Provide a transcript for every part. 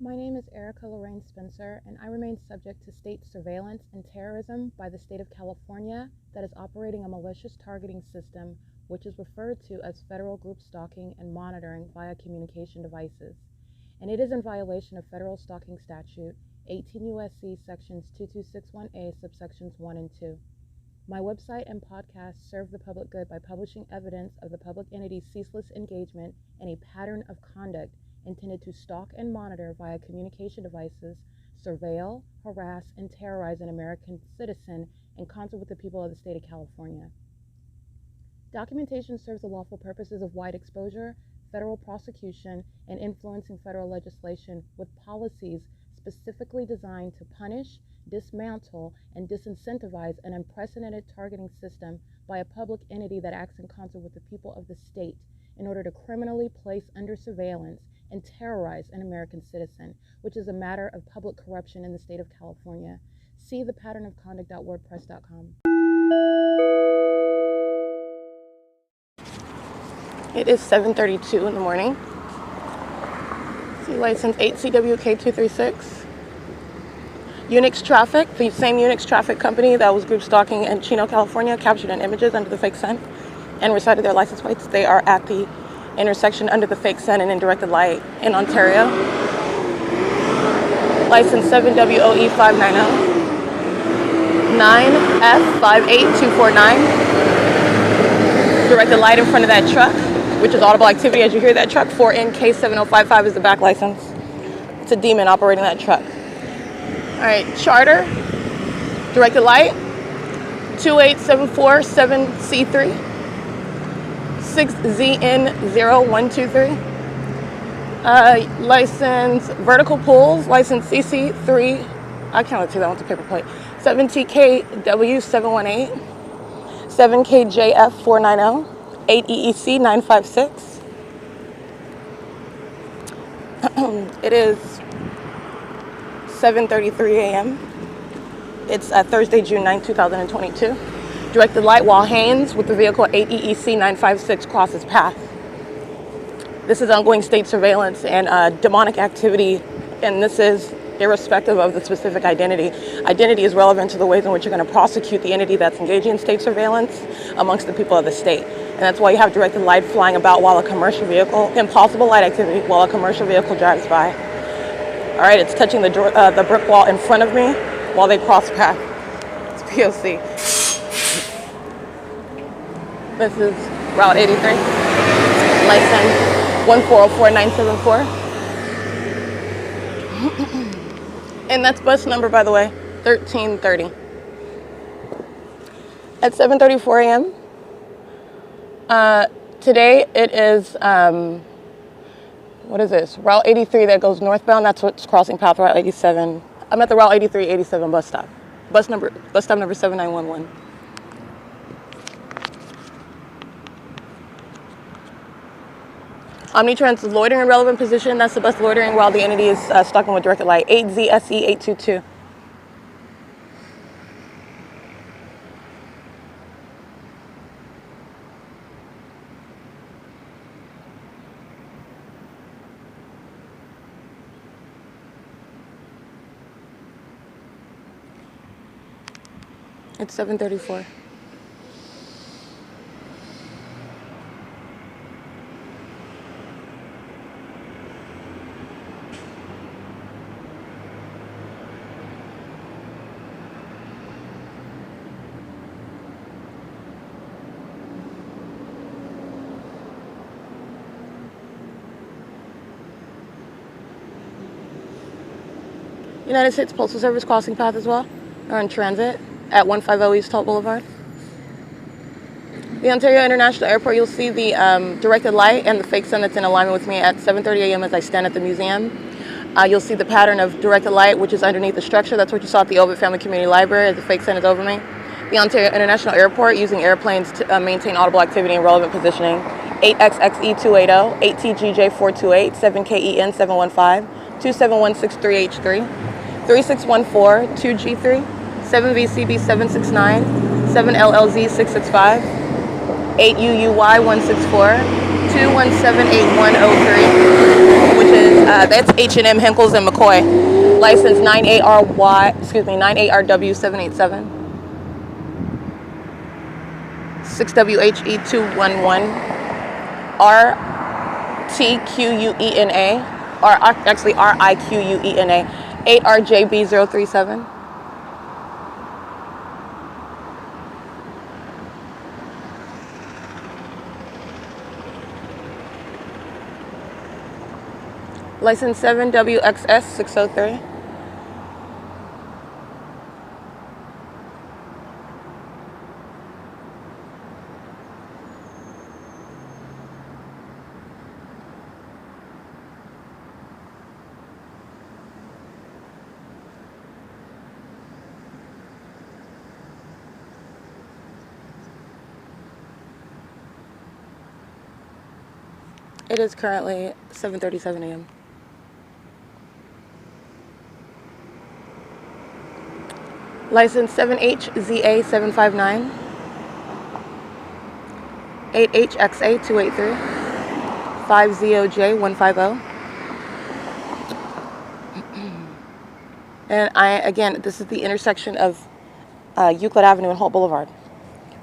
My name is Erica Lorraine Spencer, and I remain subject to state surveillance and terrorism by the state of California that is operating a malicious targeting system which is referred to as federal group stalking and monitoring via communication devices. And it is in violation of federal stalking statute 18 U.S.C. sections 2261A subsections 1 and 2. My website and podcast serve the public good by publishing evidence of the public entity's ceaseless engagement in a pattern of conduct intended to stalk and monitor via communication devices, surveil, harass, and terrorize an American citizen in concert with the people of the state of California. Documentation serves the lawful purposes of wide exposure, federal prosecution, and influencing federal legislation with policies specifically designed to punish, dismantle, and disincentivize an unprecedented targeting system by a public entity that acts in concert with the people of the state in order to criminally place under surveillance and terrorize an American citizen, which is a matter of public corruption in the state of California. See thepatternofconduct.wordpress.com. It is 7:32 in the morning. See license 8CWK236. Unix Traffic, the same Unix Traffic company that was group stalking in Chino, California, captured in images under the fake sun and recited their license plates. They are at the intersection under the fake sun and in directed light in Ontario. License 7WOE590. 9F58249. Directed light in front of that truck, which is audible activity as you hear that truck. 4NK7055 is the back license. It's a demon operating that truck. All right, charter, directed light, 28747C3, 6ZN0123. License vertical pulls, license CC3, I counted two, that one's a paper plate, 7TKW718, 7KJF490, 8EEC956. It is 7:33 a.m. It's Thursday, June 9, 2022. Directed light while Haynes with the vehicle 8EEC956 crosses path. This is ongoing state surveillance and demonic activity, and this is irrespective of the specific identity. Identity is relevant to the ways in which you're going to prosecute the entity that's engaging in state surveillance amongst the people of the state. And that's why you have directed light flying about while a commercial vehicle, impossible light activity, while a commercial vehicle drives by. All right, it's touching the brick wall in front of me while they cross path. It's P.O.C. This is Route 83, license 1404974. And that's bus number, by the way, 1330. At 7:34 a.m. Today it is, what is this? Route 83 that goes northbound. That's what's crossing path, Route 87. I'm at the Route 83-87 bus stop. Bus stop number 7911. Omnitrans is loitering in relevant position. That's the bus loitering while the entity is stalking with directed light. 8ZSE822. It's 7:34. United States Postal Service crossing path as well. They're in transit at 150 East Toll Boulevard. The Ontario International Airport, you'll see the directed light and the fake sun that's in alignment with me at 7:30 a.m. as I stand at the museum. You'll see the pattern of directed light, which is underneath the structure. That's what you saw at the Ovid Family Community Library as the fake sun is over me. The Ontario International Airport, using airplanes to maintain audible activity and relevant positioning. 8XXE280, 8TGJ428, 7KEN715, 2716-3H3, 3614, 2G3, 7VCB769, 7LLZ665, 8UUY164, 2178103, which is That's H&M, Henkels, and McCoy. License 98RW787. 6WHE211. RTQUENA. Or actually RIQUENA. 8RJB037. License 7WXS603. It is currently 7:37 a.m. License 7HZA759. 8HXA283. 5ZOJ150. And again, this is the intersection of Euclid Avenue and Holt Boulevard,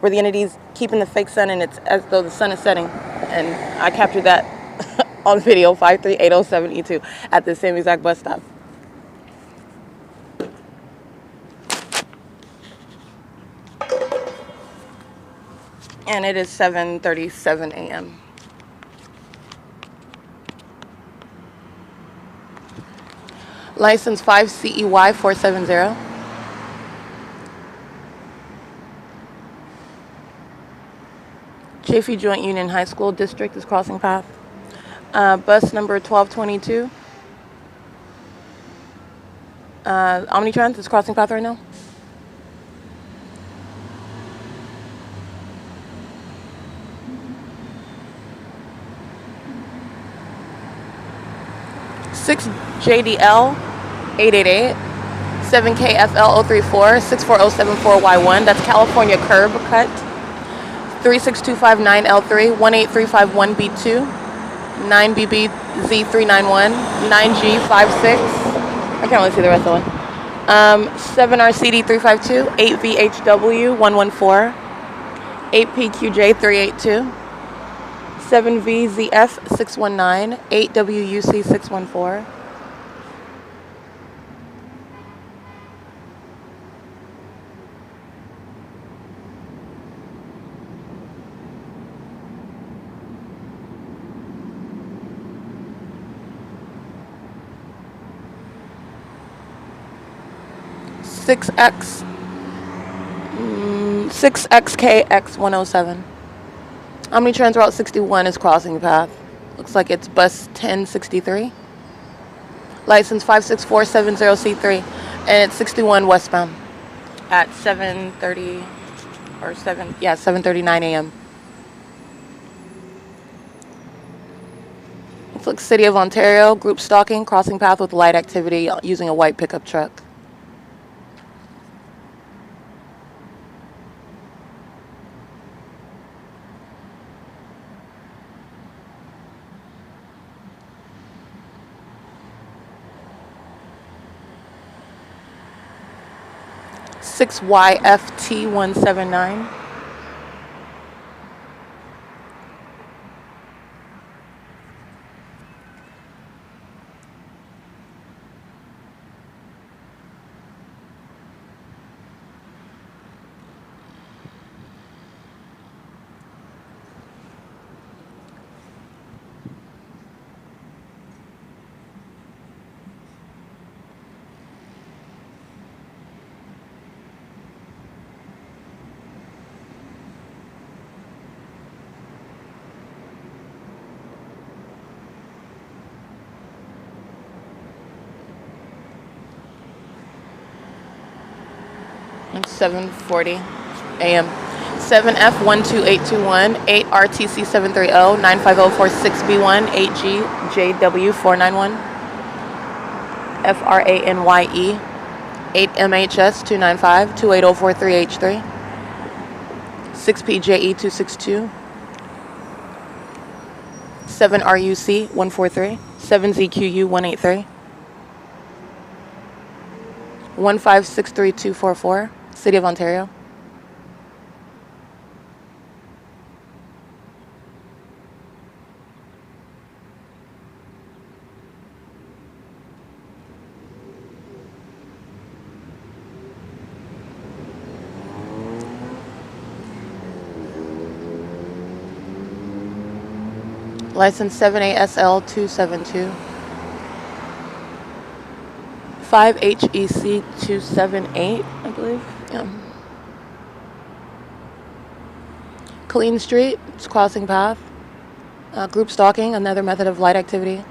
where the entity's keeping the fake sun, and it's as though the sun is setting. And I captured that on video, 53807E2, at the same exact bus stop. And it is 7:37 a.m. License 5CEY470. Chaffee Joint Union High School District is crossing path. Bus number 1222. Omnitrans is crossing path right now. Six JDL 888, 7KFL 034, 64074Y1. That's California curb cut. 36259L3, 18351B2, 9BBZ391, 9G56. I can't really see the rest of the one. 7RCD352, 8VHW114, 8PQJ382, 7VZF619, 8WUC614. Six XKX107. Omnitrans Route 61 is crossing path. Looks like it's bus 1063. License 56470C3, and it's 61 westbound at 7:30 or 7:39 a.m. Looks like City of Ontario group stalking, crossing path with light activity using a white pickup truck. YFT179. It's 7:40 a.m. 7F12821, 8RTC730, 95046B1, 8GJW491, FRANYE, 8MHS295, 28043H3, 6PJE262, 7RUC143, 7ZQU 183. 1563244, City of Ontario. License 7ASL272. 5HEC278, I believe. Yeah. Clean Street, it's crossing path. Group stalking, another method of light activity.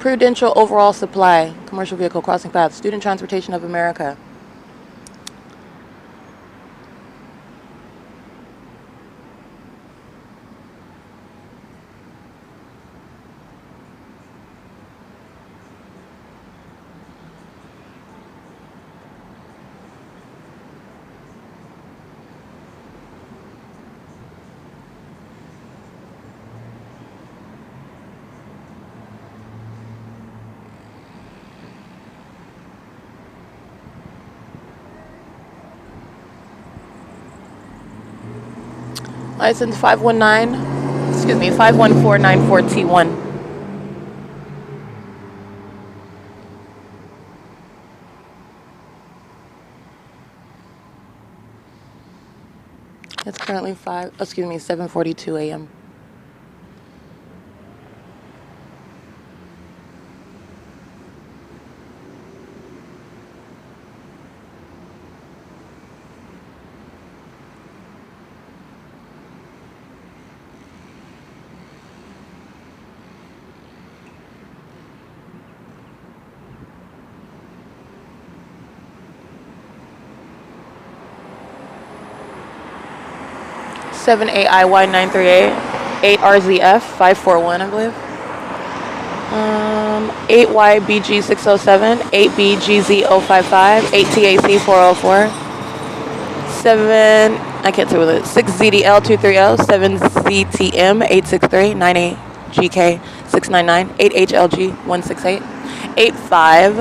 Prudential Overall Supply, commercial vehicle crossing path. Student Transportation of America. License 51494T1. It's currently 7:42 a.m. Seven AIY 938, 8RZF 541, I believe. 8YBG 607, 8BGZ 055, 8TAC 404, 7, I can't say with it, 6ZDL 230, 7ZTM 863, 98GK 699, 8HLG 168, 85,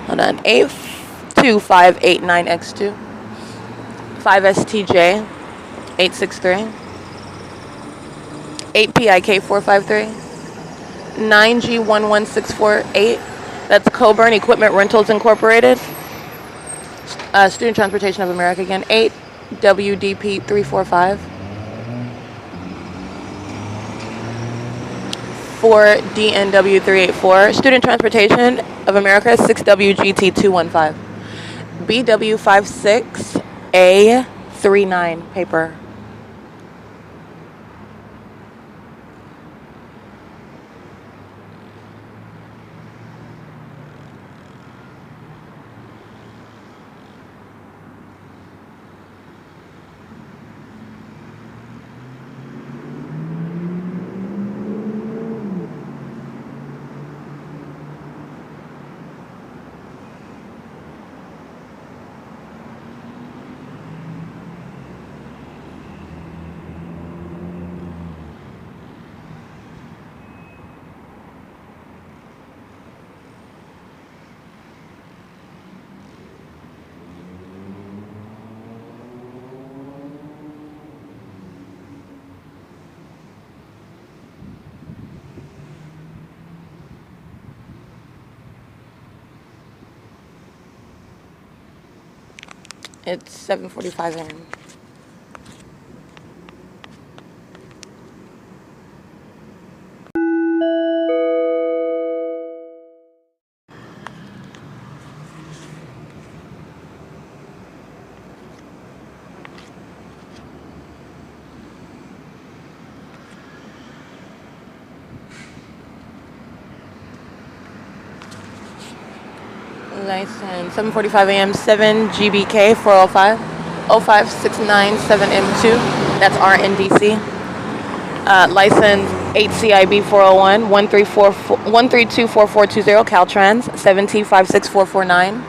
hold on, 82589X2, 5STJ 863, 8PIK 453, 9G11648. That's Coburn Equipment Rentals Incorporated. Student Transportation of America again. 8WDP 345. 4DNW 384. Student Transportation of America 6WGT 215. BW56A39 paper. It's 7:45 a.m. License 7:45 a.m. 7GBK 405 05697M2. That's RNDC. License 8CIB 401 1324420 Caltrans 7T56449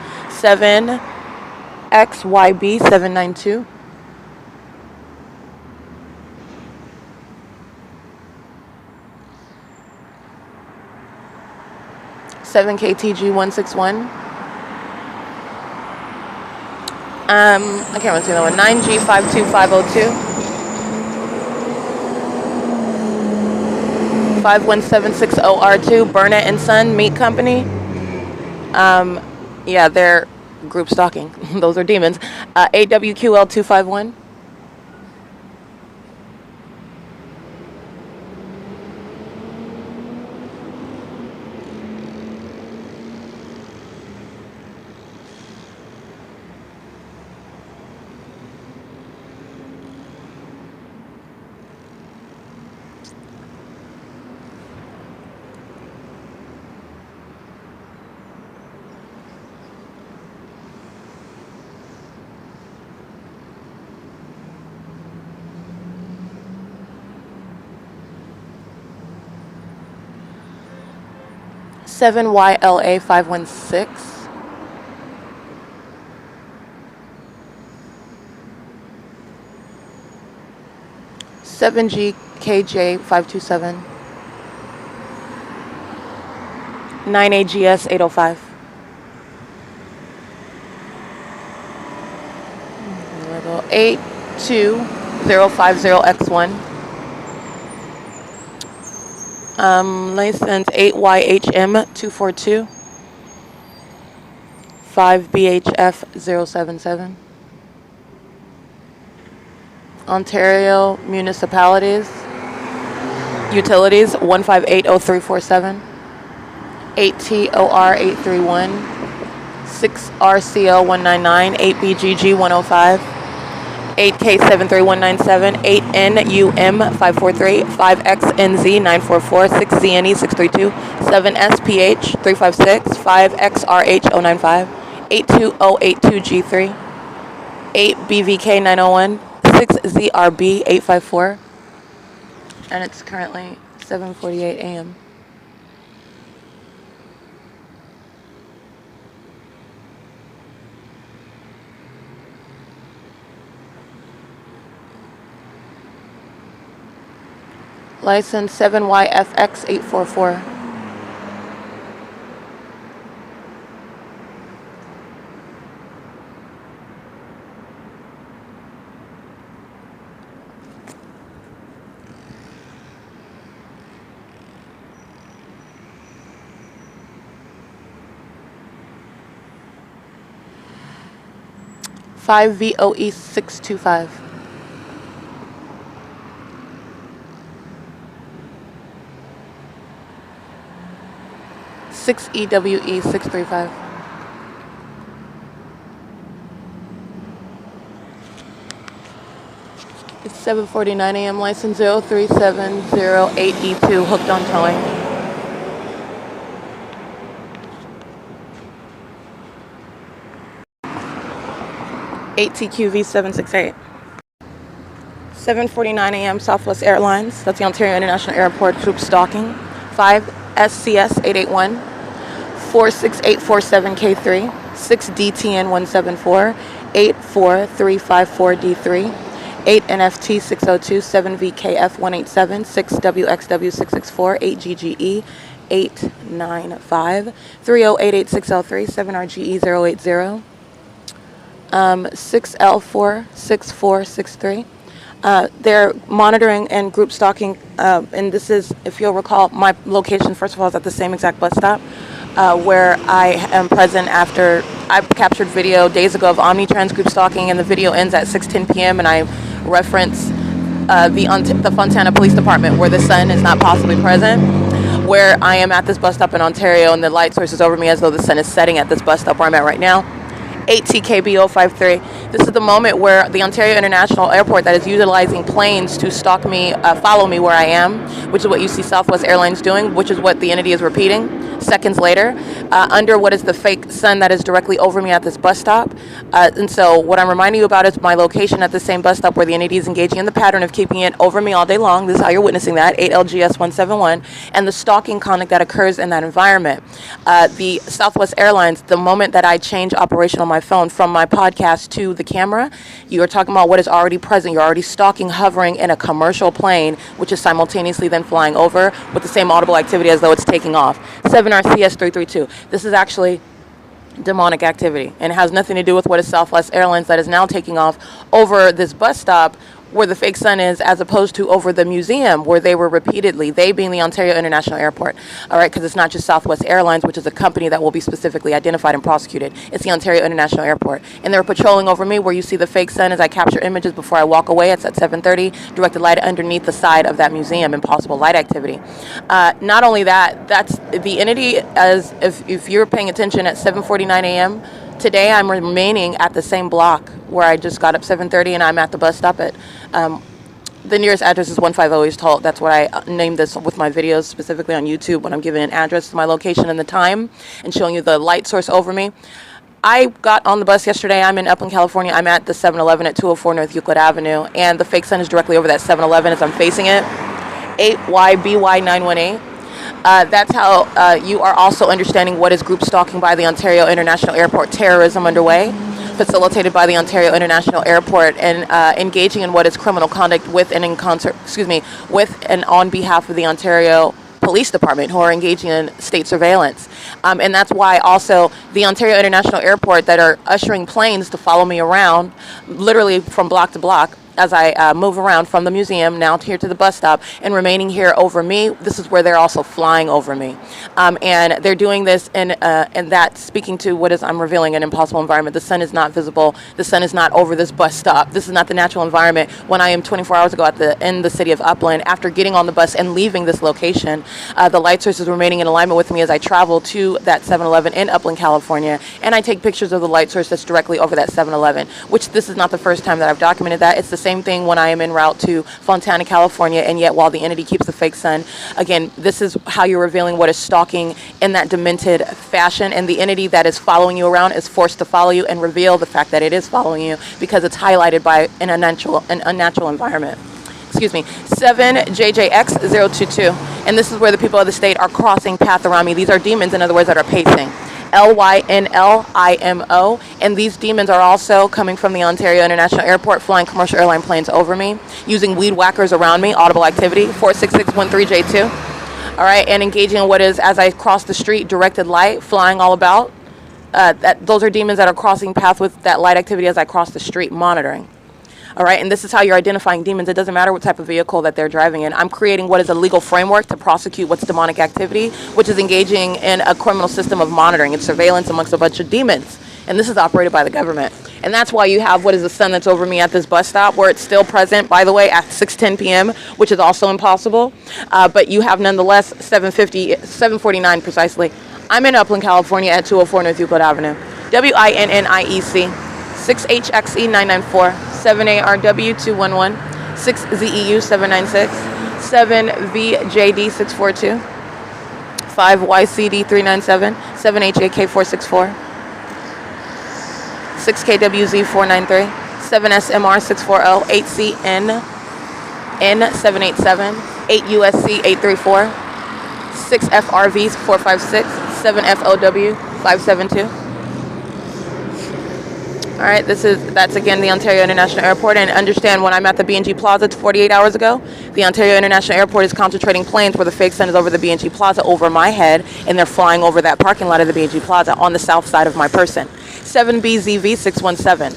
7XYB 792. 7KTG 161. I can't remember the one. 9G 52502. 51760R2. Burnett and Son Meat Company. Yeah, they're group stalking. Those are demons. AWQL 251. YLA 516. 7GKJ 527. 9AGS 805. 82050X1. License 8YHM 242. 5BHF 077. Ontario Municipalities Utilities 1580347. 8TOR 831. 6RCL 199. 8BGG 105. 8K73197, 8NUM 543, 5XNZ 944, 6ZNE 632, 7SPH 356, 5XRH 095, 82082G3, 8BVK 901, 6ZRB 854, and it's currently 7:48 a.m. License 7YFX 844. Five VOE 625. 6EWE 635. It's 7:49 a.m. License 03708E2. Hooked on towing. ATQV 768. 7:49 a.m. Southwest Airlines. That's the Ontario International Airport Group Stalking. 5 SCS 881. 46847K3, 6DTN174, 84354D3, 8NFT 602, 7VKF187, 6WXW664, 8GGE 895, 30886L3, 7RGE080, 6L46463. They're monitoring and group stalking, and this is, if you'll recall, my location, first of all, is at the same exact bus stop where I am present after I captured video days ago of Omnitrans group stalking, and the video ends at 6:10 p.m. and I reference the Fontana Police Department where the sun is not possibly present, where I am at this bus stop in Ontario, and the light source is over me as though the sun is setting at this bus stop where I'm at right now. 8TKB053. This is the moment where the Ontario International Airport that is utilizing planes to stalk me, follow me where I am, which is what you see Southwest Airlines doing, which is what the entity is repeating seconds later, under what is the fake sun that is directly over me at this bus stop. And so what I'm reminding you about is my location at the same bus stop where the entity is engaging in the pattern of keeping it over me all day long. This is how you're witnessing that, 8LGS171, and the stalking conduct that occurs in that environment. The Southwest Airlines, the moment that I change operational my my phone from my podcast to the camera. You are talking about what is already present. You're already stalking, hovering in a commercial plane, which is simultaneously then flying over with the same audible activity as though it's taking off. 7RCS 332. This is actually demonic activity, and it has nothing to do with what is Southwest Airlines that is now taking off over this bus stop where the fake sun is, as opposed to over the museum where they were repeatedly, they being the Ontario International Airport, all right, because it's not just Southwest Airlines, which is a company that will be specifically identified and prosecuted. It's the Ontario International Airport, and they're patrolling over me where you see the fake sun as I capture images before I walk away. It's at 7:30, directed light underneath the side of that museum and possible light activity. Not only that, that's the entity, as if you're paying attention at 7:49 a.m., today I'm remaining at the same block where I just got up 7:30, and I'm at the bus stop at the nearest address is 150 East Holt. That's what I named this with my videos, specifically on YouTube, when I'm giving an address to my location and the time and showing you the light source over me. I got on the bus yesterday. I'm in Upland, California. I'm at the 7-Eleven at 204 North Euclid Avenue, and the fake sun is directly over that 7-Eleven as I'm facing it. 8YBY918. That's how you are also understanding what is group stalking by the Ontario International Airport, terrorism underway, facilitated by the Ontario International Airport, and engaging in what is criminal conduct with and in concert, with and on behalf of the Ontario Police Department, who are engaging in state surveillance. And that's why also the Ontario International Airport that are ushering planes to follow me around, literally from block to block, as I move around from the museum now here to the bus stop and remaining here over me. This is where they're also flying over me. And they're doing this in that, speaking to what is, I'm revealing an impossible environment. The sun is not visible. The sun is not over this bus stop. This is not the natural environment. When I am 24 hours ago in the city of Upland, after getting on the bus and leaving this location, the light source is remaining in alignment with me as I travel to that 7-Eleven in Upland, California, and I take pictures of the light source that's directly over that 7-Eleven, which this is not the first time that I've documented that. It's the same thing when I am en route to Fontana, California, and yet while the entity keeps the fake sun. Again, this is how you're revealing what is stalking in that demented fashion, and the entity that is following you around is forced to follow you and reveal the fact that it is following you because it's highlighted by an unnatural environment. 7JJX022, and this is where the people of the state are crossing path around me. These are demons, in other words, that are pacing. LYNLIMO, and these demons are also coming from the Ontario International Airport, flying commercial airline planes over me, using weed whackers around me, audible activity, 46613J2, all right, and engaging in what is, as I cross the street, directed light, flying all about. Those are demons that are crossing path with that light activity as I cross the street, monitoring. All right, and this is how you're identifying demons. It doesn't matter what type of vehicle that they're driving in. I'm creating what is a legal framework to prosecute what's demonic activity, which is engaging in a criminal system of monitoring and surveillance amongst a bunch of demons. And this is operated by the government. And that's why you have what is the sun that's over me at this bus stop, where it's still present, by the way, at 6:10 p.m., which is also impossible. But you have nonetheless 7:49 precisely. I'm in Upland, California at 204 North Euclid Avenue. WINNIEC 6HXE994. 7ARW211, 6ZEU796, 7VJD642, 5YCD397, 7HAK464, 6KWZ493, 7SMR640, 8CNN787, 8U.S.C.834, 6FRV456, 7FOW572. All right, that's again the Ontario International Airport, and understand when I'm at the B&G Plaza 48 hours ago, the Ontario International Airport is concentrating planes where the fake sun is over the B&G Plaza over my head, and they're flying over that parking lot of the B&G Plaza on the south side of my person. 7BZV617.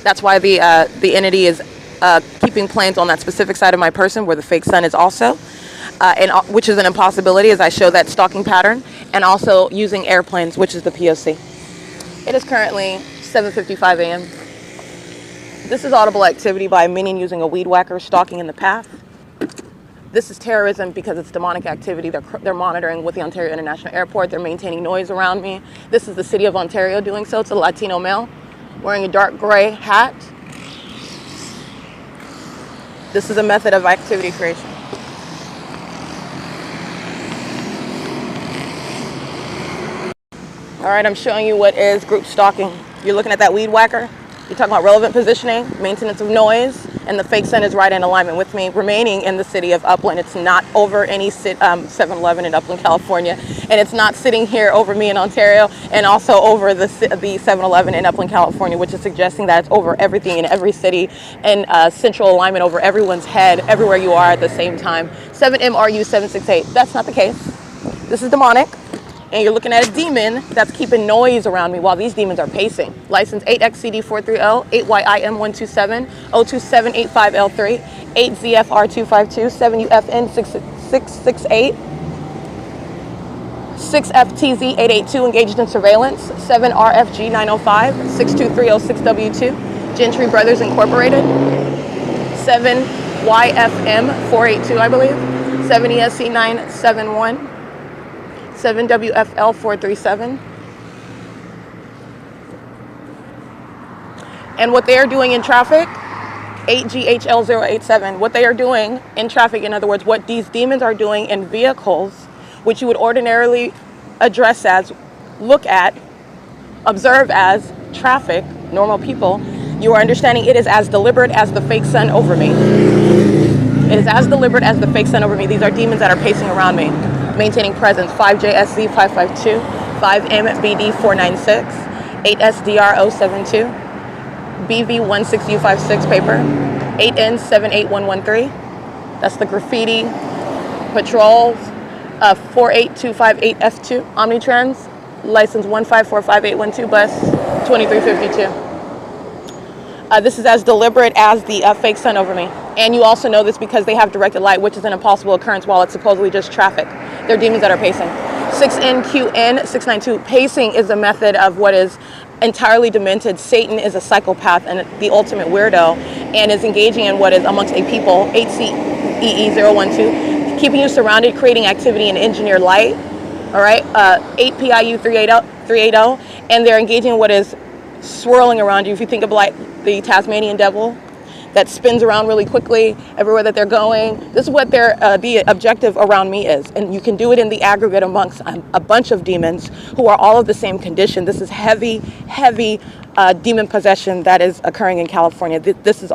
That's why the entity is keeping planes on that specific side of my person where the fake sun is also, and which is an impossibility as I show that stalking pattern, and also using airplanes, which is the P.O.C. It is currently 7:55 a.m. This is audible activity by a minion using a weed whacker stalking in the path. This is terrorism because it's demonic activity. They're monitoring with the Ontario International Airport. They're maintaining noise around me. This is the city of Ontario doing so. It's a Latino male wearing a dark gray hat. This is a method of activity creation. All right, I'm showing you what is group stalking. You're looking at that weed whacker. You're talking about relevant positioning, maintenance of noise, and the fake sun is right in alignment with me, remaining in the city of Upland. It's not over any 7-Eleven in Upland, California, and it's not sitting here over me in Ontario, and also over the 7-Eleven in Upland, California, which is suggesting that it's over everything in every city, and central alignment over everyone's head, everywhere you are at the same time. 7MRU768. That's not the case. This is demonic. And you're looking at a demon that's keeping noise around me while these demons are pacing. License 8XCD430, 8YIM127, 02785L3, 8ZFR252, 7UFN668, 6FTZ882 engaged in surveillance, 7RFG905, 62306W2, Gentry Brothers Incorporated, 7YFM482, I believe, 7ESC971, 7WFL437. And what they are doing in traffic, 8GHL087, what they are doing in traffic, in other words, what these demons are doing in vehicles, which you would ordinarily address as, look at, observe as traffic, normal people, you are understanding it is as deliberate as the fake sun over me. It is as deliberate as the fake sun over me. These are demons that are pacing around me. Maintaining presence, 5JSC552, 5MBD496, 8SDR072, BV16U56 paper, 8N78113. That's the graffiti patrol, 48258F2, Omnitrans, license 1545812, bus 2352. This is as deliberate as the fake sun over me. And you also know this because they have directed light, which is an impossible occurrence while it's supposedly just traffic. They're demons that are pacing. 6NQN692. Pacing is a method of what is entirely demented. Satan is a psychopath and the ultimate weirdo, and is engaging in what is amongst a people. 8CEE012. Keeping you surrounded, creating activity and engineered light. All right. 8PIU380. And they're engaging in what is swirling around you. If you think of like the Tasmanian devil that spins around really quickly everywhere that they're going, this is what their the objective around me is. And you can do it in the aggregate amongst a bunch of demons who are all of the same condition. This is heavy demon possession that is occurring in California. These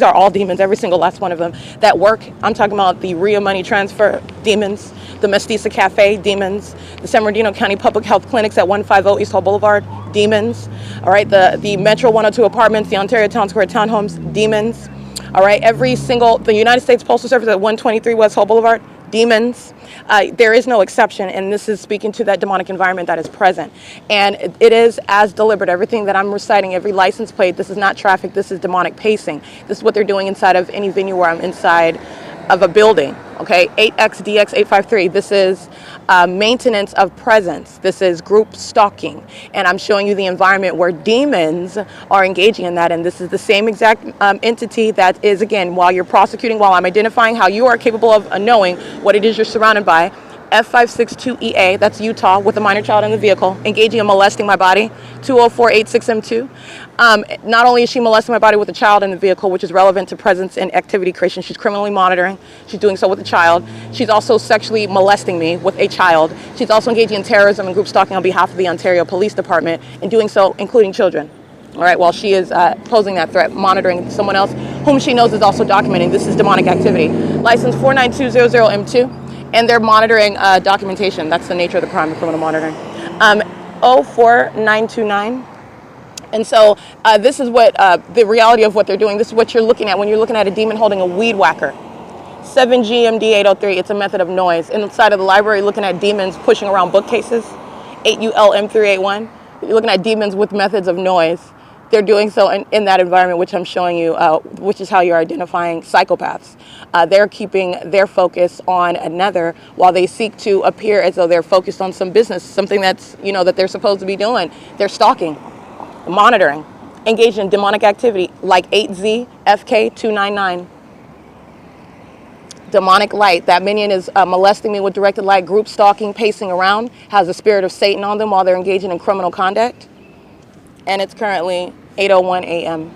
are all demons, every single last one of them that work. I'm talking about the Rio Money Transfer demons, the Mestiza Cafe demons, the San Bernardino County Public Health Clinics at 150 East Hall Boulevard, demons. All right, the Metro 102 apartments, the Ontario Town Square townhomes, demons. All right, the United States Postal Service at 123 West Hall Boulevard, demons. There is no exception, and this is speaking to that demonic environment that is present. And it is as deliberate. Everything that I'm reciting, every license plate, this is not traffic, this is demonic pacing. This is what they're doing inside of any venue where I'm inside of a building. Okay, 8XDX853. This is maintenance of presence. This is group stalking. And I'm showing you the environment where demons are engaging in that. And this is the same exact entity that is, again, while you're prosecuting, while I'm identifying how you are capable of knowing what it is you're surrounded by. F562EA, that's Utah, with a minor child in the vehicle, engaging in molesting my body, 20486M2. Not only is she molesting my body with a child in the vehicle, which is relevant to presence and activity creation, she's criminally monitoring. She's doing so with a child. She's also sexually molesting me with a child. She's also engaging in terrorism and group stalking on behalf of the Ontario Police Department, and doing so including children. All right, while she is posing that threat, monitoring someone else whom she knows is also documenting. This is demonic activity. License 49200M2. And they're monitoring documentation. That's the nature of the crime, criminal monitoring. 04929. And so this is what the reality of what they're doing. This is what you're looking at when you're looking at a demon holding a weed whacker. 7GMD803. It's a method of noise. Inside of the library, looking at demons pushing around bookcases. 8ULM381. You're looking at demons with methods of noise. They're doing so in that environment, which I'm showing you, which is how you're identifying psychopaths. They're keeping their focus on another while they seek to appear as though they're focused on some business, something that's, that they're supposed to be doing. They're stalking, monitoring, engaged in demonic activity like 8ZFK299. Demonic light. That minion is molesting me with directed light, group stalking, pacing around, has the spirit of Satan on them while they're engaging in criminal conduct. And it's currently 8:01 a.m.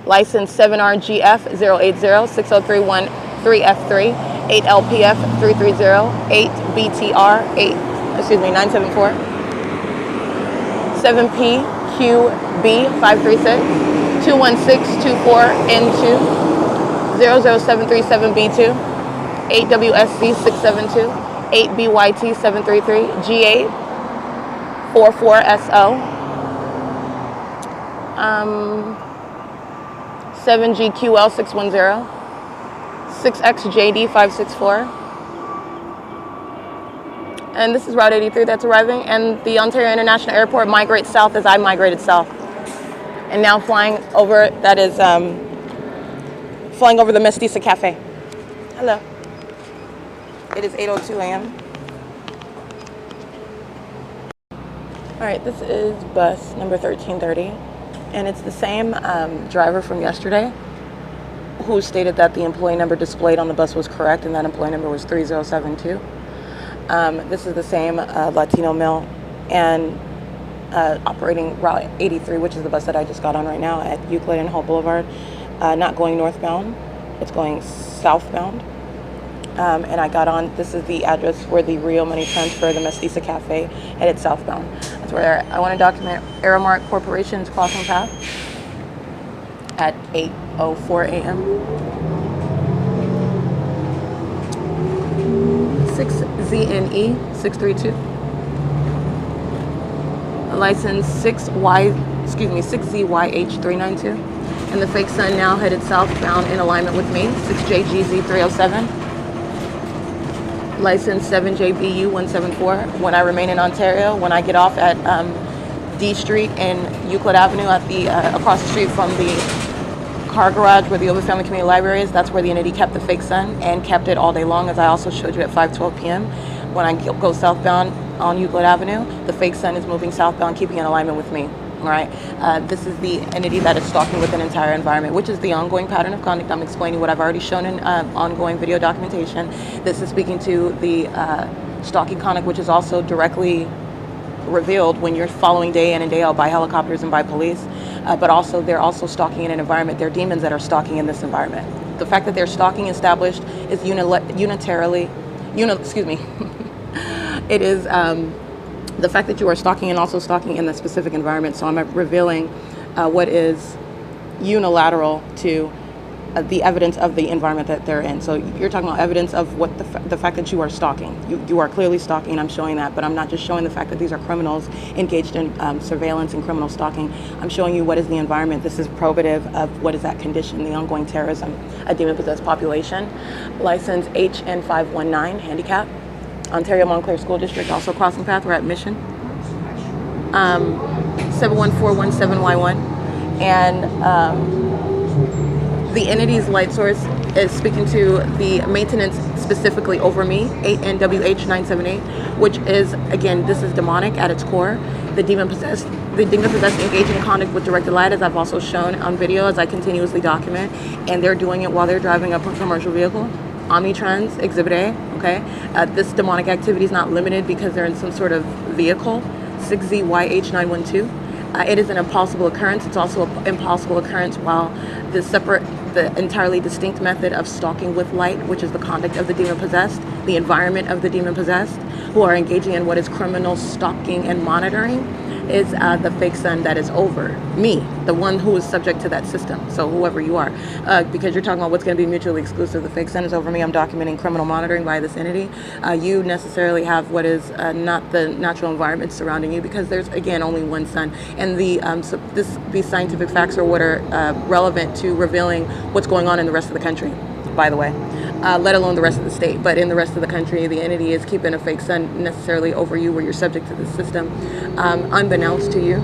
License 7RGF0806031-3F3 8LPF330 8BTR 974 7P QB536, 21624N2, 00737B2, 8WSC672, 8BYT733, G8, 44SO, 7GQL610, 6XJD564. And this is Route 83 that's arriving, and the Ontario International Airport migrates south as I migrated south. And now flying over, that is flying over the Mestiza Cafe. Hello. It is 8:02 a.m. All right, this is bus number 1330, and it's the same driver from yesterday who stated that the employee number displayed on the bus was correct, and that employee number was 3072. This is the same Latino male and operating Route 83, which is the bus that I just got on right now at Euclid and Hope Boulevard, not going northbound, it's going southbound. And I got on, this is the address where the Real Money Transfer, the Mestiza Cafe, headed southbound. That's where I want to document Aramark Corporation's crossing path at 8:04 a.m. 6ZNE 632. License 6ZYH 392. And the fake sun now headed southbound in alignment with me, 6JGZ 307. License 7JBU 174. When I remain in Ontario, when I get off at D Street and Euclid Avenue at the across the street from the car garage where the Family Community Library is, that's where the entity kept the fake sun and kept it all day long, as I also showed you at 5:12 p.m. When I go southbound on Euclid Avenue, the fake sun is moving southbound, keeping in alignment with me. All right. This is the entity that is stalking with an entire environment, which is the ongoing pattern of conduct. I'm explaining what I've already shown in ongoing video documentation. This is speaking to the stalking conduct, which is also directly revealed when you're following day in and day out by helicopters and by police. But also, they're also stalking in an environment. They're demons that are stalking in this environment. The fact that they're stalking established is it is the fact that you are stalking and also stalking in the specific environment. So I'm revealing what is unilateral to the evidence of the environment that they're in. So you're talking about evidence of what the fact that you are stalking. You are clearly stalking, I'm showing that, but I'm not just showing the fact that these are criminals engaged in surveillance and criminal stalking. I'm showing you what is the environment. This is probative of what is that condition, the ongoing terrorism, a demon-possessed population. License HN519, handicap. Ontario Montclair School District, also crossing path, we're at Mission. 71417Y1. And the entity's light source is speaking to the maintenance specifically over me, 8NWH978, which is, again, this is demonic at its core. The demon-possessed engaging in conduct with directed light, as I've also shown on video, as I continuously document, and they're doing it while they're driving up a commercial vehicle. Omnitrans, Exhibit A, okay? This demonic activity is not limited because they're in some sort of vehicle, 6ZYH912. It is an impossible occurrence. It's also an impossible occurrence while the entirely distinct method of stalking with light, which is the conduct of the demon-possessed, the environment of the demon-possessed, who are engaging in what is criminal stalking and monitoring, is the fake sun that is over me, the one who is subject to that system. So whoever you are, because you're talking about what's going to be mutually exclusive. The fake sun is over me. I'm documenting criminal monitoring by this entity. You necessarily have what is not the natural environment surrounding you, because there's, again, only one sun. And these scientific facts are what are relevant to revealing what's going on in the rest of the country, by the way. Let alone the rest of the state. But in the rest of the country, the entity is keeping a fake sun necessarily over you, where you're subject to the system, unbeknownst to you.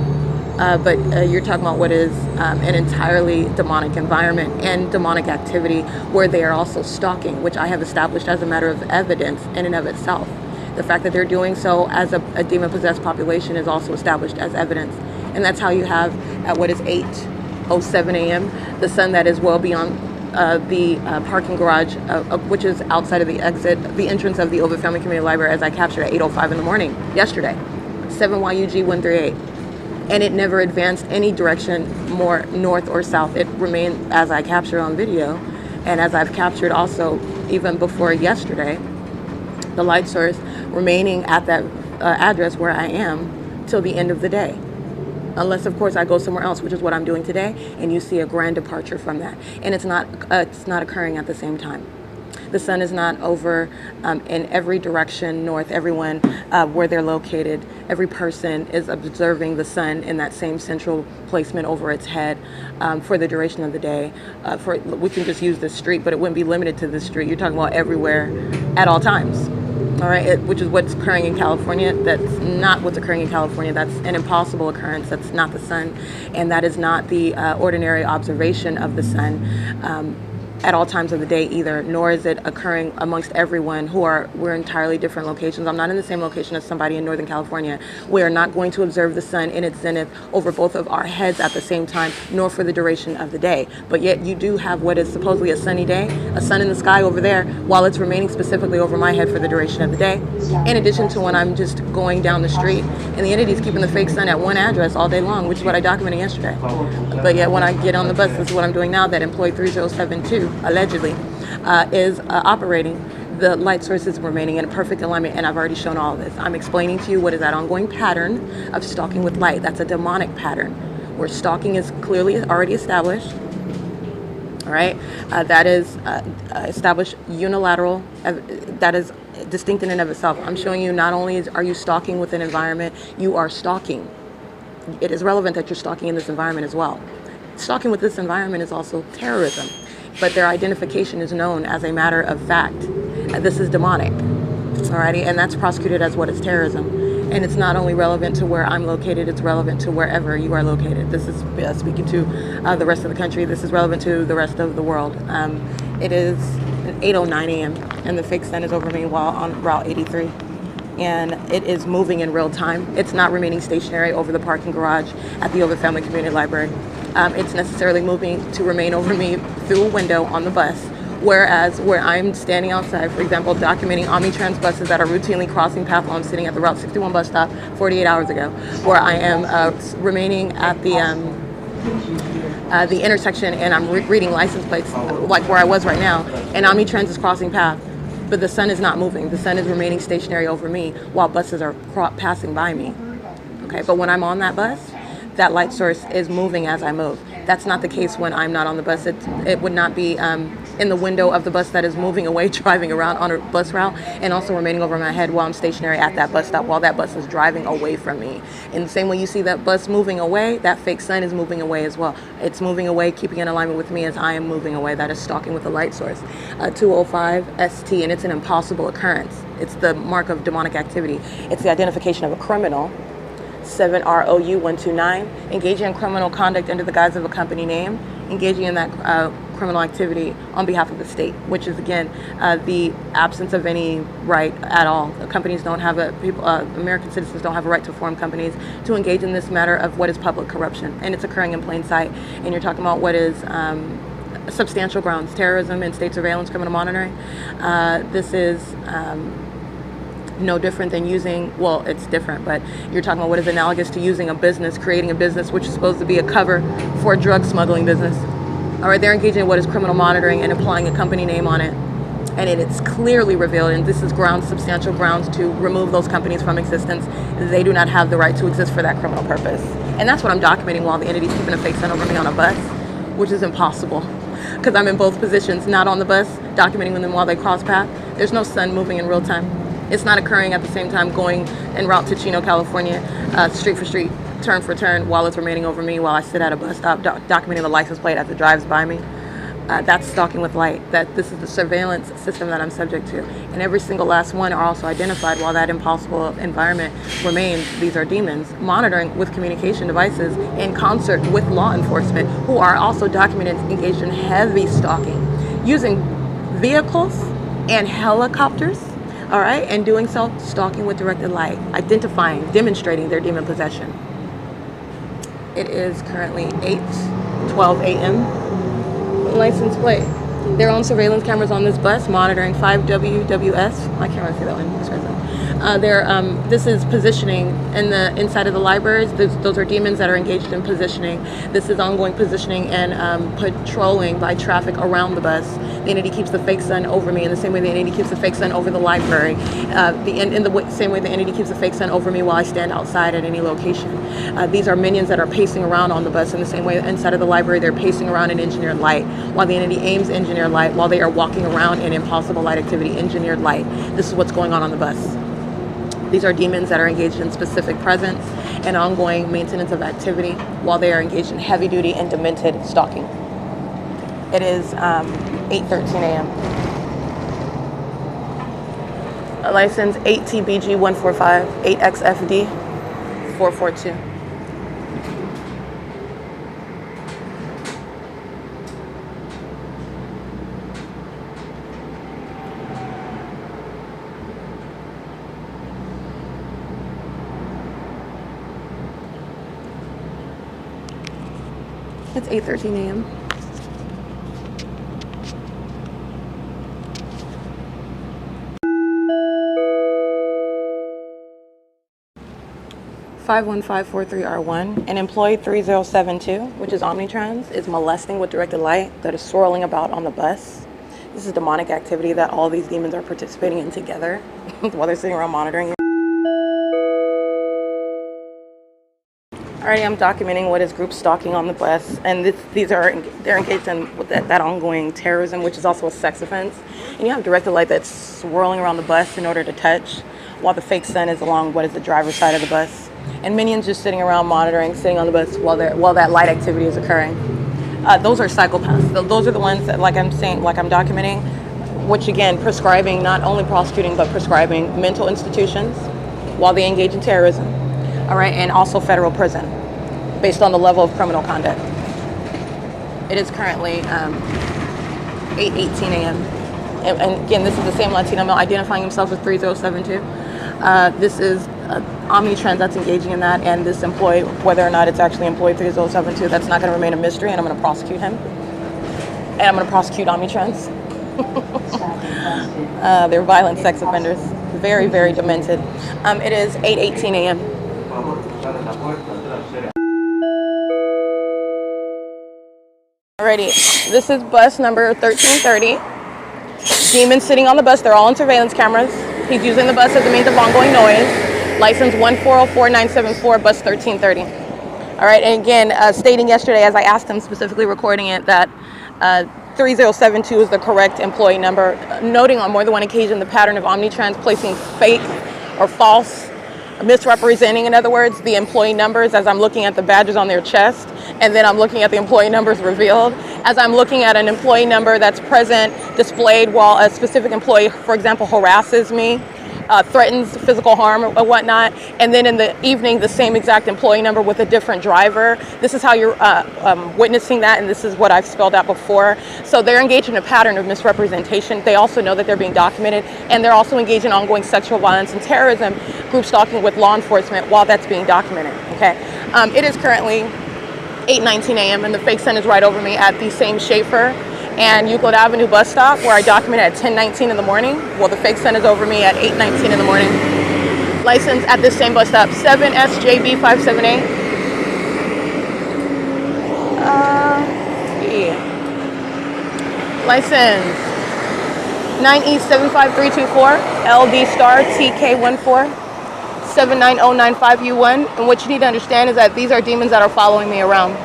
But you're talking about what is an entirely demonic environment and demonic activity, where they are also stalking, which I have established as a matter of evidence in and of itself. The fact that they're doing so as a demon-possessed population is also established as evidence. And that's how you have, at what is 8:07 a.m., the sun that is well beyond the parking garage, which is outside of the entrance of the Ovid Family Community Library, as I captured at 8:05 in the morning yesterday, 7YUG138. And it never advanced any direction more north or south. It remained, as I captured on video, and as I've captured also even before yesterday, the light source remaining at that address where I am till the end of the day. unless of course I go somewhere else, which is what I'm doing today, and you see a grand departure from that. And it's not occurring at the same time. The sun is not over in every direction north. Everyone where they're located, every person is observing the sun in that same central placement over its head for the duration of the day. We can just use this street, but it wouldn't be limited to this street. You're talking about everywhere at all times. All right, which is what's occurring in California. That's not what's occurring in California. That's an impossible occurrence. That's not the sun, and that is not the ordinary observation of the sun at all times of the day either, nor is it occurring amongst everyone we're entirely different locations. I'm not in the same location as somebody in Northern California. We are not going to observe the sun in its zenith over both of our heads at the same time, nor for the duration of the day. But yet you do have what is supposedly a sunny day, a sun in the sky over there, while it's remaining specifically over my head for the duration of the day. In addition to when I'm just going down the street and the entity's keeping the fake sun at one address all day long, which is what I documented yesterday. But yet when I get on the bus, this is what I'm doing now, that employee 3072 allegedly is operating. The light source is remaining in perfect alignment, and I've already shown all of this. I'm explaining to you what is that ongoing pattern of stalking with light. That's a demonic pattern where stalking is clearly already established. All right, that is established unilateral. That is distinct in and of itself. I'm showing you not only are you stalking with an environment, you are stalking. It is relevant that you're stalking in this environment as well. Stalking with this environment is also terrorism, but their identification is known as a matter of fact. This is demonic, alrighty, and that's prosecuted as what is terrorism. And it's not only relevant to where I'm located, it's relevant to wherever you are located. This is speaking to the rest of the country. This is relevant to the rest of the world. It is 8:09 a.m. and the fake sun is over me while on Route 83. And it is moving in real time. It's not remaining stationary over the parking garage at the Ovid Family Community Library. It's necessarily moving to remain over me through a window on the bus. Whereas where I'm standing outside, for example, documenting Omnitrans buses that are routinely crossing path while I'm sitting at the Route 61 bus stop 48 hours ago, where I am remaining at the intersection and I'm reading license plates, like where I was right now, and Omnitrans is crossing path. But the sun is not moving. The sun is remaining stationary over me while buses are passing by me. Okay, but when I'm on that bus, that light source is moving as I move. That's not the case when I'm not on the bus. It would not be in the window of the bus that is moving away, driving around on a bus route, and also remaining over my head while I'm stationary at that bus stop while that bus is driving away from me. In the same way you see that bus moving away, that fake sun is moving away as well. It's moving away, keeping in alignment with me as I am moving away. That is stalking with the light source. 205 ST, and it's an impossible occurrence. It's the mark of demonic activity. It's the identification of a criminal. 7ROU129, engaging in criminal conduct under the guise of a company name, engaging in that criminal activity on behalf of the state, which is again the absence of any right at all. Companies don't have American citizens don't have a right to form companies to engage in this matter of what is public corruption, and it's occurring in plain sight. And you're talking about what is substantial grounds: terrorism and state surveillance, criminal monitoring. This is no different than using, well, it's different, but you're talking about what is analogous to using a business, creating a business which is supposed to be a cover for a drug smuggling business. All right, they're engaging in what is criminal monitoring and applying a company name on it. And it's clearly revealed, and this is grounds, substantial grounds to remove those companies from existence. They do not have the right to exist for that criminal purpose. And that's what I'm documenting while the entity's keeping a fake sun over me on a bus, which is impossible. Because I'm in both positions, not on the bus, documenting them while they cross path. There's no sun moving in real time. It's not occurring at the same time going en route to Chino, California, street for street, turn for turn, while it's remaining over me while I sit at a bus stop documenting the license plate as it drives by me. That's stalking with light. This is the surveillance system that I'm subject to. And every single last one are also identified while that impossible environment remains. These are demons monitoring with communication devices in concert with law enforcement, who are also documented engaged in heavy stalking, using vehicles and helicopters. All right, and doing so, stalking with directed light, identifying, demonstrating their demon possession. It is currently 8:12 a.m. License plate. Their own surveillance cameras on this bus monitoring 5WWS. I can't really see that one. This is positioning in the inside of the libraries. Those are demons that are engaged in positioning. This is ongoing positioning and patrolling by traffic around the bus. The entity keeps the fake sun over me in the same way the entity keeps the fake sun over the library. In the same way the entity keeps the fake sun over me while I stand outside at any location. These are minions that are pacing around on the bus in the same way inside of the library they're pacing around in engineered light, while the entity aims engineered light while they are walking around in impossible light activity, engineered light. This is what's going on the bus. These are demons that are engaged in specific presence and ongoing maintenance of activity while they are engaged in heavy duty and demented stalking. It is 8:13 a.m. License 8TBG145 8XFD 442. It's 8:13 a.m. (51543R1) an employee 3072, which is Omnitrans, is molesting with directed light that is swirling about on the bus. This is demonic activity that all these demons are participating in together while they're sitting around monitoring you. Alrighty, I'm documenting what is group stalking on the bus, and they're engaged in with that ongoing terrorism, which is also a sex offense. And you have directed light that's swirling around the bus in order to touch, while the fake sun is along what is the driver's side of the bus, and minions just sitting around monitoring, sitting on the bus while that light activity is occurring. Those are psychopaths. Those are the ones that, like I'm documenting, which again, prescribing, not only prosecuting but prescribing mental institutions while they engage in terrorism. All right, and also federal prison, based on the level of criminal conduct. It is currently 8:18 a.m. And again, this is the same Latino male identifying himself as 3072. This is Omnitrans that's engaging in that, and this employee, whether or not it's actually employee 3072, that's not going to remain a mystery, and I'm going to prosecute him. And I'm going to prosecute Omnitrans. They're violent sex offenders, very, very demented. It is 8:18 a.m. Alrighty, this is bus number 1330. Demons sitting on the bus, they're all on surveillance cameras. He's using the bus as a means of ongoing noise. License 1404974, bus 1330. Alright, and again, stating yesterday, as I asked him, specifically recording it, that 3072 is the correct employee number, noting on more than one occasion the pattern of Omnitrans placing fake or false, misrepresenting, in other words, the employee numbers as I'm looking at the badges on their chest, and then I'm looking at the employee numbers revealed. As I'm looking at an employee number that's present, displayed while a specific employee, for example, harasses me, threatens physical harm or whatnot, and then in the evening, the same exact employee number with a different driver. This is how you're witnessing that, and this is what I've spelled out before. So they're engaged in a pattern of misrepresentation. They also know that they're being documented, and they're also engaged in ongoing sexual violence and terrorism, group stalking with law enforcement while that's being documented, okay? It is currently 8:19 a.m. and the fake sun is right over me at the same Schaefer and Euclid Avenue bus stop where I documented at 10:19 in the morning. Well, the fake sun is over me at 8:19 in the morning. License at this same bus stop, 7SJB578. License 9E75324, LD star TK14. 79095U1, and what you need to understand is that these are demons that are following me around.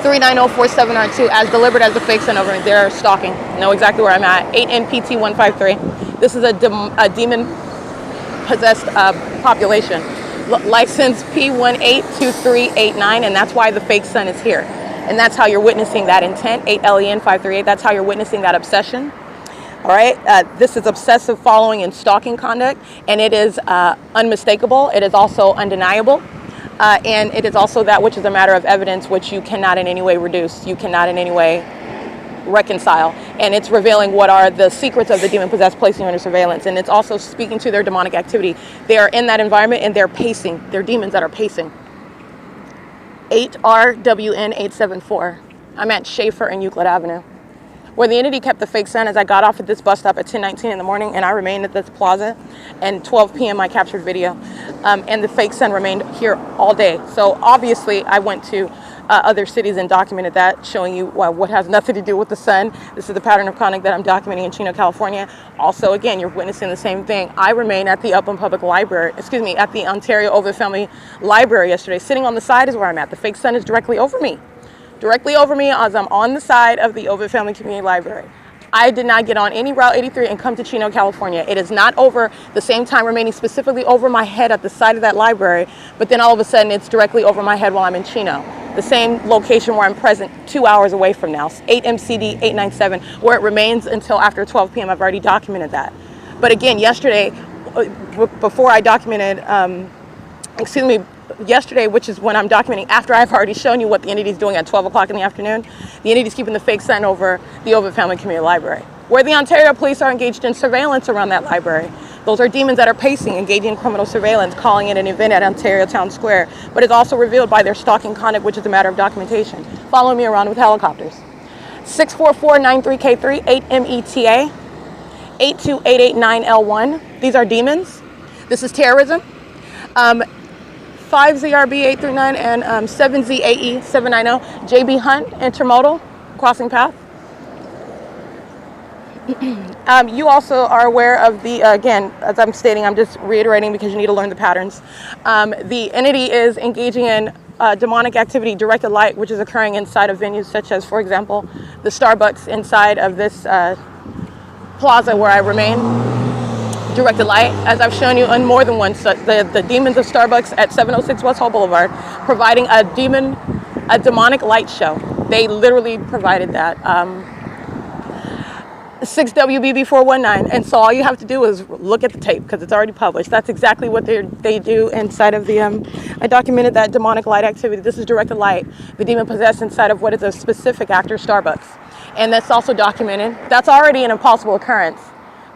390447R2, as delivered as the fake sun over me. They're stalking. Know exactly where I'm at. 8NPT153. This is a demon-possessed population. License P182389, and that's why the fake sun is here. And that's how you're witnessing that intent. 8LEN538. That's how you're witnessing that obsession. All right, this is obsessive following and stalking conduct, and it is unmistakable. It is also undeniable, and it is also that which is a matter of evidence which you cannot in any way reduce, you cannot in any way reconcile, and it's revealing what are the secrets of the demon-possessed placing under surveillance, and it's also speaking to their demonic activity. They are in that environment, and they're pacing. They're demons that are pacing. 8RWN874. I'm at Schaefer and Euclid Avenue. Where the entity kept the fake sun is I got off at this bus stop at 10:19 in the morning, and I remained at this plaza, and 12 p.m. I captured video, and the fake sun remained here all day. So obviously I went to other cities and documented that, showing you what has nothing to do with the sun. This is the pattern of conduct that I'm documenting in Chino, California. Also, again, you're witnessing the same thing. I remain at the Upland Public Library, excuse me, at the Ontario Ovid Family Library yesterday. Sitting on the side is where I'm at. The fake sun is directly over me. Directly over me as I'm on the side of the Ovid Family Community Library. I did not get on any Route 83 and come to Chino, California. It is not over the same time remaining specifically over my head at the side of that library, but then all of a sudden it's directly over my head while I'm in Chino. The same location where I'm present 2 hours away from now, 8 MCD 897, where it remains until after 12 p.m. I've already documented that. But again, yesterday, before I documented, yesterday, which is when I'm documenting after I've already shown you what the entity is doing at 12 o'clock in the afternoon, the entity is keeping the fake sun over the Ovid Family Community Library, where the Ontario police are engaged in surveillance around that library. Those are demons that are pacing, engaging in criminal surveillance, calling it an event at Ontario Town Square, but it's also revealed by their stalking conduct, which is a matter of documentation. Following me around with helicopters. 64493K3, 8META, 82889L1. These are demons. This is terrorism. 5ZRB839 and 7ZAE790, JB Hunt, intermodal, crossing path. You also are aware of the, again, as I'm stating, I'm just reiterating because you need to learn the patterns. The entity is engaging in demonic activity, directed light, which is occurring inside of venues such as, for example, the Starbucks inside of this plaza where I remain. Directed light, as I've shown you on more than once, the demons of Starbucks at 706 West Hall Boulevard, providing a demonic light show. They literally provided that. 6WBB419, and so all you have to do is look at the tape because it's already published. That's exactly what they do inside of the, I documented that demonic light activity. This is directed light, the demon possessed inside of what is a specific actor, Starbucks. And that's also documented. That's already an impossible occurrence.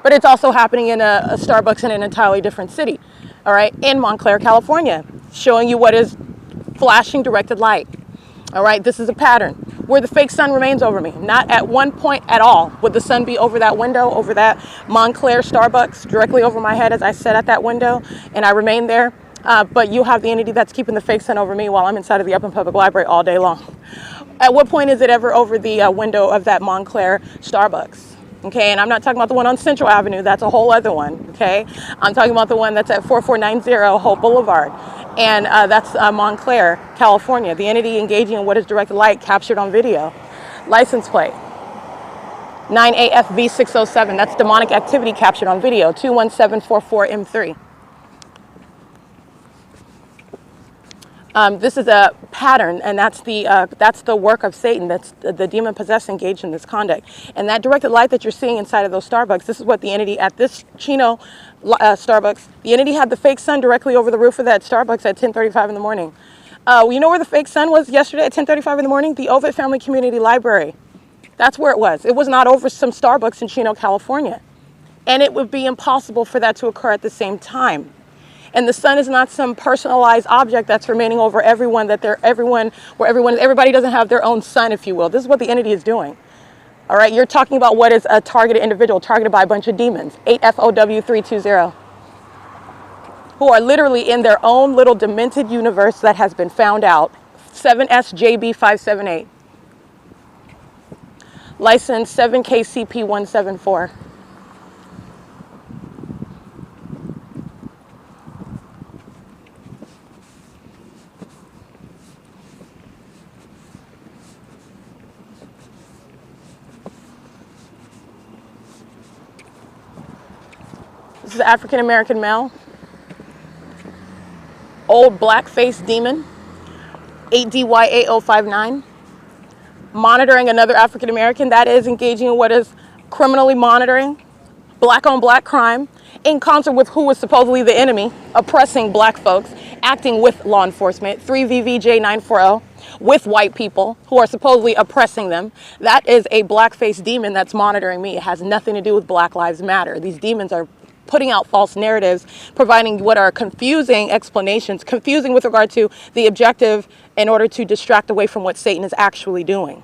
But it's also happening in a Starbucks in an entirely different city, all right, in Montclair, California, showing you what is flashing directed light, all right? This is a pattern where the fake sun remains over me. Not at one point at all would the sun be over that window, over that Montclair Starbucks, directly over my head as I sat at that window, and I remain there. But you have the entity that's keeping the fake sun over me while I'm inside of the Upland Public Library all day long. At what point is it ever over the window of that Montclair Starbucks? Okay, and I'm not talking about the one on Central Avenue. That's a whole other one, okay? I'm talking about the one that's at 4490 Hope Boulevard. And that's Montclair, California. The entity engaging in what is directed light captured on video. License plate, 9AFV607. That's demonic activity captured on video, 21744M3. This is a pattern, and that's the work of Satan. That's the demon possessed engaged in this conduct. And that directed light that you're seeing inside of those Starbucks, this is what the entity at this Chino Starbucks, the entity had the fake sun directly over the roof of that Starbucks at 10:35 in the morning. You know where the fake sun was yesterday at 10:35 in the morning? The Ovid Family Community Library. That's where it was. It was not over some Starbucks in Chino, California. And it would be impossible for that to occur at the same time. And the sun is not some personalized object that's remaining over everyone, everybody doesn't have their own sun, if you will. This is what the entity is doing. All right, you're talking about what is a targeted individual, targeted by a bunch of demons, 8FOW320, who are literally in their own little demented universe that has been found out, 7SJB578. License 7KCP174. This is an African-American male, old black-faced demon, 8DY8059, monitoring another African-American that is engaging in what is criminally monitoring black-on-black crime in concert with who is supposedly the enemy, oppressing black folks, acting with law enforcement, 3VVJ940, with white people who are supposedly oppressing them. That is a black-faced demon that's monitoring me. It has nothing to do with Black Lives Matter. These demons are putting out false narratives, providing what are confusing explanations, confusing with regard to the objective in order to distract away from what Satan is actually doing.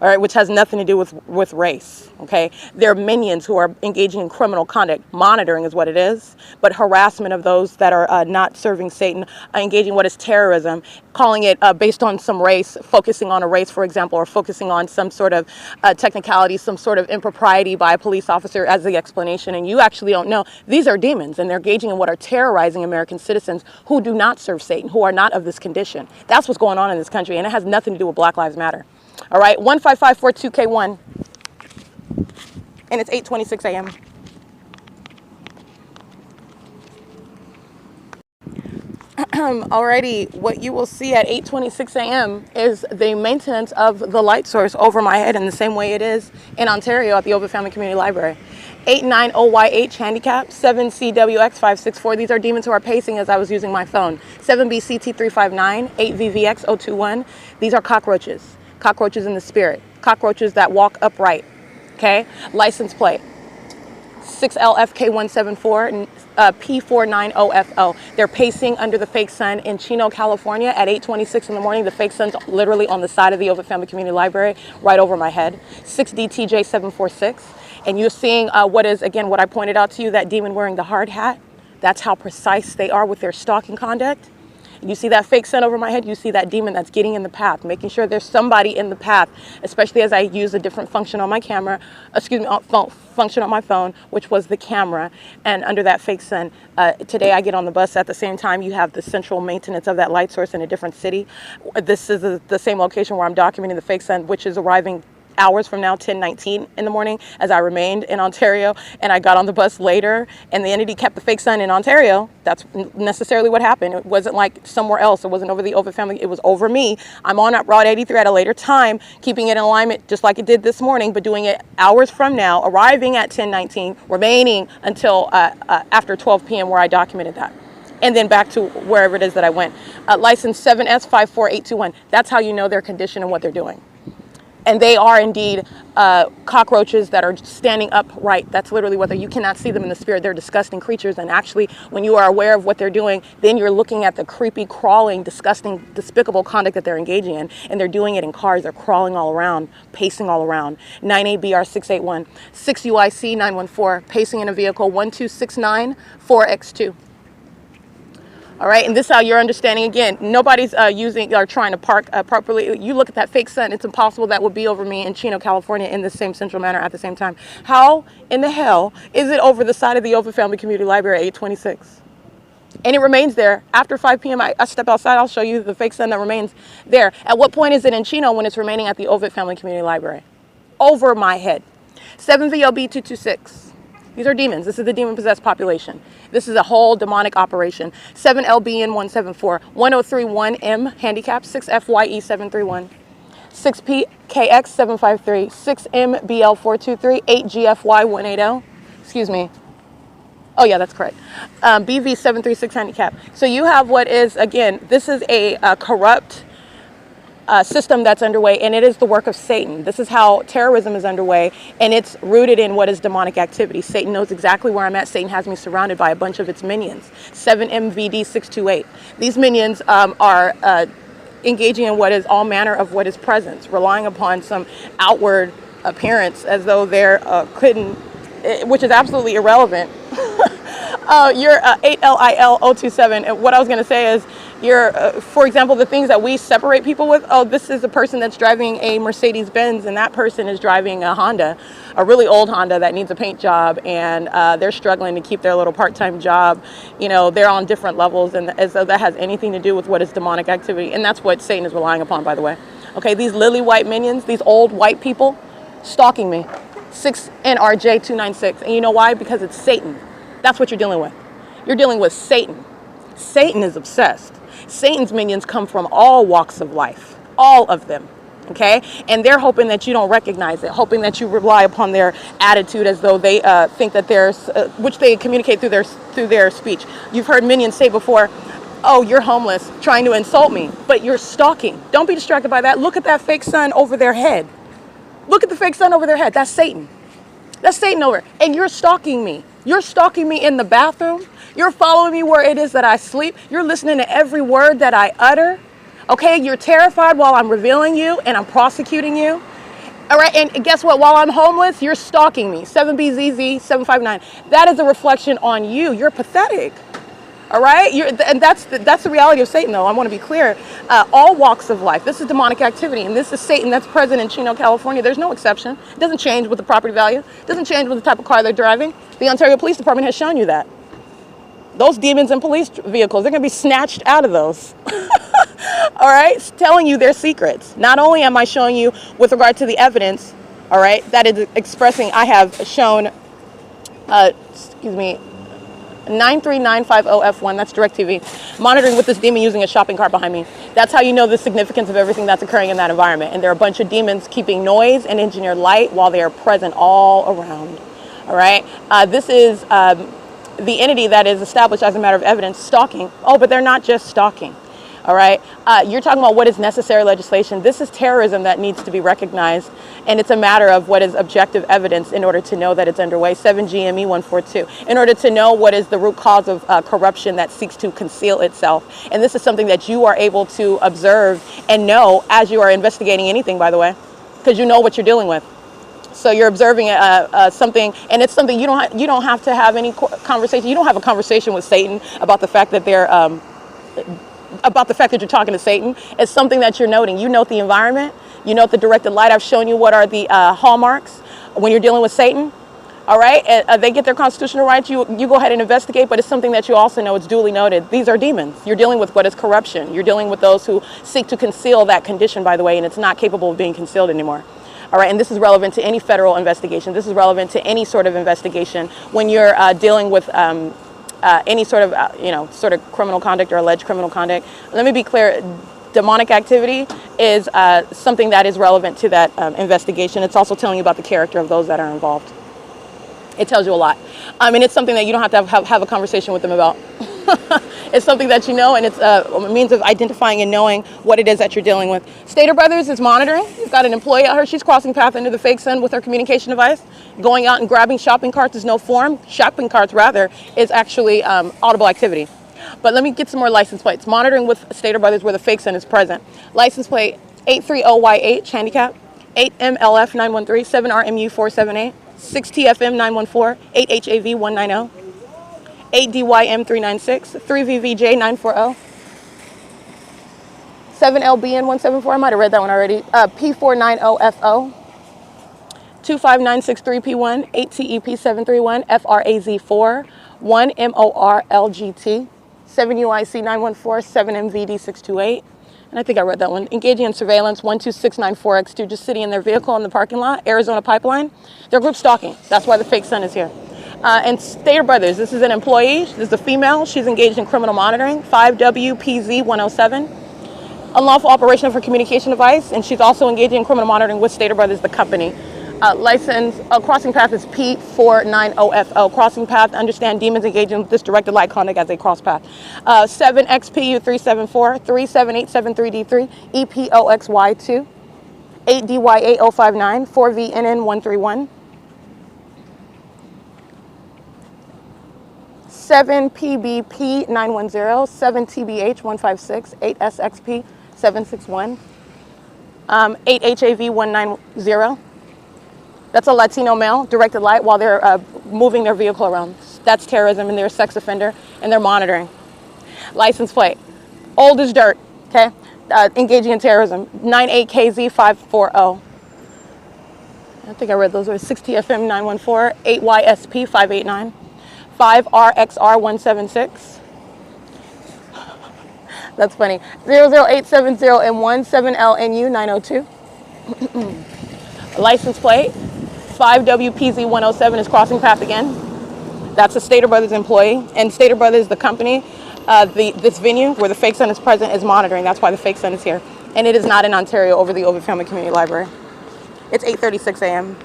all right, which has nothing to do with race, okay? They're minions who are engaging in criminal conduct. Monitoring is what it is, but harassment of those that are not serving Satan, engaging what is terrorism, calling it based on some race, focusing on a race, for example, or focusing on some sort of technicality, some sort of impropriety by a police officer as the explanation, and you actually don't know. These are demons, and they're engaging in what are terrorizing American citizens who do not serve Satan, who are not of this condition. That's what's going on in this country, and it has nothing to do with Black Lives Matter. All right, 15542K1, and it's 8:26 a.m. Alrighty, what you will see at 8:26 a.m. is the maintenance of the light source over my head in the same way it is in Ontario at the Ovid Family Community Library. 89OYH handicap, 7CWX564. These are demons who are pacing as I was using my phone. 7BCT359, 8VVX021. These are cockroaches. Cockroaches in the spirit. Cockroaches that walk upright. Okay? License plate. 6LFK174 and P490FO. They're pacing under the fake sun in Chino, California at 8:26 in the morning. The fake sun's literally on the side of the Ovid Family Community Library, right over my head. 6DTJ746. And you're seeing what is, again, what I pointed out to you, that demon wearing the hard hat. That's how precise they are with their stalking conduct. You see that fake sun over my head, you see that demon that's getting in the path, making sure there's somebody in the path, especially as I use a different function on my camera, function on my phone, which was the camera. And under that fake sun, today I get on the bus at the same time. You have the central maintenance of that light source in a different city. This is the same location where I'm documenting the fake sun, which is arriving hours from now, 10:19 in the morning, as I remained in Ontario, and I got on the bus later, and the entity kept the fake sun in Ontario. That's necessarily what happened. It wasn't like somewhere else. It wasn't over the Ovid family. It was over me. I'm on Route 83 at a later time, keeping it in alignment just like it did this morning, but doing it hours from now, arriving at 10:19, remaining until after 12 p.m. where I documented that. And then back to wherever it is that I went. License 7S54821. That's how you know their condition and what they're doing. And they are indeed cockroaches that are standing upright. That's literally what you cannot see them in the spirit. They're disgusting creatures. And actually, when you are aware of what they're doing, then you're looking at the creepy, crawling, disgusting, despicable conduct that they're engaging in. And they're doing it in cars. They're crawling all around, pacing all around. 98BR681, 6UIC 914, pacing in a vehicle 1269 4X2. All right, and this is how you're understanding. Again, nobody's using or trying to park properly. You look at that fake sun, it's impossible that would be over me in Chino, California in the same central manner at the same time. How in the hell is it over the side of the Ovid Family Community Library at 8:26? And it remains there. After 5 p.m., I step outside, I'll show you the fake sun that remains there. At what point is it in Chino when it's remaining at the Ovid Family Community Library? Over my head. 7VLB226. These are demons. This is the demon-possessed population. This is a whole demonic operation. 7LBN174, 1031M handicap, 6FYE731, 6PKX753, 6MBL423, 8GFY180. Excuse me. Oh, yeah, that's correct. BV736 handicap. So you have what is, again, this is a corrupt system that's underway, and it is the work of Satan. This is how terrorism is underway, and it's rooted in what is demonic activity. Satan knows exactly where I'm at. Satan has me surrounded by a bunch of its minions. 7MVD628. These minions are engaging in what is all manner of what is presence, relying upon some outward appearance as though they're which is absolutely irrelevant. You're 8LIL027. And what I was going to say is, for example, the things that we separate people with, oh, this is a person that's driving a Mercedes-Benz, and that person is driving a Honda, a really old Honda that needs a paint job, and they're struggling to keep their little part-time job. You know, they're on different levels, and as though that has anything to do with what is demonic activity. And that's what Satan is relying upon, by the way. Okay, these lily white minions, these old white people, stalking me. 6NRJ296. And you know why? Because it's Satan. That's what you're dealing with. You're dealing with Satan. Satan is obsessed. Satan's minions come from all walks of life, all of them, okay? And they're hoping that you don't recognize it, hoping that you rely upon their attitude as though they think that there's, which they communicate through their speech. You've heard minions say before, oh, you're homeless, trying to insult me, but you're stalking. Don't be distracted by that. Look at that fake sun over their head. Look at the fake sun over their head. That's Satan. That's Satan over. And you're stalking me. You're stalking me in the bathroom. You're following me where it is that I sleep. You're listening to every word that I utter. Okay, you're terrified while I'm revealing you and I'm prosecuting you. All right, and guess what? While I'm homeless, you're stalking me. 7BZZ759. That is a reflection on you. You're pathetic. All right, and that's the reality of Satan, though. I want to be clear. All walks of life. This is demonic activity, and this is Satan that's present in Chino, California. There's no exception. It doesn't change with the property value. It doesn't change with the type of car they're driving. The Ontario Police Department has shown you that. Those demons in police vehicles, they're going to be snatched out of those. All right, it's telling you their secrets. Not only am I showing you with regard to the evidence, all right, that is expressing, I have shown, 93950F1, that's DirecTV, monitoring with this demon using a shopping cart behind me. That's how you know the significance of everything that's occurring in that environment. And there are a bunch of demons keeping noise and engineered light while they are present all around. All right, this is the entity that is established as a matter of evidence, stalking. Oh, but they're not just stalking. All right, you're talking about what is necessary legislation. This is terrorism that needs to be recognized, and it's a matter of what is objective evidence in order to know that it's underway. 7GME 142, in order to know what is the root cause of corruption that seeks to conceal itself. And this is something that you are able to observe and know as you are investigating anything, by the way, because you know what you're dealing with. So you're observing something, and it's something you don't have to have any conversation. You don't have a conversation with Satan about the fact that they're about the fact that you're talking to Satan. It's something that you're noting. You note the environment. You note the directed light. I've shown you what are the hallmarks when you're dealing with Satan. All right, they get their constitutional rights. You go ahead and investigate, but it's something that you also know. It's duly noted. These are demons. You're dealing with what is corruption. You're dealing with those who seek to conceal that condition, by the way, and it's not capable of being concealed anymore. All right, and this is relevant to any federal investigation. This is relevant to any sort of investigation when you're dealing with any sort of, sort of criminal conduct or alleged criminal conduct. Let me be clear. Demonic activity is something that is relevant to that investigation. It's also telling you about the character of those that are involved. It tells you a lot. I mean, it's something that you don't have to have a conversation with them about. It's something that you know, and it's a means of identifying and knowing what it is that you're dealing with. Stater Brothers is monitoring. You've got an employee out here. She's crossing path into the fake sun with her communication device. Going out and grabbing shopping carts is no form. Shopping carts, rather, is actually audible activity. But let me get some more license plates. Monitoring with Stater Brothers where the fake sun is present. License plate 830YH, handicap, 8MLF913, 7RMU478, 6TFM914, 8HAV190. 8DYM396, 3VVJ940, 7LBN174, I might have read that one already, P490FO, 25963P1, 8TEP731, FRAZ4, 1MORLGT, 7UIC914, 7MVD628, and I think I read that one. Engaging in surveillance, 12694X2, just sitting in their vehicle in the parking lot, Arizona Pipeline. They're group stalking. That's why the fake sun is here. And Stater Brothers, this is an employee. This is a female. She's engaged in criminal monitoring, 5WPZ107. Unlawful operation of her communication device, and she's also engaging in criminal monitoring with Stater Brothers, the company. License, crossing path is P490FO. Crossing path, understand demons engaging with this directed light conduct as a cross path. 7XPU374, 37873D3, EPOXY2, 8DY8059, 4VNN131. 7PBP910, 7TBH156, 8SXP761, 8HAV190. That's a Latino male, directed light while they're moving their vehicle around. That's terrorism, and they're a sex offender, and they're monitoring. License plate, old as dirt, okay? Engaging in terrorism, 98KZ540. I think I read those. 6TFM914, 8YSP589. 5RXR176. That's funny. 00870M1, 7LNU902. License plate 5WPZ107 is crossing path again. That's a Stater Brothers employee, and Stater Brothers, the company, this venue where the fake sun is present, is monitoring. That's why the fake sun is here, and it is not in Ontario over the Ovid Family Community Library. It's 8:36 a.m.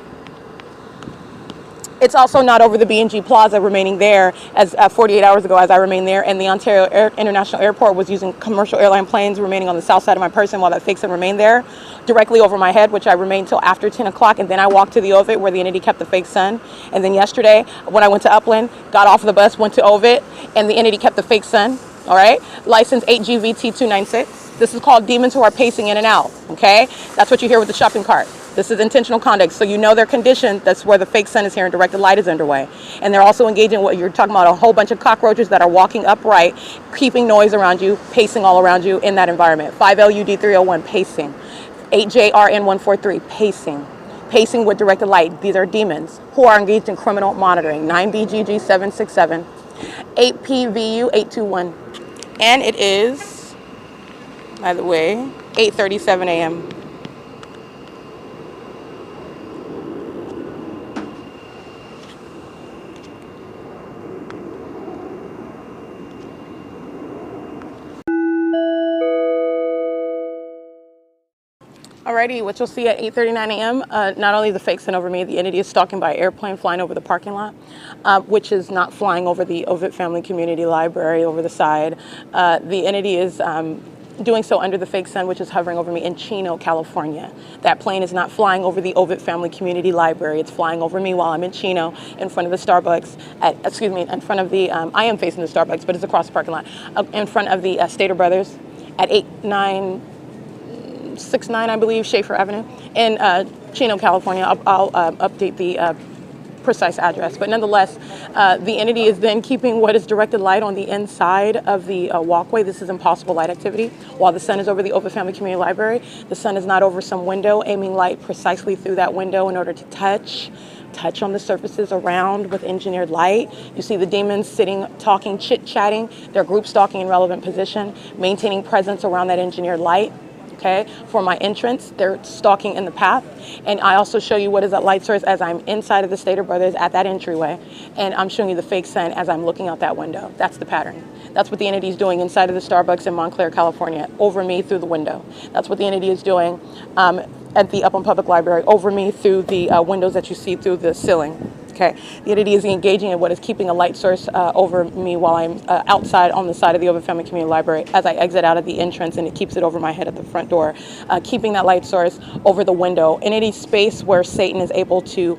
It's also not over the B&G Plaza, remaining there as 48 hours ago as I remained there, and the Ontario International Airport was using commercial airline planes remaining on the south side of my person while that fake sun remained there, directly over my head, which I remained till after 10 o'clock, and then I walked to the Ovid where the entity kept the fake sun. And then yesterday, when I went to Upland, got off the bus, went to Ovid, and the entity kept the fake sun. All right, license 8GVT296. This is called demons who are pacing in and out, okay? That's what you hear with the shopping cart. This is intentional conduct. So you know they're conditioned. That's where the fake sun is here and directed light is underway. And they're also engaging what you're talking about, a whole bunch of cockroaches that are walking upright, keeping noise around you, pacing all around you in that environment. 5LUD301, pacing. 8JRN143, pacing. Pacing with directed light. These are demons who are engaged in criminal monitoring. 9BGG767, 8PVU821. And it is, by the way, 8:37 a.m. Alrighty, what you'll see at 8:39 a.m., not only the fake sun over me, the entity is stalking by airplane flying over the parking lot, which is not flying over the Ovid Family Community Library over the side. The entity is doing so under the fake sun, which is hovering over me in Chino, California. That plane is not flying over the Ovid Family Community Library. It's flying over me while I'm in Chino in front of the Starbucks, in front of the, I am facing the Starbucks, but it's across the parking lot, in front of the Stater Brothers at 8969, I believe, Schaefer Avenue in Chino, California. I'll update the precise address, but nonetheless, the entity is then keeping what is directed light on the inside of the walkway. This is impossible light activity. While the sun is over the Ovid Family Community Library, the sun is not over some window, aiming light precisely through that window in order to touch on the surfaces around with engineered light. You see the demons sitting, talking, chit-chatting. They're group stalking in relevant position, maintaining presence around that engineered light. Okay, for my entrance, they're stalking in the path. And I also show you what is that light source as I'm inside of the Stater Brothers at that entryway. And I'm showing you the fake sun as I'm looking out that window. That's the pattern. That's what the entity is doing inside of the Starbucks in Montclair, California, over me through the window. That's what the entity is doing at the Upland Public Library, over me through the windows that you see through the ceiling. Okay, the entity is engaging in what is keeping a light source over me while I'm outside on the side of the Ovid Family Community Library as I exit out of the entrance, and it keeps it over my head at the front door, keeping that light source over the window in any space where Satan is able to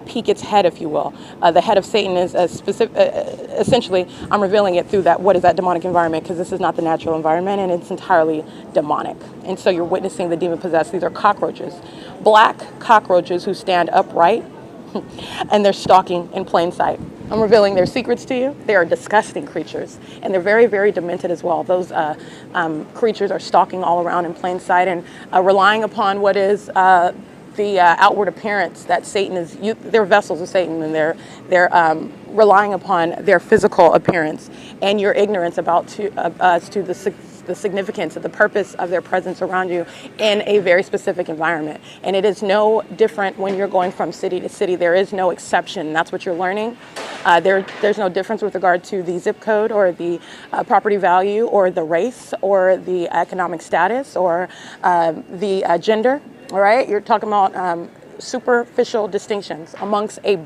peek its head, if you will. The head of Satan is essentially, I'm revealing it through that, what is that demonic environment, because this is not the natural environment and it's entirely demonic. And so you're witnessing the demon possessed. These are cockroaches, black cockroaches who stand upright, and they're stalking in plain sight. I'm revealing their secrets to you. They are disgusting creatures, and they're very, very demented as well. Those creatures are stalking all around in plain sight and relying upon what is the outward appearance that Satan is. They're vessels of Satan, and they're relying upon their physical appearance and your ignorance about the significance of the purpose of their presence around you in a very specific environment. And it is no different when you're going from city to city. There is no exception. That's what you're learning. There's no difference with regard to the zip code or the property value or the race or the economic status or the gender. All right, you're talking about superficial distinctions amongst a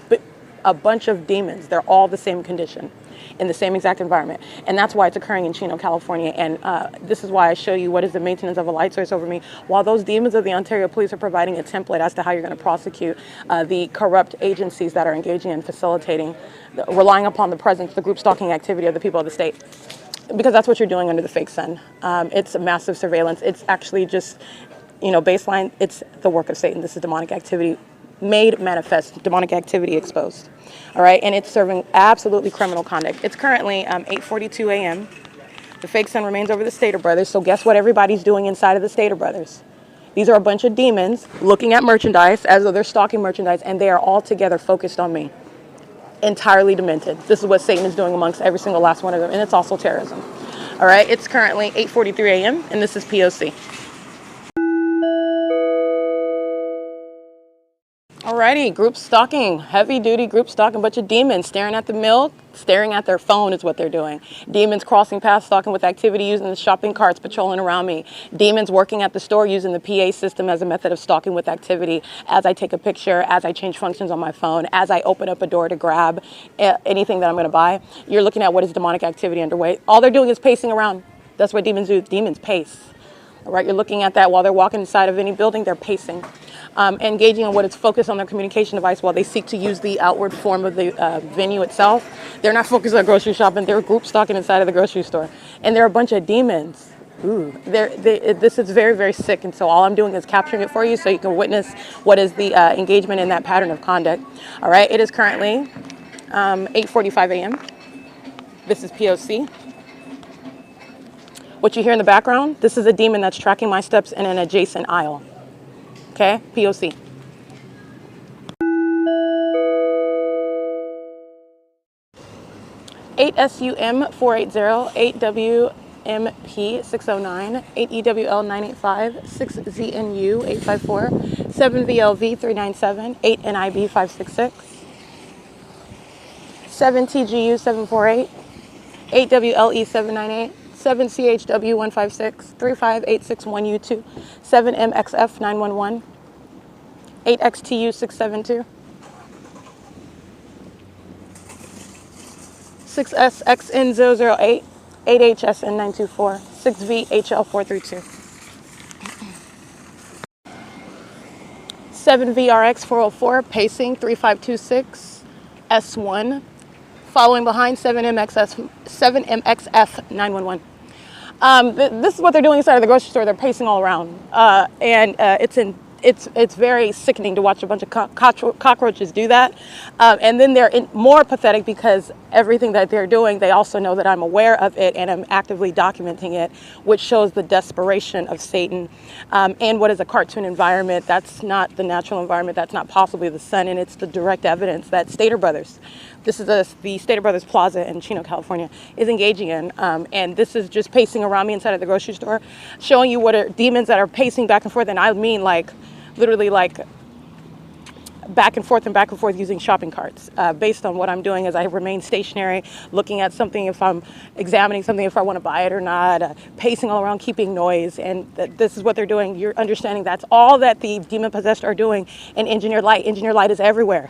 bunch of demons. They're all the same condition in the same exact environment. And that's why it's occurring in Chino, California. And this is why I show you what is the maintenance of a light source over me, while those demons of the Ontario police are providing a template as to how you're going to prosecute the corrupt agencies that are engaging in facilitating, relying upon the presence, the group stalking activity of the people of the state. Because that's what you're doing under the fake sun. It's a massive surveillance. It's actually just, baseline, it's the work of Satan. This is demonic activity made manifest, demonic activity exposed. All right, and it's serving absolutely criminal conduct. It's currently 8:42 a.m. The fake sun remains over the Stater Brothers, so guess what everybody's doing inside of the Stater Brothers? These are a bunch of demons looking at merchandise as though they're stalking merchandise, and they are all together focused on me. Entirely demented. This is what Satan is doing amongst every single last one of them, and it's also terrorism. All right, it's currently 8:43 a.m., and this is P.O.C. Alrighty, group stalking, heavy duty group stalking, bunch of demons staring at the milk, staring at their phone is what they're doing. Demons crossing paths, stalking with activity, using the shopping carts, patrolling around me. Demons working at the store, using the PA system as a method of stalking with activity as I take a picture, as I change functions on my phone, as I open up a door to grab anything that I'm going to buy. You're looking at what is demonic activity underway. All they're doing is pacing around. That's what demons do. Demons pace. All right, you're looking at that while they're walking inside of any building, they're pacing. Engaging on what is focused on their communication device while they seek to use the outward form of the venue itself. They're not focused on grocery shopping, they're group stalking inside of the grocery store. And they're a bunch of demons. This is very, very sick, and so all I'm doing is capturing it for you so you can witness what is the engagement in that pattern of conduct. All right, it is currently 8:45 a.m. This is P.O.C. What you hear in the background, this is a demon that's tracking my steps in an adjacent aisle. Okay, P.O.C. Eight SUM 480, 8 WMP 609, 8 EWL 985, 6 ZNU 854, 7 VLV 397, 8 NIB 566, 7 TGU 748, 8 WLE 798, 7 CHW 156, 35861 U2, 7 MXF 911, 8 XTU 672, 6SXN008, 8HSN924, 6VHL432, 7VRX404, pacing 3526, S1, following behind 7MXF 911. This is what they're doing inside of the grocery store. They're pacing all around, and it's very sickening to watch a bunch of cockroaches do that. And then they're more pathetic because everything that they're doing, they also know that I'm aware of it and I'm actively documenting it, which shows the desperation of Satan and what is a cartoon environment. That's not the natural environment. That's not possibly the sun. And it's the direct evidence that Stater Brothers, this is the Stater Brothers Plaza in Chino, California, is engaging in. And this is just pacing around me inside of the grocery store, showing you what are demons that are pacing back and forth. And I mean like literally like back and forth using shopping carts. Based on what I'm doing as I remain stationary, looking at something, if I'm examining something, if I want to buy it or not, pacing all around, keeping noise. And this is what they're doing. You're understanding that's all that the demon possessed are doing in engineered light. Engineered light is everywhere.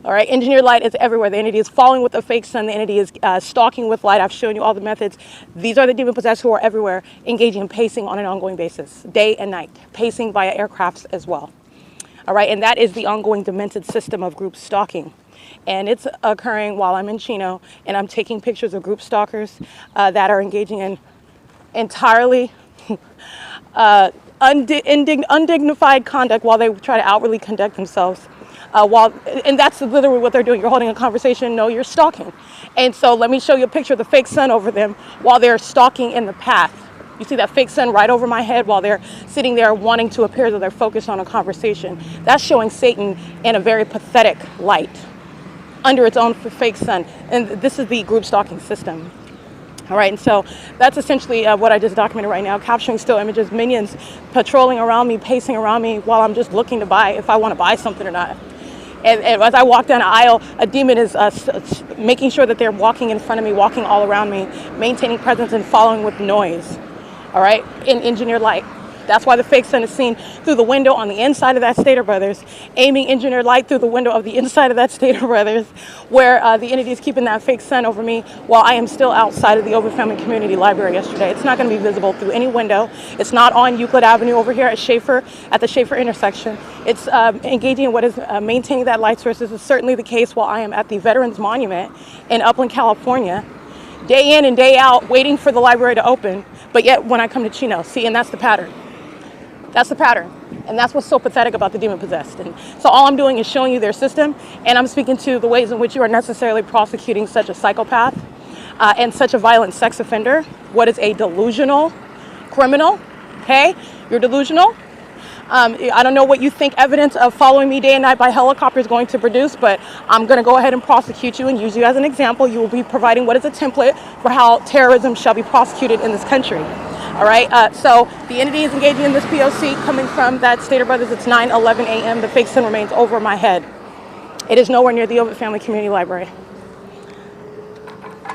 All right, engineered light is everywhere. The entity is following with the fake sun. The entity is stalking with light. I've shown you all the methods. These are the demon possessed who are everywhere, engaging in pacing on an ongoing basis, day and night, pacing via aircrafts as well. All right, and that is the ongoing demented system of group stalking. And it's occurring while I'm in Chino, and I'm taking pictures of group stalkers that are engaging in entirely undignified conduct while they try to outwardly conduct themselves. And that's literally what they're doing. You're holding a conversation, no, you're stalking. And so let me show you a picture of the fake sun over them while they're stalking in the path. You see that fake sun right over my head while they're sitting there wanting to appear that they're focused on a conversation. That's showing Satan in a very pathetic light under its own fake sun. And this is the group stalking system. All right, and so that's essentially what I just documented right now, capturing still images, minions patrolling around me, pacing around me while I'm just looking to buy, if I want to buy something or not. And as I walk down an aisle, a demon is making sure that they're walking in front of me, walking all around me, maintaining presence and following with noise, all right, in engineered light. That's why the fake sun is seen through the window on the inside of that Stater Brothers, aiming engineered light through the window of the inside of that Stater Brothers, where the entity is keeping that fake sun over me while I am still outside of the Ovid Family Community Library yesterday. It's not going to be visible through any window. It's not on Euclid Avenue over here at Schaefer, at the Schaefer intersection. It's engaging in what is maintaining that light source. This is certainly the case while I am at the Veterans Monument in Upland, California, day in and day out, waiting for the library to open. But yet when I come to Chino, see, and that's the pattern. That's the pattern. And that's what's so pathetic about the demon possessed. And so all I'm doing is showing you their system, and I'm speaking to the ways in which you are necessarily prosecuting such a psychopath and such a violent sex offender. What is a delusional criminal? Okay, you're delusional. I don't know what you think evidence of following me day and night by helicopter is going to produce, but I'm going to go ahead and prosecute you and use you as an example. You will be providing what is a template for how terrorism shall be prosecuted in this country. All right, so the entity is engaging in this P.O.C. coming from that Stater Brothers. It's 9:11 a.m. The fake sun remains over my head. It is nowhere near the Ovid Family Community Library.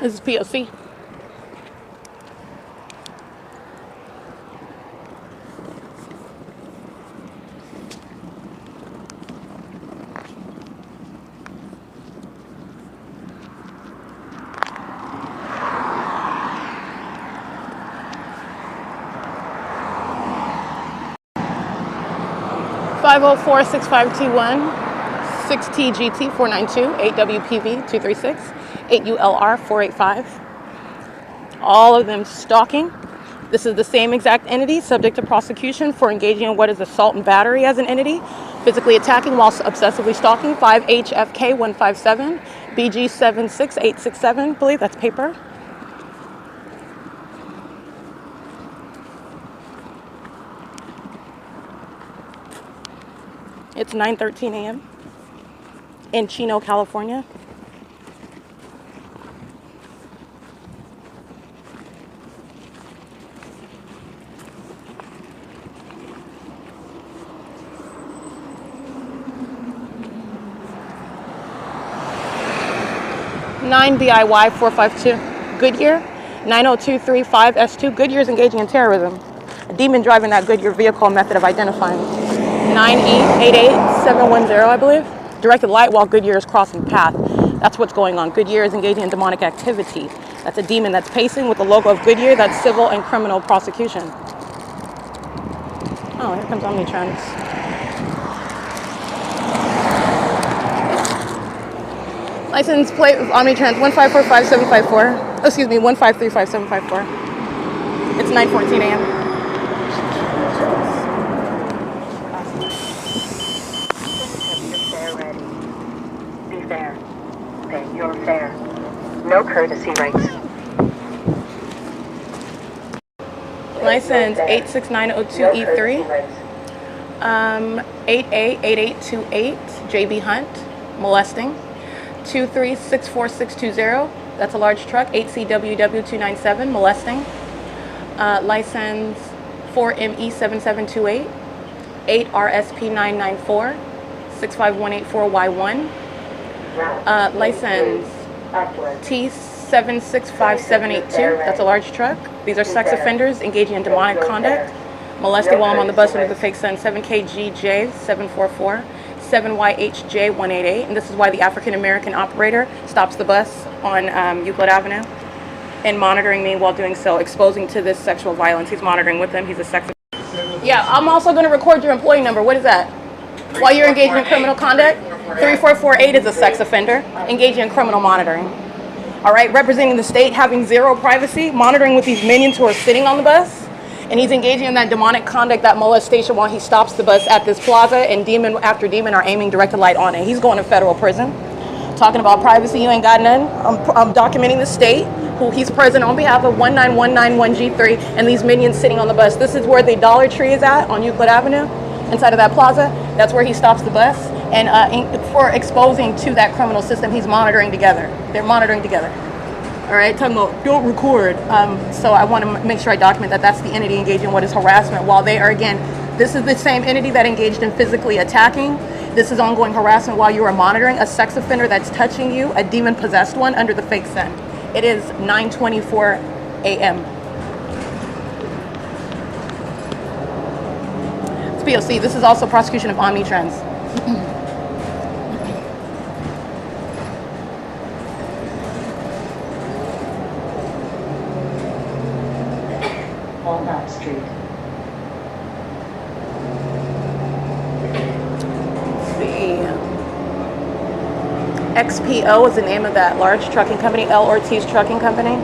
This is P.O.C. (504-6521), 6TGT 492, 8WPV 236, 8ULR 485. All of them stalking, This is the same exact entity subject to prosecution for engaging in what is assault and battery as an entity, physically attacking while obsessively stalking, 5HFK157, BG76867, I believe that's paper. It's 9:13 a.m. in Chino, California. Nine BIY 452 Goodyear 90235 S2. Goodyear is engaging in terrorism. A demon driving that Goodyear vehicle, method of identifying. 9E88710, I believe. Directed light while Goodyear is crossing path. That's what's going on. Goodyear is engaging in demonic activity. That's a demon that's pacing with the logo of Goodyear. That's civil and criminal prosecution. Oh, here comes Omnitrans. License plate of Omnitrans 1545754. Oh, excuse me, 1535754. It's 9:14 a.m. Be fair. Pay your fare. No courtesy rates. License 86902E3. 8A8828 JB Hunt, molesting. 2364620. That's a large truck. 8CWW297, molesting. License 4ME7728. 8RSP994. 65184Y1. License T765782. That's a large truck. These are sex offenders engaging in demonic conduct. Molesting while I'm on the bus under the fake sun. 7KGJ744. 7YHJ188, and this is why the African American operator stops the bus on Euclid Avenue and monitoring me while doing so, exposing to this sexual violence. He's monitoring with them. He's a sex offender. Yeah, I'm also going to record your employee number. What is that? While you're engaging in criminal conduct, 3448 is a sex offender engaging in criminal monitoring. All right, representing the state, having zero privacy, monitoring with these minions who are sitting on the bus. And he's engaging in that demonic conduct, that molestation, while he stops the bus at this plaza, and demon after demon are aiming directed light on it. He's going to federal prison. Talking about privacy, you ain't got none. I'm documenting the state, who he's present on behalf of 19191G3, and these minions sitting on the bus. This is where the Dollar Tree is at on Euclid Avenue, inside of that plaza. That's where he stops the bus, and for exposing to that criminal system, he's monitoring together. They're monitoring together. All right, talking about don't record. So I want to make sure I document that that's the entity engaging in what is harassment. While they are, again, this is the same entity that engaged in physically attacking. This is ongoing harassment while you are monitoring a sex offender that's touching you, a demon-possessed one, under the fake sun. It is 9:24 a.m. It's P.O.C. This is also prosecution of Omnitrans. Walnut Street. XPO is the name of that large trucking company, L. Ortiz Trucking Company.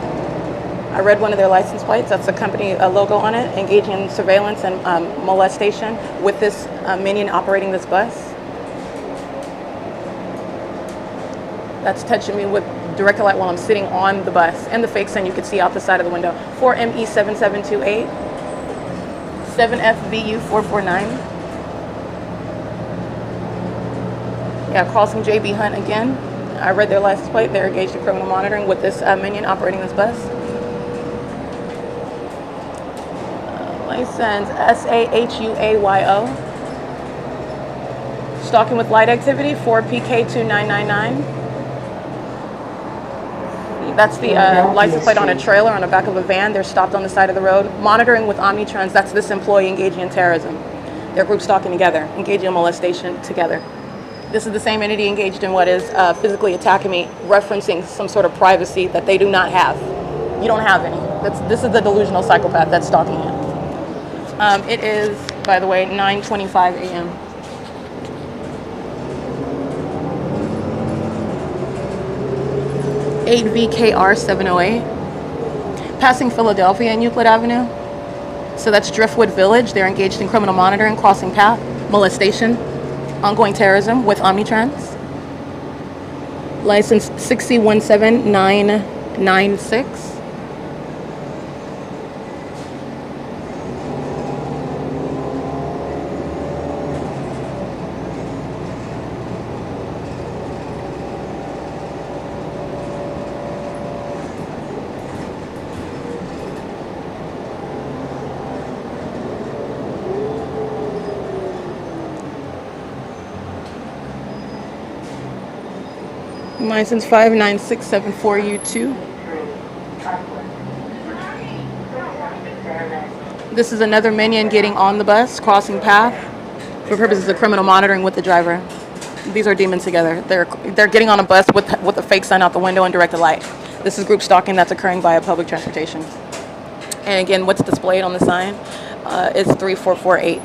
I read one of their license plates. That's the company logo on it, engaging in surveillance and molestation with this minion operating this bus. That's touching me with direct light while I'm sitting on the bus, and the fake sun you can see out the side of the window. 4ME7728, 7FVU449. Yeah, crossing JB Hunt again. I read their license plate. They're engaged in criminal monitoring with this minion operating this bus. License SAHUAYO. Stalking with light activity, 4PK2999. That's the license plate on a trailer on the back of a van. They're stopped on the side of the road. Monitoring with Omnitrans. That's this employee engaging in terrorism. They're group stalking together, engaging in molestation together. This is the same entity engaged in what is physically attacking me, referencing some sort of privacy that they do not have. You don't have any. This is the delusional psychopath that's stalking you. It is, by the way, 9:25 a.m. (8VKR708), passing Philadelphia and Euclid Avenue. So that's Driftwood Village. They're engaged in criminal monitoring, crossing path, molestation, ongoing terrorism with Omnitrans. License 6017996. License 59674U2. This is another minion getting on the bus, crossing path for purposes of criminal monitoring with the driver. These are demons together. They're getting on a bus with a fake sign out the window and directed light. This is group stalking that's occurring via public transportation. And again, what's displayed on the sign is 3448.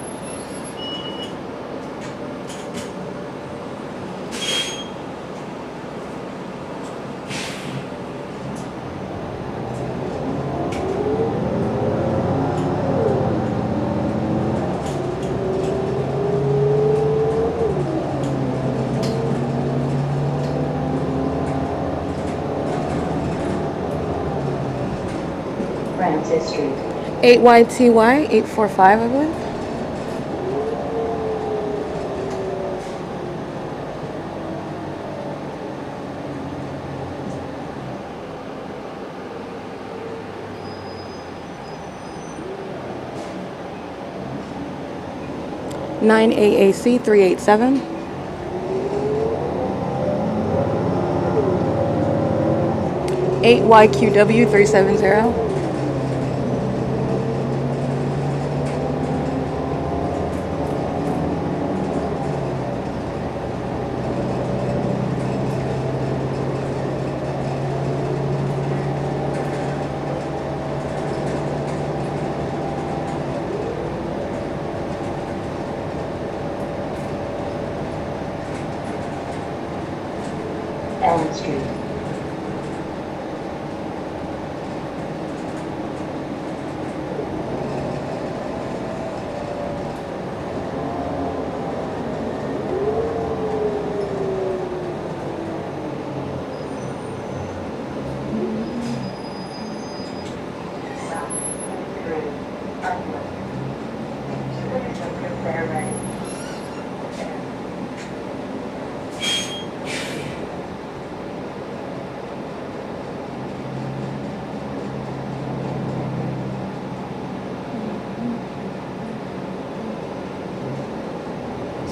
Francis Street. 8YTY 845, I believe. Nine AAC 387. Eight YQW 370. Elm Street.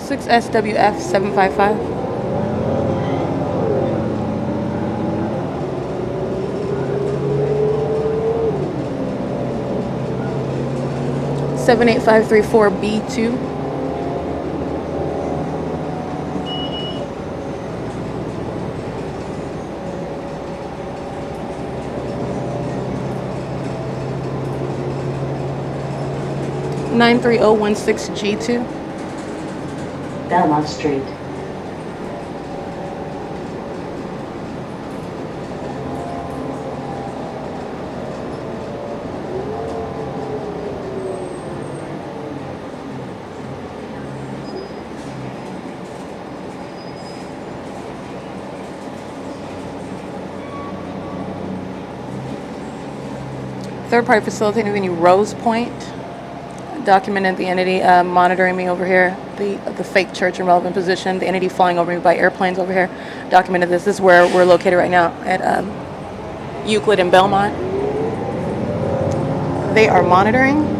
Six SWF 755. Seven 8534 B2. Nine 3016 G2. Belmont Street. Third party facilitating venue Rose Point. Documented the entity monitoring me over here, the fake church in relevant position, the entity flying over me by airplanes over here. Documented this. This is where we're located right now at Euclid and Belmont. They are monitoring.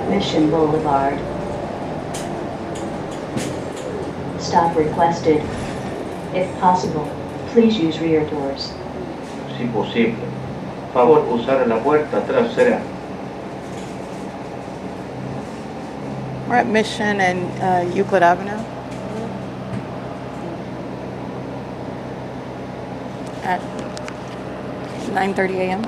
Mission Boulevard. Stop requested. If possible, please use rear doors. Si posible, favor usar la puerta trasera. We're at Mission and Euclid Avenue. At 9:30 a.m.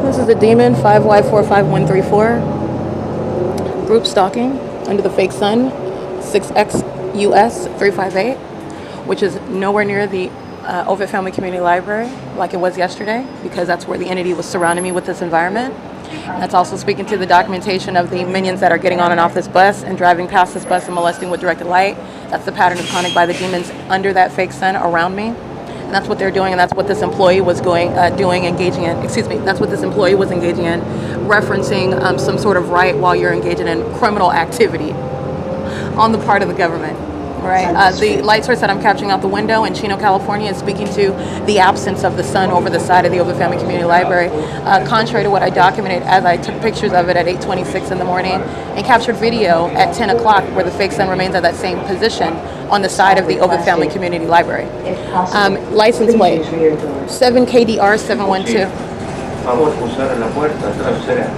This is the Demon 5Y45134 group stalking under the fake sun 6X U.S. 358, which is nowhere near the Ovid Family Community Library like it was yesterday, because that's where the entity was surrounding me with this environment. And that's also speaking to the documentation of the minions that are getting on and off this bus and driving past this bus and molesting with directed light. That's the pattern of conduct by the demons under that fake sun around me. And that's what they're doing, and that's what this employee was engaging in. Excuse me, that's what this employee was engaging in, referencing some sort of right while you're engaging in criminal activity on the part of the government, right? The light source that I'm capturing out the window in Chino, California is speaking to the absence of the sun over the side of the Ovid Family Community Library, contrary to what I documented as I took pictures of it at 8:26 in the morning and captured video at 10 o'clock where the fake sun remains at that same position on the side of the Ovid Family Community Library. License plate 7KDR 712. Favor usar la puerta trasera.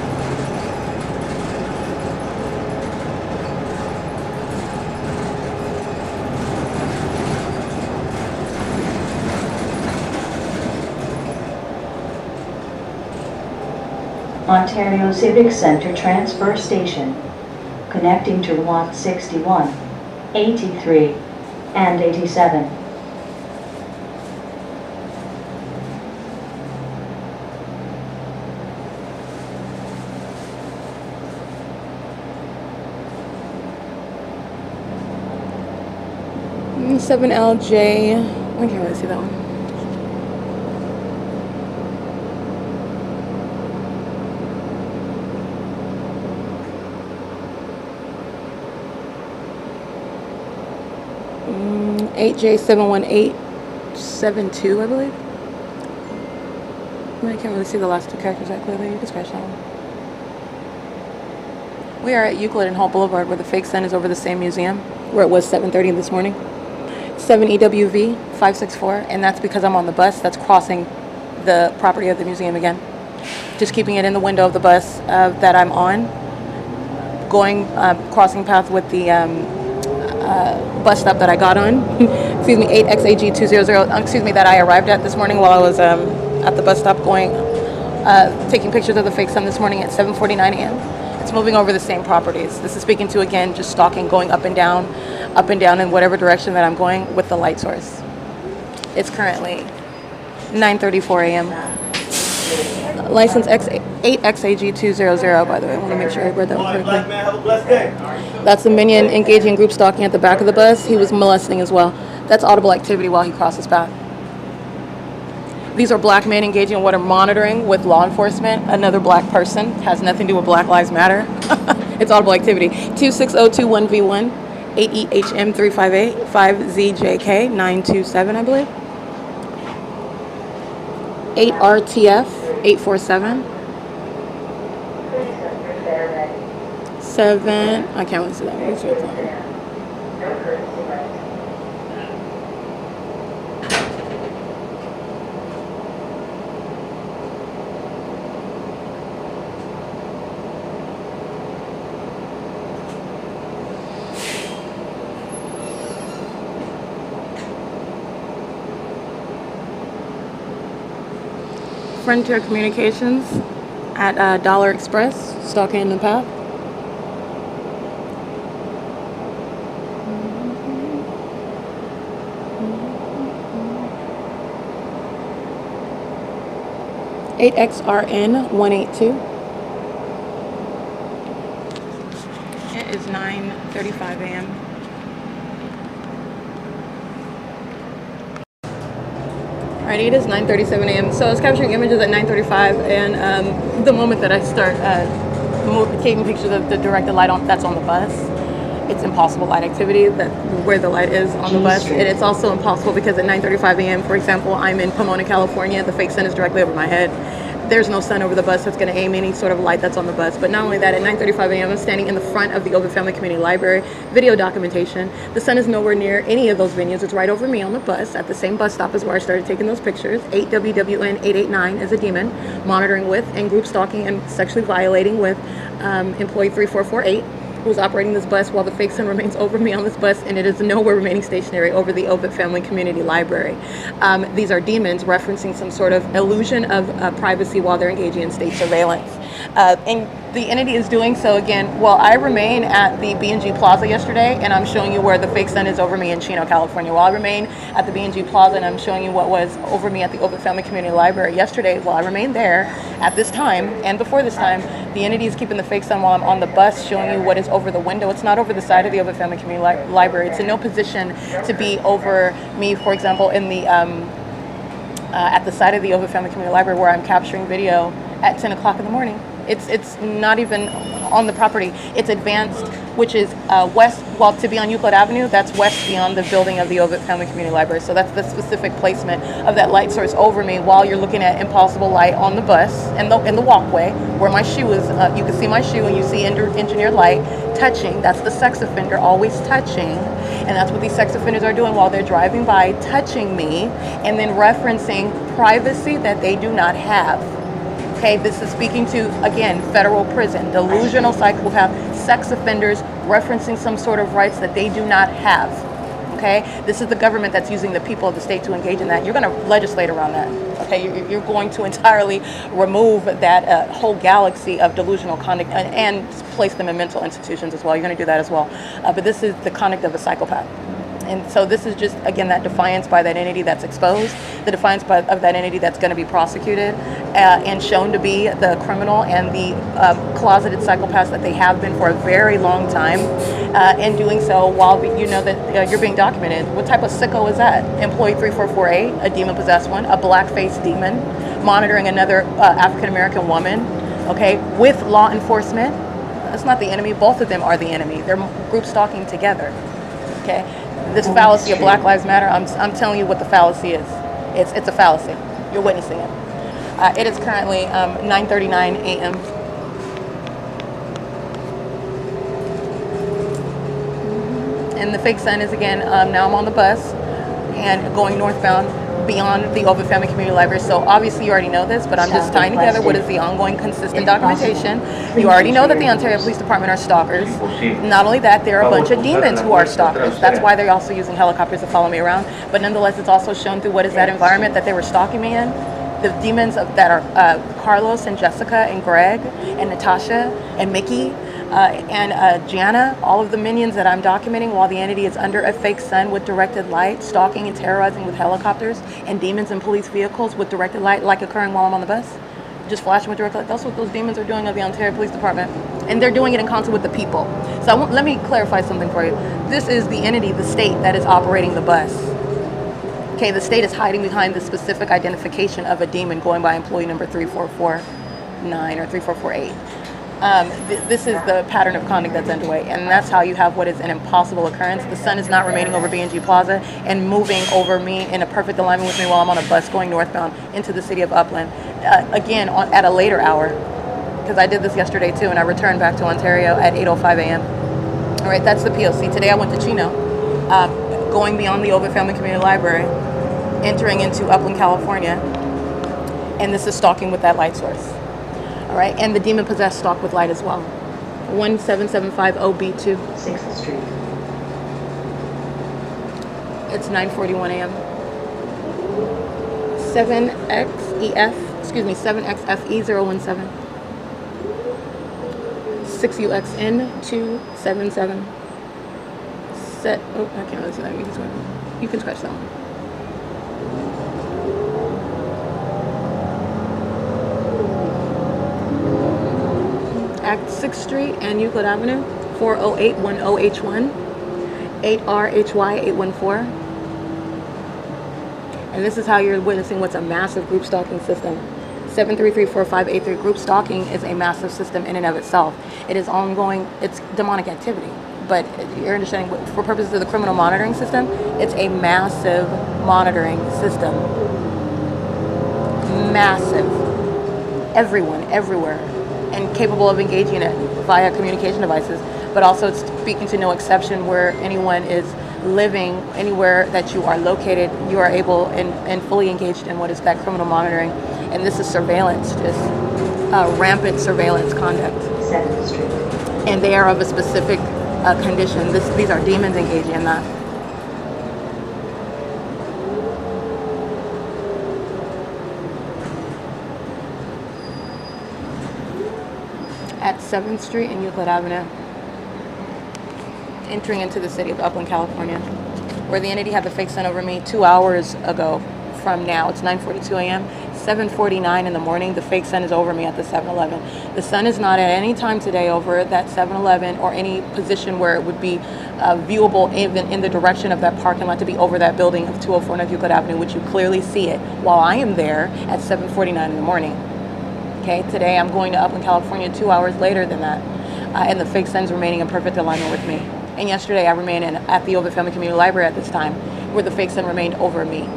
Ontario Civic Centre Transfer Station, connecting to Lot 61, 83, and 87. Mm, 7LJ. I can't really see that one. Mm, 8J71872, I believe. I can't really see the last two characters that clearly. You can scratch that one. We are at Euclid and Holt Boulevard, where the fake sun is over the same museum where it was 7:30 this morning. 7EWV 564, and that's because I'm on the bus that's crossing the property of the museum again. Just keeping it in the window of the bus that I'm on, crossing path with the bus stop that I got on. Excuse me, 8XAG200. Excuse me, that I arrived at this morning while I was at the bus stop taking pictures of the fake sun this morning at 7:49 a.m. It's moving over the same properties. This is speaking to, again, just stalking, going up and down in whatever direction that I'm going with the light source. It's currently 9:34 a.m. License 8XAG200, by the way. I want to make sure I read that one correctly. That's the minion engaging in group stalking at the back of the bus. He was molesting as well. That's audible activity while he crosses path. These are black men engaging in what are monitoring with law enforcement. Another black person. Has nothing to do with Black Lives Matter. It's audible activity. 26021V1, 8EHM358, 5ZJK927, I believe. 8RTF 847. 7. I can't really see that one. Frontier Communications at Dollar Express, stalking in the path. (8XRN 182). It is 9:35 a.m. Alright, it is 9:37 a.m. So I was capturing images at 9:35, and the moment that I start taking pictures of the directed light that's on the bus, it's impossible light activity where the light is on the bus. And it's also impossible because at 9:35 a.m., for example, I'm in Pomona, California. The fake sun is directly over my head. There's no sun over the bus that's going to aim any sort of light that's on the bus. But not only that, at 9:35 a.m., I'm standing in the front of the Ovid Family Community Library, video documentation. The sun is nowhere near any of those venues. It's right over me on the bus, at the same bus stop as where I started taking those pictures. 8WWN 889 is a demon, monitoring with and group stalking and sexually violating with employee 3448. Who's operating this bus while the fake sun remains over me on this bus, and it is nowhere remaining stationary over the Ovid Family Community Library. These are demons referencing some sort of illusion of privacy while they're engaging in state surveillance. And the entity is doing so again while I remain at the B&G Plaza yesterday, and I'm showing you where the fake sun is over me in Chino, California. While I remain at the B&G Plaza and I'm showing you what was over me at the Ovid Family Community Library yesterday, while I remained there at this time and before this time, the entity is keeping the fake sun while I'm on the bus showing you what is over the window. It's not over the side of the Ovid Family Community Library. It's in no position to be over me, for example, in the at the side of the Ovid Family Community Library where I'm capturing video at 10 o'clock in the morning. It's not even on the property. It's advanced, which is west, well, to be on Euclid Avenue, that's west beyond the building of the Ovid Family Community Library. So that's the specific placement of that light source over me while you're looking at impossible light on the bus and in the walkway where my shoe is. You can see my shoe and you see engineered light touching. That's the sex offender always touching. And that's what these sex offenders are doing while they're driving by, touching me and then referencing privacy that they do not have. Okay, this is speaking to, again, federal prison, delusional psychopath, sex offenders referencing some sort of rights that they do not have. Okay, this is the government that's using the people of the state to engage in that. You're going to legislate around that. Okay, you're going to entirely remove that whole galaxy of delusional conduct and place them in mental institutions as well. You're going to do that as well. But this is the conduct of a psychopath. And so this is just, again, that defiance by that entity that's exposed, the defiance of that entity that's going to be prosecuted and shown to be the criminal and the closeted psychopaths that they have been for a very long time. And doing so while you know that you're being documented. What type of sicko is that? Employee 3448, a demon-possessed one, a black-faced demon, monitoring another African-American woman, okay, with law enforcement. That's not the enemy. Both of them are the enemy. They're group stalking together, okay? This fallacy of Black Lives Matter, I'm telling you what the fallacy is. It's a fallacy. You're witnessing it. It is currently 9:39 a.m. And the fake sun is again, now I'm on the bus and going northbound beyond the Ovid Family Community Library. So obviously you already know this, but I'm just tying together what is the ongoing consistent documentation. You already know that the Ontario Police Department are stalkers. Not only that, there are a bunch of demons who are stalkers. That's why they're also using helicopters to follow me around. But nonetheless, it's also shown through what is that environment that they were stalking me in. The demons that are Carlos and Jessica and Greg and Natasha and Mickey and Gianna, all of the minions that I'm documenting while the entity is under a fake sun with directed light, stalking and terrorizing with helicopters and demons in police vehicles with directed light, like occurring while I'm on the bus, just flashing with directed light. That's what those demons are doing at the Ontario Police Department, and they're doing it in concert with the people. So let me clarify something for you. This is the entity, the state, that is operating the bus. Okay, the state is hiding behind the specific identification of a demon going by employee number 3449 or 3448. This is the pattern of conduct that's underway, and that's how you have what is an impossible occurrence. The sun is not remaining over B&G Plaza and moving over me in a perfect alignment with me while I'm on a bus going northbound into the city of Upland. Again, at a later hour, because I did this yesterday too, and I returned back to Ontario at 8:05 a.m. All right, that's the P.O.C. Today I went to Chino, going beyond the Ovid Family Community Library, entering into Upland, California, and this is stalking with that light source. All right, and the demon-possessed stalk with light as well. 1775 OB2. 6th Street. It's 9:41 a.m. 7XFE017. 6UXN277. Set. Oh, I can't really see that. You can scratch that one. At 6th Street and Euclid Avenue, 40810H1, 8RHY814. And this is how you're witnessing what's a massive group stalking system. 7334583 group stalking is a massive system in and of itself. It is ongoing, it's demonic activity. But you're understanding, for purposes of the criminal monitoring system, it's a massive monitoring system. Massive. Everyone, everywhere. And capable of engaging it via communication devices. But also it's speaking to no exception where anyone is living, anywhere that you are located, you are able and fully engaged in what is that criminal monitoring. And this is surveillance, just rampant surveillance conduct. 7th Street. And they are of a specific condition. These are demons engaging in that. At 7th Street and Euclid Avenue, entering into the city of Upland, California, where the entity had the fake sun over me 2 hours ago from now. It's 9:42 a.m. 7:49 in the morning, the fake sun is over me at the 7-Eleven. The sun is not at any time today over that 7-Eleven or any position where it would be viewable even in the direction of that parking lot to be over that building of 204 North Euclid Avenue, which you clearly see it while I am there at 7:49 in the morning. Okay, today I'm going to Upland, California 2 hours later than that, and the fake sun's remaining in perfect alignment with me. And yesterday I remained at the Ovid Family Community Library at this time, where the fake sun remained over me.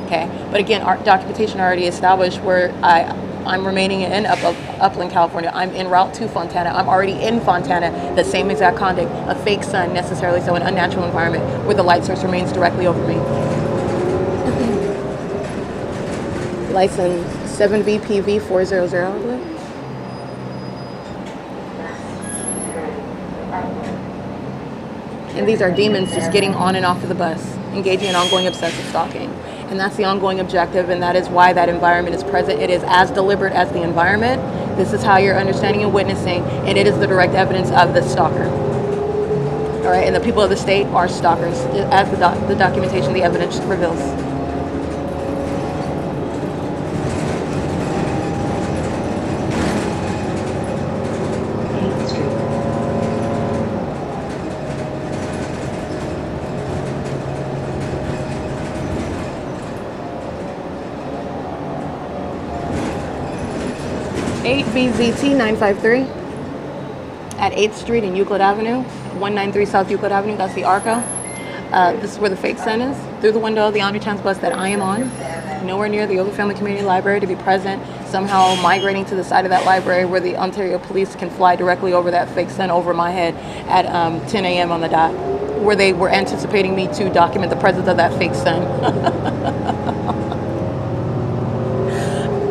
Okay, but again, our documentation already established where I'm remaining in Upland, California. I'm en route to Fontana. I'm already in Fontana. The same exact conduct, a fake sun necessarily, so an unnatural environment where the light source remains directly over me. License 7VPV400, I believe. And these are demons just getting on and off of the bus, engaging in ongoing obsessive stalking. And that's the ongoing objective, and that is why that environment is present. It is as deliberate as the environment. This is how you're understanding and witnessing, and it is the direct evidence of the stalker. All right, and the people of the state are stalkers, as the documentation, the evidence reveals. Street. 8BZT953 at 8th Street and Euclid Avenue, 193 South Euclid Avenue. That's the ARCO. This is where the fake sun is. Through the window of the Omnitrans bus that I am on, nowhere near the Ovid Family Community Library to be present, somehow migrating to the side of that library where the Ontario Police can fly directly over that fake sun over my head at 10 a.m. on the dot, where they were anticipating me to document the presence of that fake sun.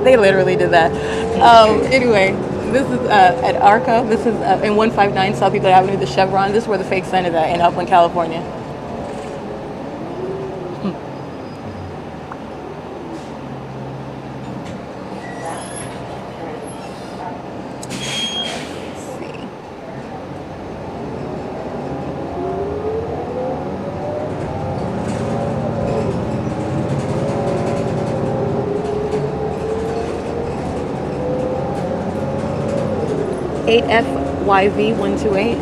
They literally did that. Anyway, this is at ARCO. This is in 159 South Euclid Avenue, the Chevron. This is where the fake sun is at in Upland, California. Let's see. $8FYV128,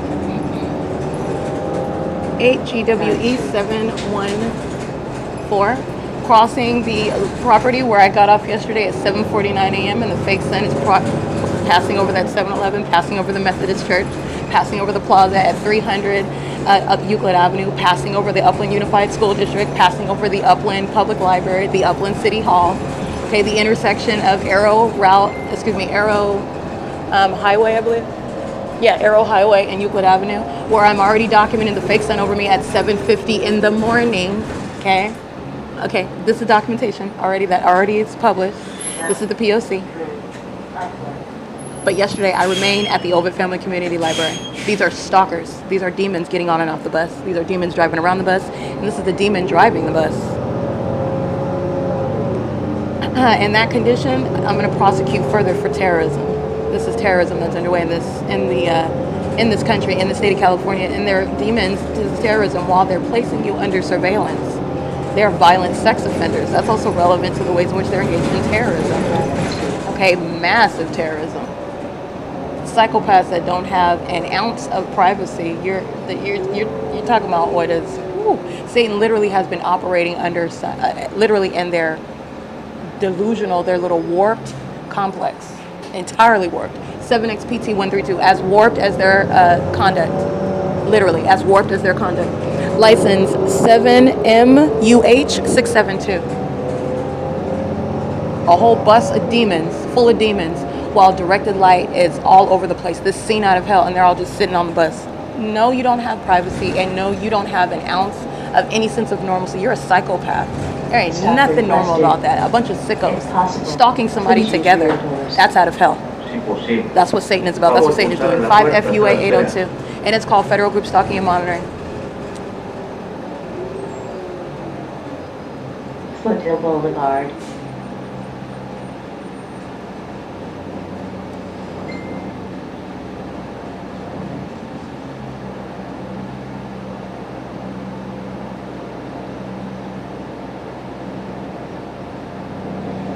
8GWE714, crossing the property where I got off yesterday at 7:49 a.m. and the fake sun is passing over that 7-Eleven, passing over the Methodist Church, passing over the plaza at 300 up Euclid Avenue, passing over the Upland Unified School District, passing over the Upland Public Library, the Upland City Hall, okay, the intersection of Arrow Highway, I believe. Yeah, Arrow Highway and Euclid Avenue, where I'm already documenting the fake sun over me at 7:50 in the morning. Okay, this is documentation that already is published. This is the P.O.C. But yesterday I remained at the Ovid Family Community Library. These are stalkers. These are demons getting on and off the bus. These are demons driving around the bus, and this is the demon driving the bus. In that condition, I'm going to prosecute further for terrorism. This is terrorism that's underway in this country, in the state of California, and they're demons to terrorism while they're placing you under surveillance. They're violent sex offenders. That's also relevant to the ways in which they're engaged in terrorism. Okay, massive terrorism. Psychopaths that don't have an ounce of privacy. You're talking about what is Satan literally has been operating under, literally in their delusional, their little warped complex, entirely warped. 7XPT132, as warped as their conduct, literally as warped as their conduct. License 7MUH672. A whole bus of demons, full of demons, while directed light is all over the place. This scene out of hell, and they're all just sitting on the bus. No, you don't have privacy, and no, you don't have an ounce of any sense of normalcy. You're a psychopath. There ain't nothing normal about that. A bunch of sickos stalking somebody together. That's out of hell. That's what Satan is about. That's what Satan is doing. 5 FUA 802. And it's called Federal Group Stalking and Monitoring. Foothill Boulevard.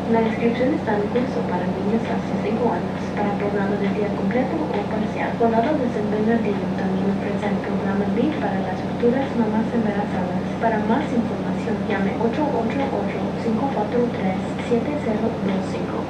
La inscripción está en curso para niños hasta 5 años, para programas de día completo o parcial. Condado de San Bernardino también ofrece el programa B para las futuras mamás embarazadas. Para más información, llame 888-543-7025.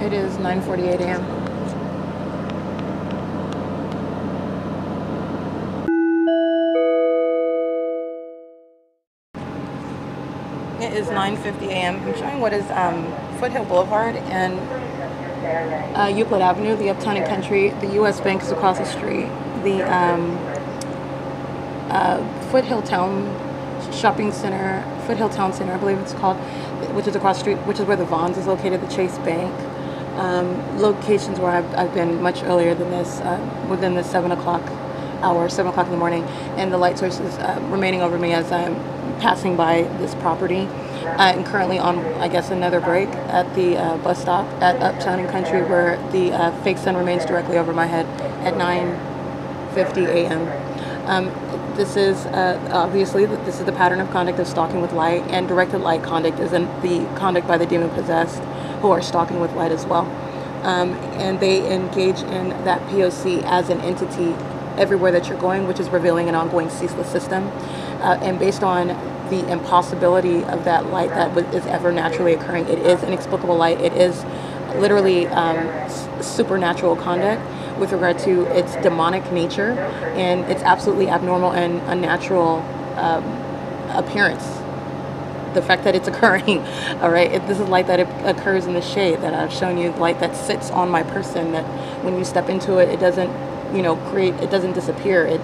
It is 9:48 a.m. It is 9:50 a.m. I'm showing what is Foothill Boulevard and Euclid Avenue, the Uptown and Country. The U.S. Bank is across the street. The Foothill Town Shopping Center, Foothill Town Center, I believe it's called, which is across the street, which is where the Vons is located, the Chase Bank. Locations where I've been much earlier than this, within the 7 o'clock hour, 7 o'clock in the morning, and the light source is remaining over me as I'm passing by this property. I'm currently on, I guess, another break at the bus stop at Uptown and Country, where the fake sun remains directly over my head at 9:50 a.m. This is obviously, this is the pattern of conduct of stalking with light, and directed light conduct is in the conduct by the demon possessed, who are stalking with light as well. And they engage in that P.O.C. as an entity everywhere that you're going, which is revealing an ongoing ceaseless system. And based on the impossibility of that light that is ever naturally occurring, it is inexplicable light. It is literally supernatural conduct with regard to its demonic nature and its absolutely abnormal and unnatural appearance. The fact that it's occurring, all right, this is light that occurs in the shade that I've shown you, light that sits on my person, that when you step into it, it doesn't, it doesn't disappear. It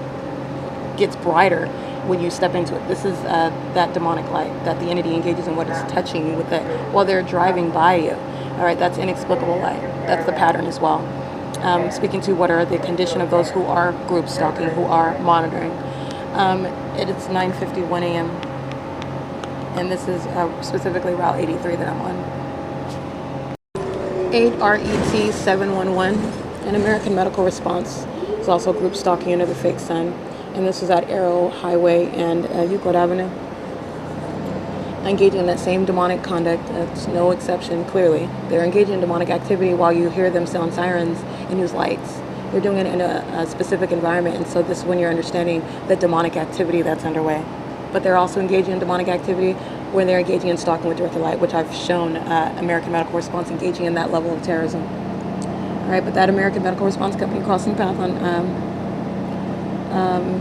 gets brighter when you step into it. This is that demonic light that the entity engages in, what is touching you with it while they're driving by you. All right, that's inexplicable light. That's the pattern as well. Speaking to what are the condition of those who are group stalking, who are monitoring. It's 9:51 a.m. and this is specifically Route 83 that I'm on. 8 RET 711, an American Medical Response. It's also group stalking under the fake sun, and this is at Arrow Highway and Euclid Avenue. Engaging in that same demonic conduct. It's no exception, clearly. They're engaging in demonic activity while you hear them sound sirens and use lights. They're doing it in a specific environment, and so this is when you're understanding the demonic activity that's underway. But they're also engaging in demonic activity when they're engaging in stalking with directed light, which I've shown American Medical Response engaging in that level of terrorism. All right, but that American Medical Response company crossing the path on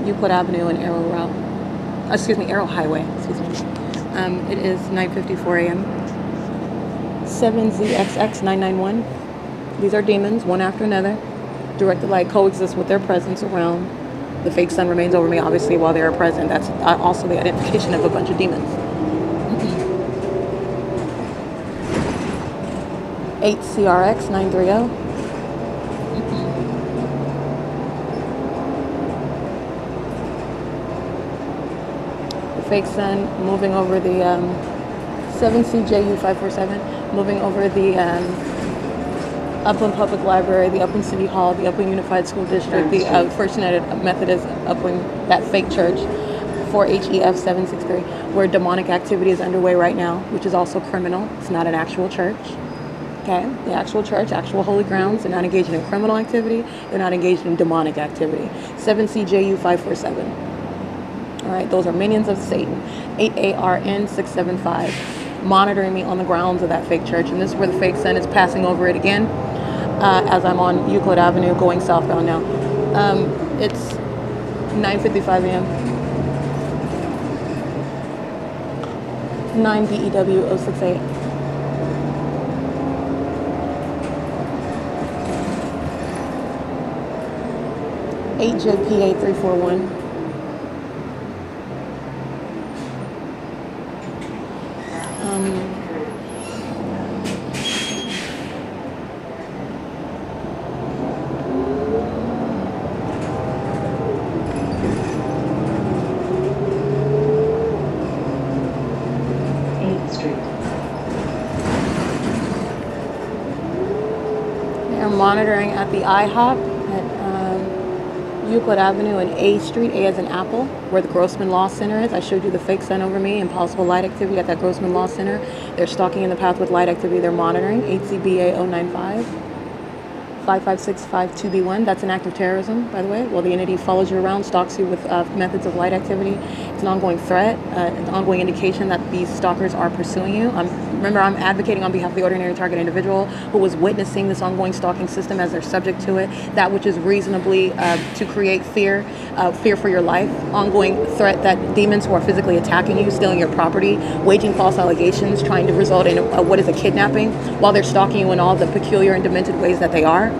Euclid Avenue and Arrow Highway, excuse me. It is 9:54 a.m. 7ZXX991. These are demons, one after another. Directed light coexists with their presence around. The fake sun remains over me, obviously, while they are present. That's also the identification of a bunch of demons. 8CRX930. Fake sun moving over the 7CJU547, moving over the Upland Public Library, the Upland City Hall, the Upland Unified School District, the First United Methodist Upland, that fake church, 4HEF763, where demonic activity is underway right now, which is also criminal. It's not an actual church. Okay, the actual church, actual holy grounds, they're not engaging in criminal activity, they're not engaged in demonic activity. 7CJU 547. All right, those are minions of Satan. 8ARN 675. Monitoring me on the grounds of that fake church. And this is where the fake sun is passing over it again as I'm on Euclid Avenue going southbound now. It's 9:55 a.m. 9 BEW 068. JPA 341. They're monitoring at the IHOP at Euclid Avenue and A Street, A as in Apple, where the Grossman Law Center is. I showed you the fake sun over me and possible light activity at that Grossman Law Center. They're stalking in the path with light activity. They're monitoring. 8CBA 095. 55652B1. That's an act of terrorism, by the way. Well, the entity follows you around, stalks you with methods of light activity. It's an ongoing threat, an ongoing indication that these stalkers are pursuing you. Remember, I'm advocating on behalf of the ordinary target individual who was witnessing this ongoing stalking system as they're subject to it, that which is reasonably to create fear, fear for your life, ongoing threat that demons who are physically attacking you, stealing your property, waging false allegations, trying to result in what is a kidnapping, while they're stalking you in all the peculiar and demented ways that they are.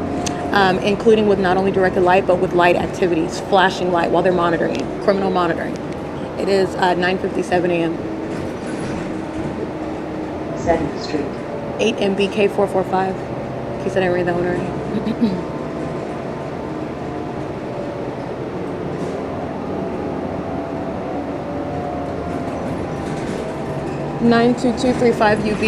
Including with not only directed light, but with light activities, flashing light while they're monitoring, criminal monitoring. It is 9:57 a.m. 7th Street. 8 MBK 445. In case I didn't read that one already. 92235 UB.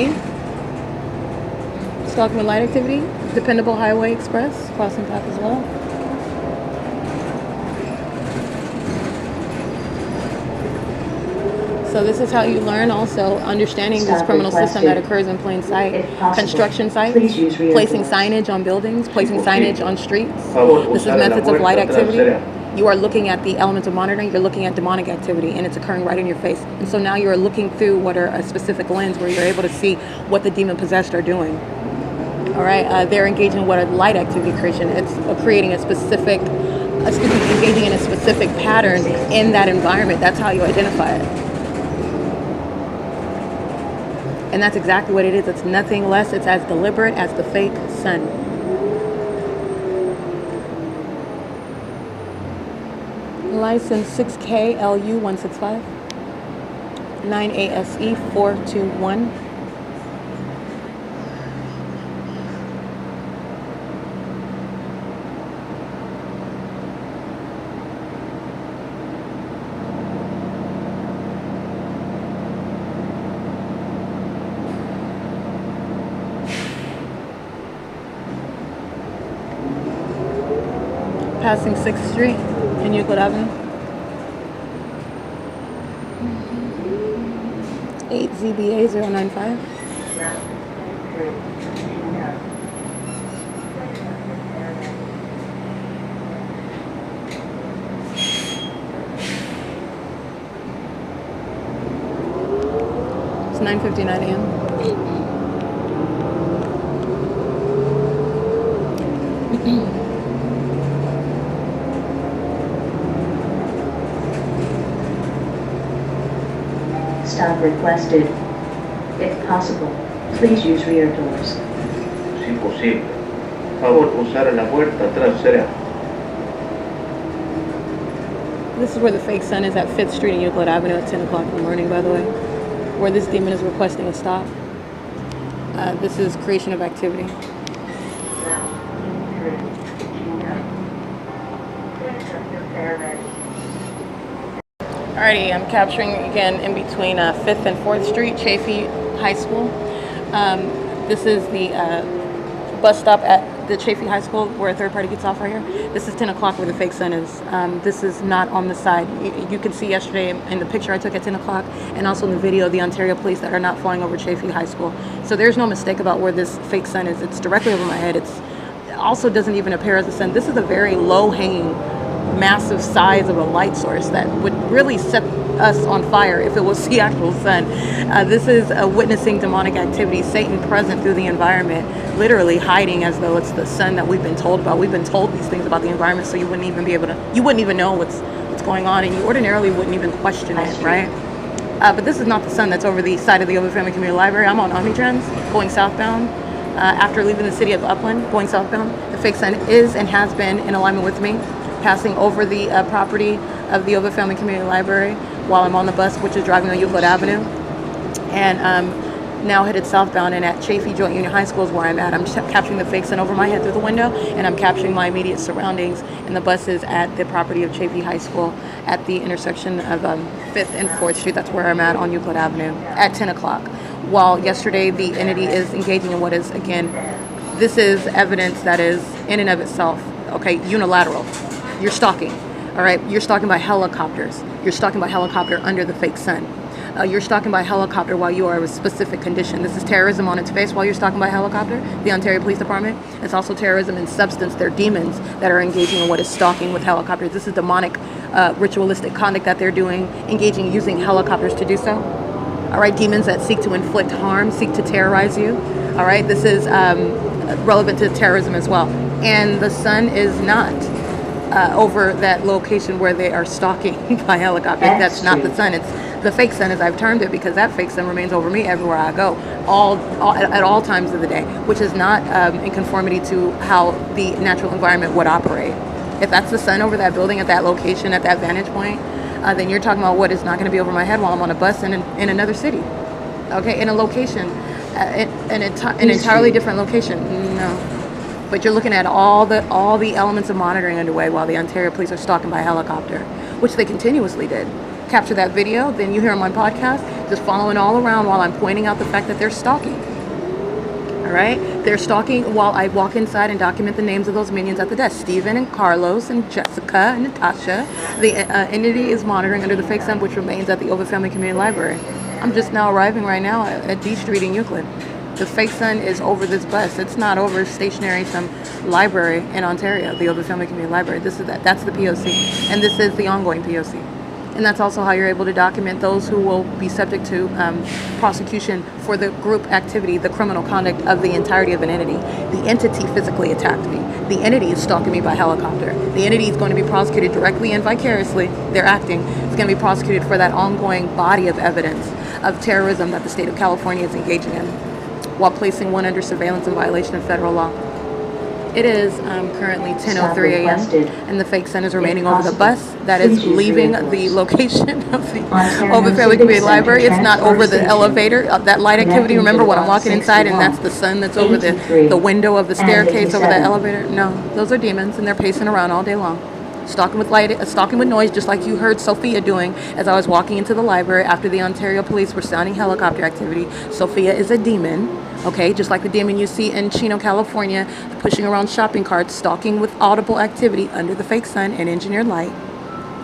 Stalking with light activity. Dependable Highway Express, crossing path as well. So this is how you learn also understanding this criminal system that occurs in plain sight. Construction sites, placing signage on buildings, placing signage on streets. This is methods of light activity. You are looking at the elements of monitoring, you're looking at demonic activity, and it's occurring right in your face. And so now you're looking through what are a specific lens where you're able to see what the demon-possessed are doing. All right, they're engaging in what a light activity creation. It's creating a specific, engaging in a specific pattern in that environment. That's how you identify it. And that's exactly what it is. It's nothing less. It's as deliberate as the fake sun. License 6KLU165. 9ASE 421. Passing 6th Street in Euclid Avenue. 8ZBA 095. It's 9:59 a.m. Stop requested. If possible, please use rear doors. Si posible. Favor usar la puerta trasera. This is where the fake sun is at 5th Street and Euclid Avenue at 10 o'clock in the morning, by the way, where this demon is requesting a stop. This is creation of activity. Alrighty, I'm capturing again in between 5th and 4th Street, Chafee High School. This is the bus stop at the Chafee High School where a third party gets off right here. This is 10 o'clock where the fake sun is. This is not on the side. You can see yesterday in the picture I took at 10 o'clock and also in the video, the Ontario police that are not flying over Chafee High School. So there's no mistake about where this fake sun is. It's directly over my head. It also doesn't even appear as a sun. This is a very low-hanging, massive size of a light source that would really set us on fire if it was the actual sun. This is witnessing demonic activity, Satan present through the environment, literally hiding as though it's the sun that we've been told about. We've been told these things about the environment, so you wouldn't even be able to, you wouldn't even know what's going on, and you ordinarily wouldn't even question it, right? But this is not the sun that's over the side of the Over Family Community Library. I'm on Omnitrans, going southbound. After leaving the city of Upland, going southbound, the fake sun is and has been in alignment with me, passing over the property of the Over Family Community Library while I'm on the bus, which is driving on Euclid Avenue, and now headed southbound, and at Chafee Joint Union High School is where I'm at. I'm capturing the fake sun over my head through the window, and I'm capturing my immediate surroundings, and the bus is at the property of Chafee High School at the intersection of 5th and 4th Street. That's where I'm at on Euclid Avenue at 10 o'clock. While yesterday the entity is engaging in what is, again, this is evidence that is in and of itself, okay, unilateral. You're stalking, all right? You're stalking by helicopters. You're stalking by helicopter under the fake sun. You're stalking by helicopter while you are in a specific condition. This is terrorism on its face while you're stalking by helicopter, the Ontario Police Department. It's also terrorism in substance. They're demons that are engaging in what is stalking with helicopters. This is demonic, ritualistic conduct that they're doing, engaging using helicopters to do so. All right, demons that seek to inflict harm, seek to terrorize you. All right, this is relevant to terrorism as well. And the sun is not over that location where they are stalking by helicopter. That's not the sun. It's the fake sun, as I've termed it, because that fake sun remains over me everywhere I go, at all times of the day, which is not in conformity to how the natural environment would operate. If that's the sun over that building at that location, at that vantage point, then you're talking about what is not going to be over my head while I'm on a bus in another city, okay, in a location, an entirely different location. No. But you're looking at all the elements of monitoring underway while the Ontario police are stalking by helicopter, which they continuously did. Capture that video, then you hear them on podcast, just following all around while I'm pointing out the fact that they're stalking. All right? They're stalking while I walk inside and document the names of those minions at the desk. Stephen and Carlos and Jessica and Natasha. The entity is monitoring under the fake sun, which remains at the Over Family Community Library. I'm just now arriving right now at D Street in Euclid. The fake sun is over this bus. It's not over stationary some library in Ontario, the Over Family Community Library. That's the P.O.C. And this is the ongoing P.O.C. And that's also how you're able to document those who will be subject to prosecution for the group activity, the criminal conduct of the entirety of an entity. The entity physically attacked me. The entity is stalking me by helicopter. The entity is going to be prosecuted directly and vicariously. They're acting. It's going to be prosecuted for that ongoing body of evidence of terrorism that the state of California is engaging in, while placing one under surveillance in violation of federal law. It is currently 10:03 a.m. and the fake sun is remaining over the bus that is leaving the location of the Over Family Community Library. It's not over the elevator, that light activity. Remember when I'm walking inside and that's the sun that's over the window of the staircase over that elevator? No, those are demons and they're pacing around all day long. Stalking with light, stalking with noise, just like you heard Sophia doing as I was walking into the library after the Ontario police were sounding helicopter activity. Sophia is a demon, okay, just like the demon you see in Chino, California, pushing around shopping carts, stalking with audible activity under the fake sun and engineered light,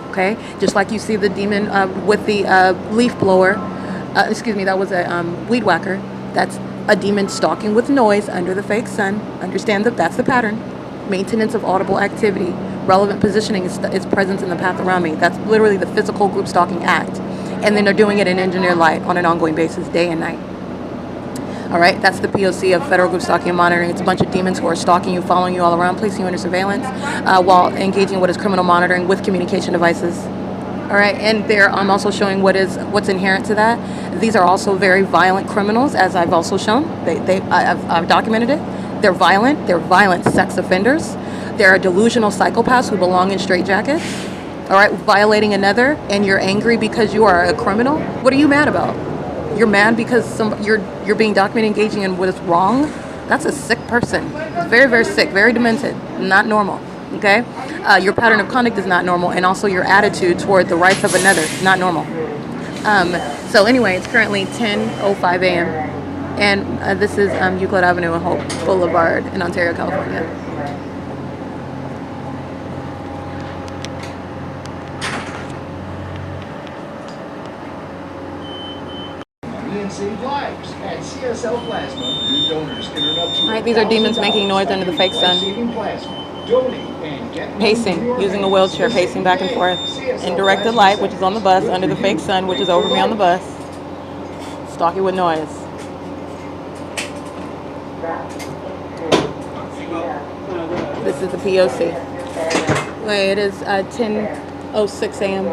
okay, just like you see the demon with the leaf blower, that was a weed whacker. That's a demon stalking with noise under the fake sun. Understand that that's the pattern. Maintenance of audible activity. Relevant positioning is presence in the path around me. That's literally the physical group stalking act. And then they're doing it in engineered light on an ongoing basis, day and night. All right, that's the P.O.C. of federal group stalking and monitoring. It's a bunch of demons who are stalking you, following you all around, placing you under surveillance, while engaging in what is criminal monitoring with communication devices. All right, and I'm also showing what's inherent to that. These are also very violent criminals, as I've also shown. I've documented it. They're violent. They're violent sex offenders. There are delusional psychopaths who belong in straitjackets, all right, violating another, and you're angry because you are a criminal? What are you mad about? You're mad because you're being documented engaging in what is wrong? That's a sick person. Very, very sick, very demented, not normal, okay? Your pattern of conduct is not normal, and also your attitude toward the rights of another, not normal. So anyway, it's currently 10:05 a.m. And this is Euclid Avenue and Hope Boulevard in Ontario, California. Save lives. At CSL Plasma, new donors can earn up to Alright, these are demons making noise under the fake sun. Pacing, using a wheelchair, pacing back and forth. In directed light, which is on the bus, under the fake sun, which is over me on the bus. Stalking with noise. This is the P.O.C. Wait, it is 10:06 a.m.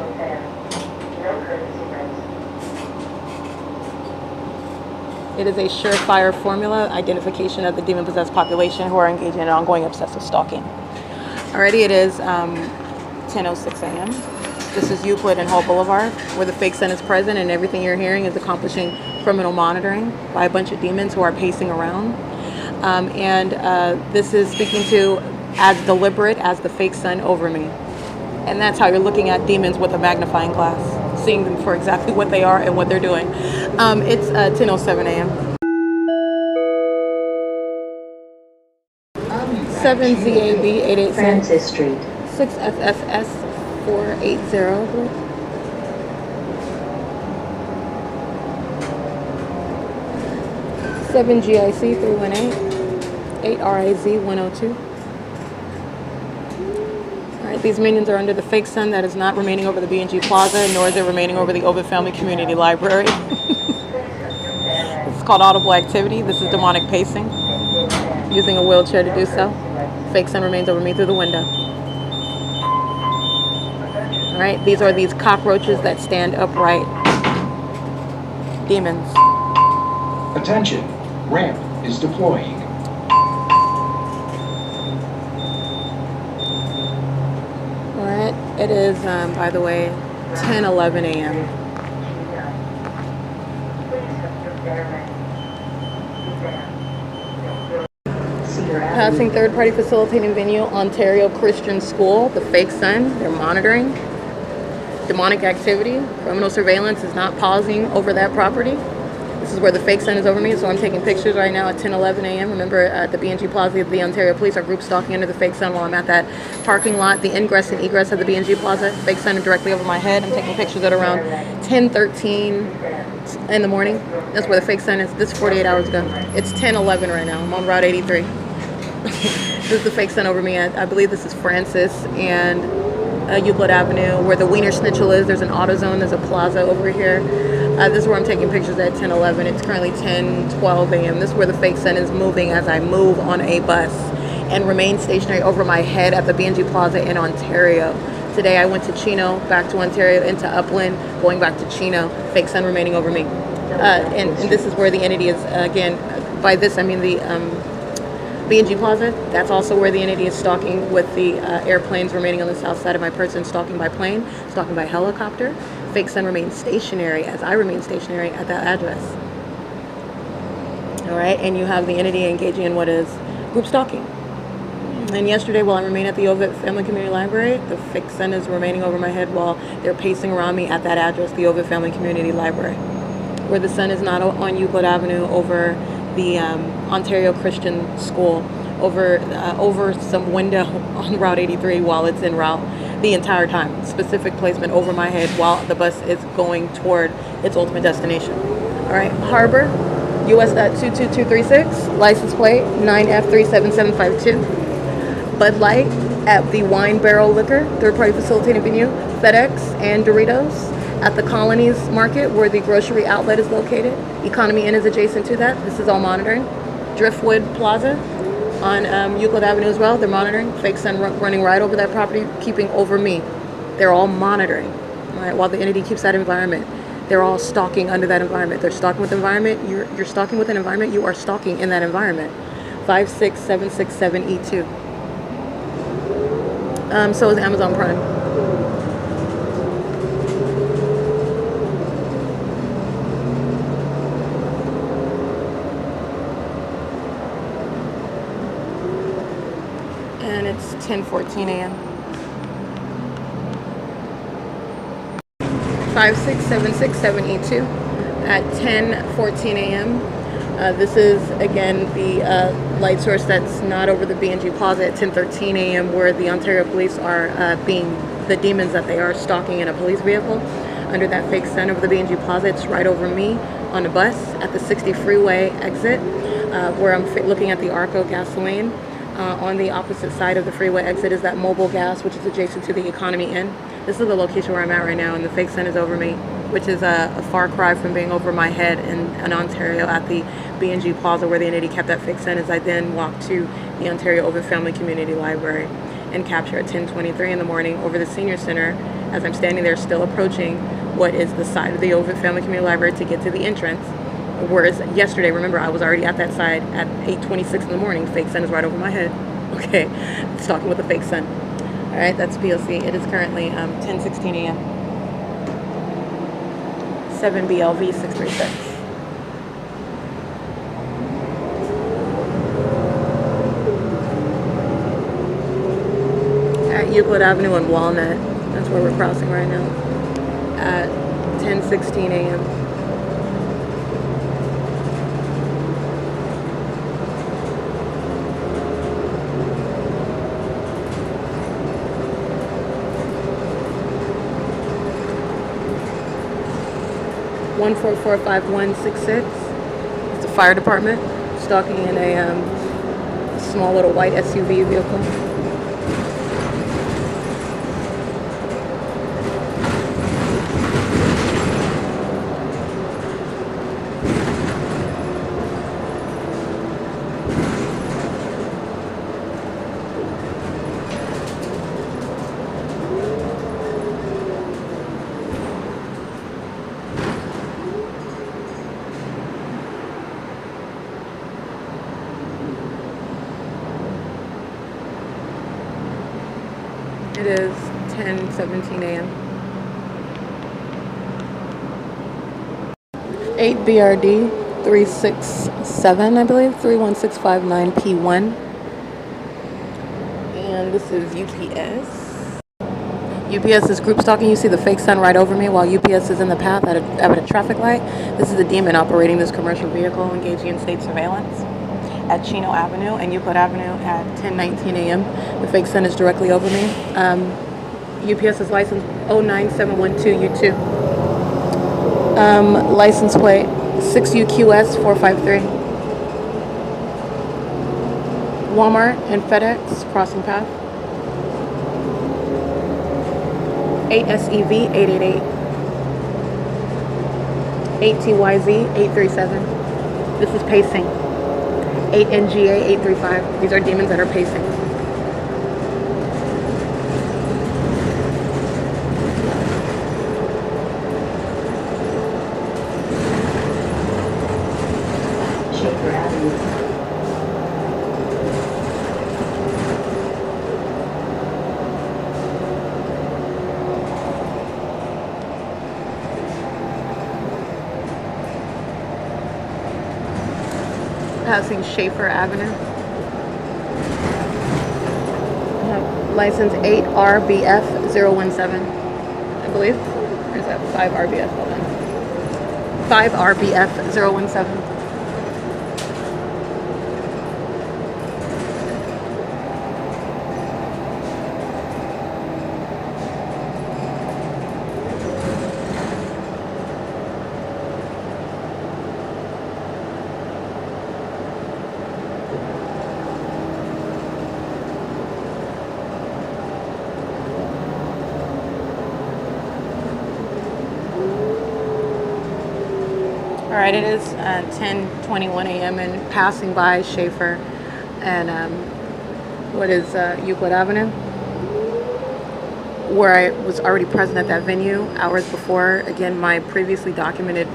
It is a surefire formula, identification of the demon-possessed population who are engaging in ongoing obsessive stalking. Already it is 10:06 a.m. This is Euclid and Hope Boulevard, where the fake sun is present and everything you're hearing is accomplishing criminal monitoring by a bunch of demons who are pacing around. This is speaking to as deliberate as the fake sun over me. And that's how you're looking at demons with a magnifying glass, seeing them for exactly what they are and what they're doing. It's 10:07 a.m. 7 ZAB 886 Francis Street. 6 FFS 480. 7 GIC 318 8 RIZ 102. Alright, these minions are under the fake sun that is not remaining over the B&G Plaza, nor is it remaining over the Ovid Family Community Library. This is called audible activity. This is demonic pacing. Using a wheelchair to do so. Fake sun remains over me through the window. Alright, these are these cockroaches that stand upright. Demons. Attention, ramp is deploying. Alright, it is, by the way, 10:11 a.m. Passing third-party facilitating venue, Ontario Christian School, the fake sun, they're monitoring. Demonic activity, criminal surveillance is not pausing over that property. This is where the fake sun is over me, so I'm taking pictures right now at 10:11 a.m. Remember, at the B&G Plaza, the Ontario Police are group stalking under the fake sun while I'm at that parking lot. The ingress and egress of the B&G Plaza, fake sun directly over my head. I'm taking pictures at around 10:13 in the morning. That's where the fake sun is. This is 48 hours ago. It's 10:11 right now. I'm on Route 83. This is the fake sun over me. I believe this is Francis and Euclid Avenue, where the Wiener Schnitzel is. There's an AutoZone. There's a plaza over here. This is where I'm taking pictures at 10:11. It's currently 10:12 a.m. This is where the fake sun is moving as I move on a bus and remain stationary over my head at the B&G Plaza in Ontario. Today I went to Chino, back to Ontario, into Upland, going back to Chino. Fake sun remaining over me. And this is where the entity is, again, by this I mean the B&G Plaza. That's also where the entity is stalking, with the airplanes remaining on the south side of my person, stalking by plane, stalking by helicopter. Fake sun remains stationary as I remain stationary at that address. All right, and you have the entity engaging in what is group stalking. And yesterday, while I remain at the Ovid Family Community Library, the fake sun is remaining over my head while they're pacing around me at that address, the Ovid Family Community Library, where the sun is not on Euclid Avenue over the Ontario Christian School, over some window on Route 83 while it's en route the entire time. Specific placement over my head while the bus is going toward its ultimate destination. All right, Harbor, U.S. 22236, license plate 9F37752. Bud Light at the Wine Barrel Liquor, third-party facilitating venue, FedEx and Doritos at the Colonies Market, where the grocery outlet is located. Economy Inn is adjacent to that. This is all monitoring. Driftwood Plaza on Euclid Avenue as well. They're monitoring. Fake sun running right over that property, keeping over me. They're all monitoring. All right, while the entity keeps that environment, they're all stalking under that environment. They're stalking with the environment. You're stalking with an environment. You are stalking in that environment. 56767E2. So is Amazon Prime. And it's 10:14 a.m. 56767E2 at 10:14 a.m. This is, again, the light source that's not over the B&G Plaza at 10:13 a.m. where the Ontario police are being the demons that they are stalking in a police vehicle under that fake sun over the B&G Plaza. It's right over me on a bus at the 60 freeway exit where I'm looking at the Arco gasoline. On the opposite side of the freeway exit is that Mobile Gas, which is adjacent to the Economy Inn. This is the location where I'm at right now, and the fake sun is over me, which is a far cry from being over my head in Ontario at the B&G Plaza where the entity kept that fake sun, as I then walk to the Ontario Ovid Family Community Library and capture at 10:23 in the morning over the Senior Center as I'm standing there still approaching what is the side of the Ovid Family Community Library to get to the entrance. Whereas yesterday, remember, I was already at that side at 8:26 in the morning. Fake sun is right over my head. Okay, stalking with a fake sun. All right, that's P.O.C. It is currently 10:16 a.m. 7 BLV 636. At Euclid Avenue and Walnut. That's where we're crossing right now. At 10:16 a.m. One 445166. It's the fire department stalking in a small little white SUV vehicle. It is 10:17 a.m. 8 BRD 367, I believe, 31659P1. And this is UPS. UPS is group stalking. You see the fake sun right over me while UPS is in the path at a traffic light. This is the demon operating this commercial vehicle, engaging in state surveillance at Chino Avenue and Euclid Avenue at 10:19 a.m. The fake sun is directly over me. UPS is license 09712U2. License plate 6UQS 453. Walmart and FedEx crossing path. 8SEV 888. 8TYZ 837. This is pacing. 8NGA 835. These are demons that are pacing. Shaker Avenue. Passing Schaefer Avenue. License 8RBF017, I believe. Or is that 5RBF? Hold on. 5RBF017. All right, it is 10:21 a.m. and passing by Schaefer and what is Euclid Avenue, where I was already present at that venue hours before. Again, my previously documented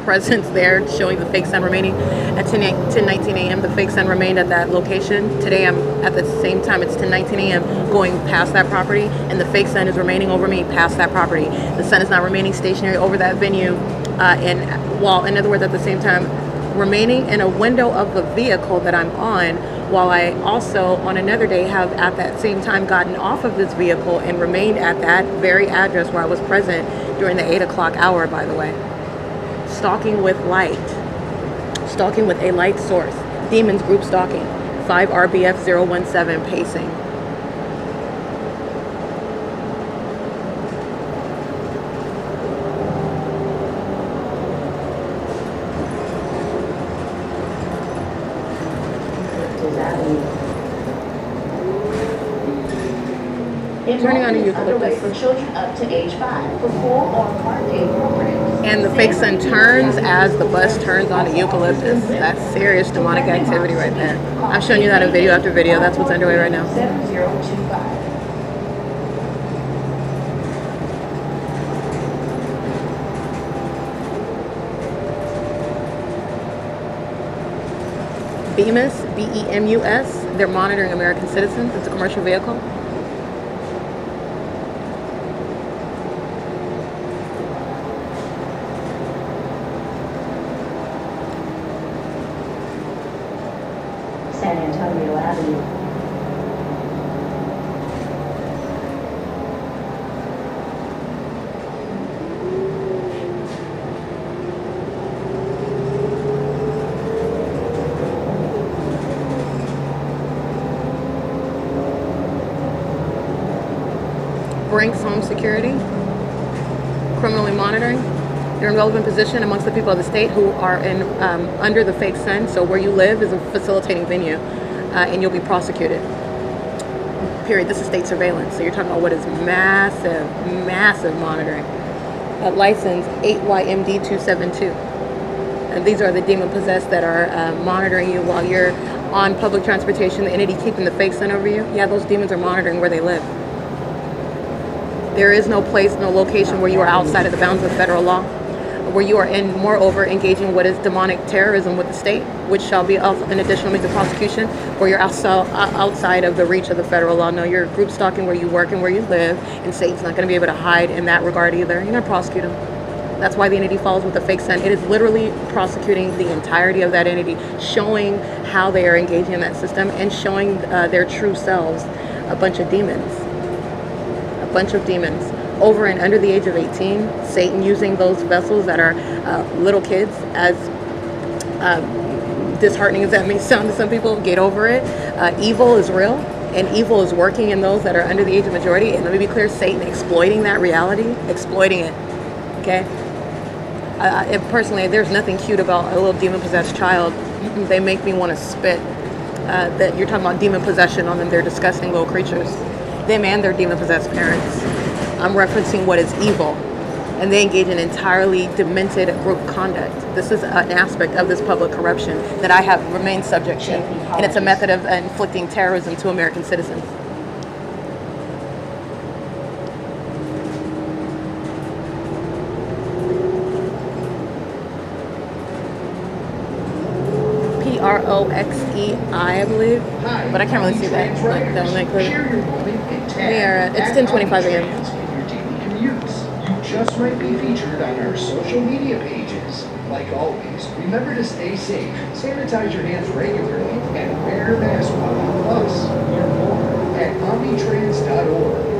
presence there, showing the fake sun remaining at 10:19 a.m. The fake sun remained at that location. Today, I'm at the same time. It's 10:19 a.m. going past that property, and the fake sun is remaining over me past that property. The sun is not remaining stationary over that venue. While, in other words, at the same time, remaining in a window of the vehicle that I'm on, while I also, on another day, have at that same time gotten off of this vehicle and remained at that very address where I was present during the 8 o'clock hour, by the way. Stalking with light. Stalking with a light source. Demons group stalking. 5 RBF 017 pacing. Turning on a eucalyptus. For children up to age 5 for full or part day programs. And the fake sun turns as the bus turns on the eucalyptus. That's serious demonic activity right there. I'm showing you that in video after video. That's what's underway right now. 7025. Bemus, B-E-M-U-S. They're monitoring American citizens. It's a commercial vehicle. San Antonio Avenue. Brinks Home Security, criminally monitoring. You're in relevant position amongst the people of the state who are in under the fake sun. So where you live is a facilitating venue, and you'll be prosecuted. Period. This is state surveillance. So you're talking about what is massive, massive monitoring. License 8YMD272. And these are the demon possessed that are monitoring you while you're on public transportation. The entity keeping the fake sun over you. Yeah, those demons are monitoring where they live. There is no place, no location where you are outside of the bounds of federal law, where you are moreover engaging in what is demonic terrorism with the state, which shall be an additional means of prosecution, where you're outside of the reach of the federal law. No, you're group stalking where you work and where you live, and Satan's not going to be able to hide in that regard either. You're going to prosecute him. That's why the entity follows with the fake sun. It is literally prosecuting the entirety of that entity, showing how they are engaging in that system and showing their true selves, a bunch of demons. Bunch of demons over and under the age of 18. Satan using those vessels that are little kids, as disheartening as that may sound to some people. Get over it. Evil is real, and evil is working in those that are under the age of majority. And let me be clear, Satan exploiting that reality, exploiting it. Okay. Personally, there's nothing cute about a little demon possessed child. They make me want to spit. That you're talking about demon possession on them. They're disgusting little creatures. Them and their demon-possessed parents. I'm referencing what is evil, and they engage in entirely demented group conduct. This is an aspect of this public corruption that I have remained subject to, and it's a method of inflicting terrorism to American citizens. P-R-O-X-E-I, I believe, but I can't really see that. We are at, it's 10:25 a.m. You just might be featured on our social media pages. Like always, remember to stay safe, sanitize your hands regularly, and wear a mask while on the bus. Learn more at omnitrans.org.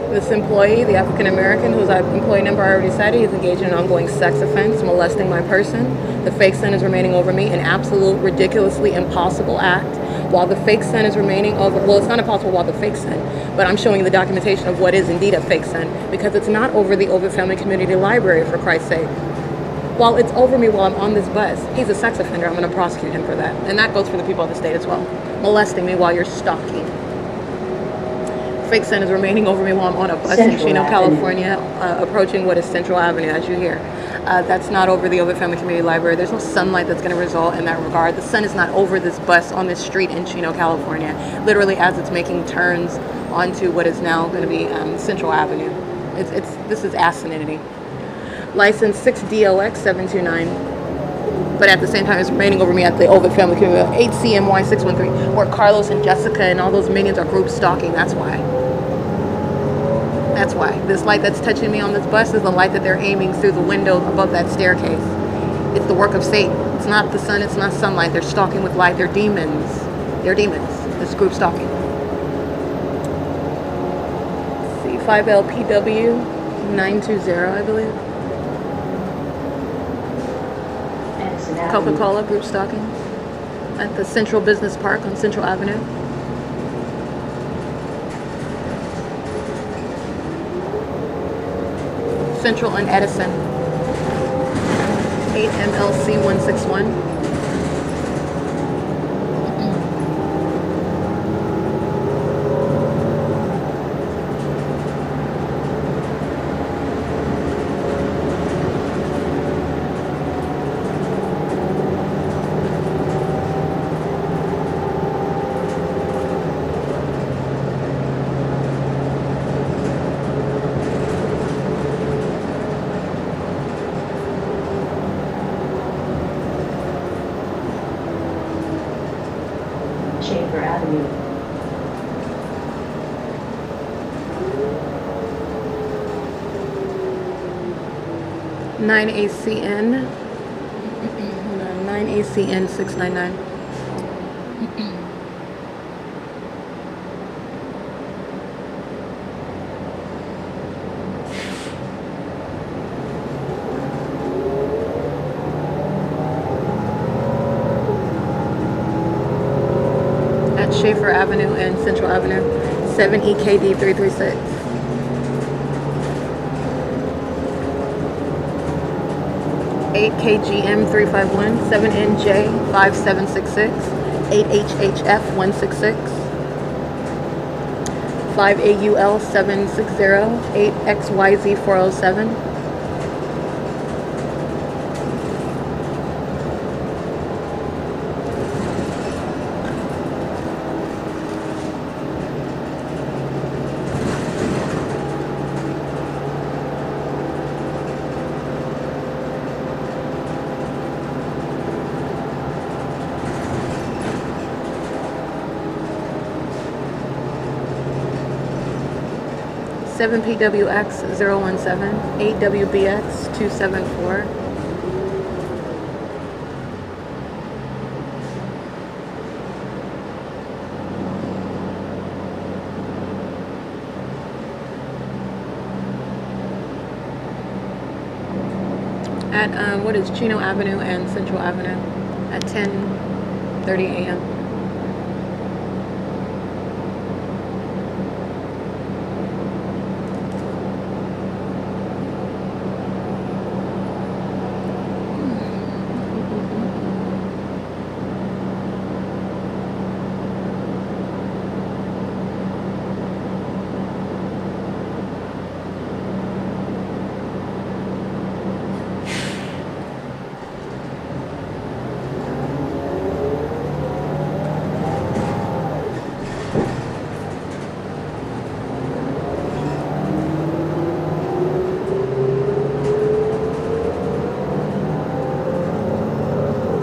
This employee, the African American, whose employee number I already cited, is engaged in an ongoing sex offense, molesting my person. The fake sun is remaining over me, an absolute, ridiculously impossible act. While the fake sun is remaining over, well, it's not impossible while the fake sun, but I'm showing you the documentation of what is indeed a fake sun, because it's not over the Ovid Family Community Library, for Christ's sake. While it's over me while I'm on this bus, he's a sex offender. I'm going to prosecute him for that. And that goes for the people of the state as well. Molesting me while you're stalking. Fake sun is remaining over me while I'm on a bus in Chino, California, approaching what is Central Avenue, as you hear. That's not over the Ovid Family Community Library. There's no sunlight that's going to result in that regard. The sun is not over this bus on this street in Chino, California, literally as it's making turns onto what is now going to be Central Avenue. This is asinity. License 6DOX729. But at the same time, it's remaining over me at the Ovid family community, 8CMY613, where Carlos and Jessica and all those minions are group stalking. That's why. That's why. This light that's touching me on this bus is the light that they're aiming through the window above that staircase. It's the work of Satan. It's not the sun. It's not sunlight. They're stalking with light. They're demons. They're demons. It's group stalking. C5LPW 920, I believe. Coca-Cola group stalking at the Central Business Park on Central Avenue. Central and Edison. 8MLC 161. Schaefer Avenue. Nine ACN. 9ACN 699. Schaefer Avenue and Central Avenue, 7EKD 336. Eight KGM 351, 7NJ 5766, 8HHF 166, 5AUL 760, 8XYZ 407. Seven PWX 017, 8WBX 274. At what is Chino Avenue and Central Avenue at 10:30 a.m.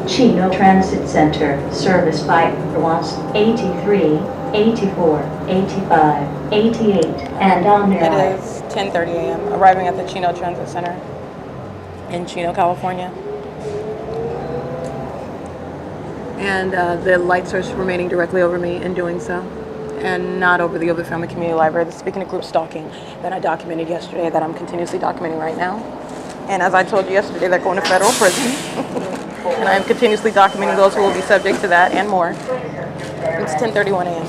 Chino Transit Center, service by routes 83, 84, 85, 88, and on their It right. is 10:30 a.m. Arriving at the Chino Transit Center in Chino, California. And the light source remaining directly over me in doing so, and not over the Ovid Family Community Library. Speaking of group stalking that I documented yesterday, that I'm continuously documenting right now. And as I told you yesterday, they're going to federal prison. And I am continuously documenting those who will be subject to that and more. It's 10:31 a.m.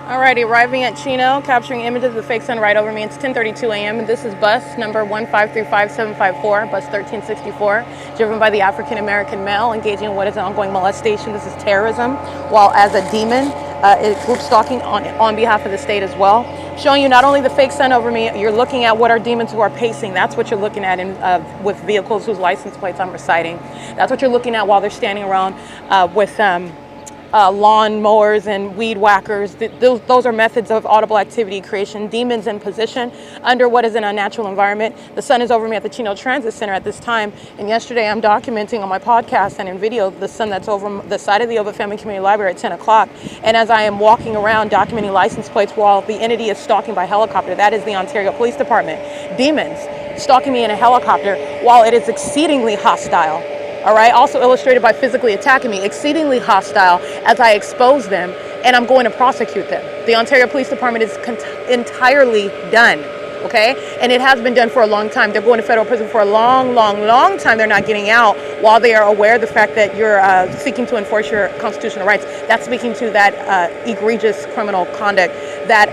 Alrighty, arriving at Chino, capturing images of the fake sun right over me. It's 10:32 a.m. and this is bus number 1535754, bus 1364, driven by the African American male engaging in what is an ongoing molestation. This is terrorism, while as a demon, group stalking on behalf of the state as well. Showing you not only the fake sun over me, you're looking at what are demons who are pacing. That's what you're looking at with vehicles whose license plates I'm reciting. That's what you're looking at while they're standing around with lawn mowers and weed whackers. Those are methods of audible activity creation. Demons in position under what is an unnatural environment. The sun is over me at the Chino Transit Center at this time, and yesterday I'm documenting on my podcast and in video the sun that's over the side of the Ovitt Family Community Library at 10 o'clock. And as I am walking around documenting license plates while the entity is stalking by helicopter, that is the Ontario Police Department. Demons stalking me in a helicopter while it is exceedingly hostile. All right, also illustrated by physically attacking me, exceedingly hostile as I expose them, and I'm going to prosecute them. The Ontario Police Department is entirely done, okay? And it has been done for a long time. They're going to federal prison for a long, long, long time. They're not getting out while they are aware of the fact that you're seeking to enforce your constitutional rights. That's speaking to that egregious criminal conduct that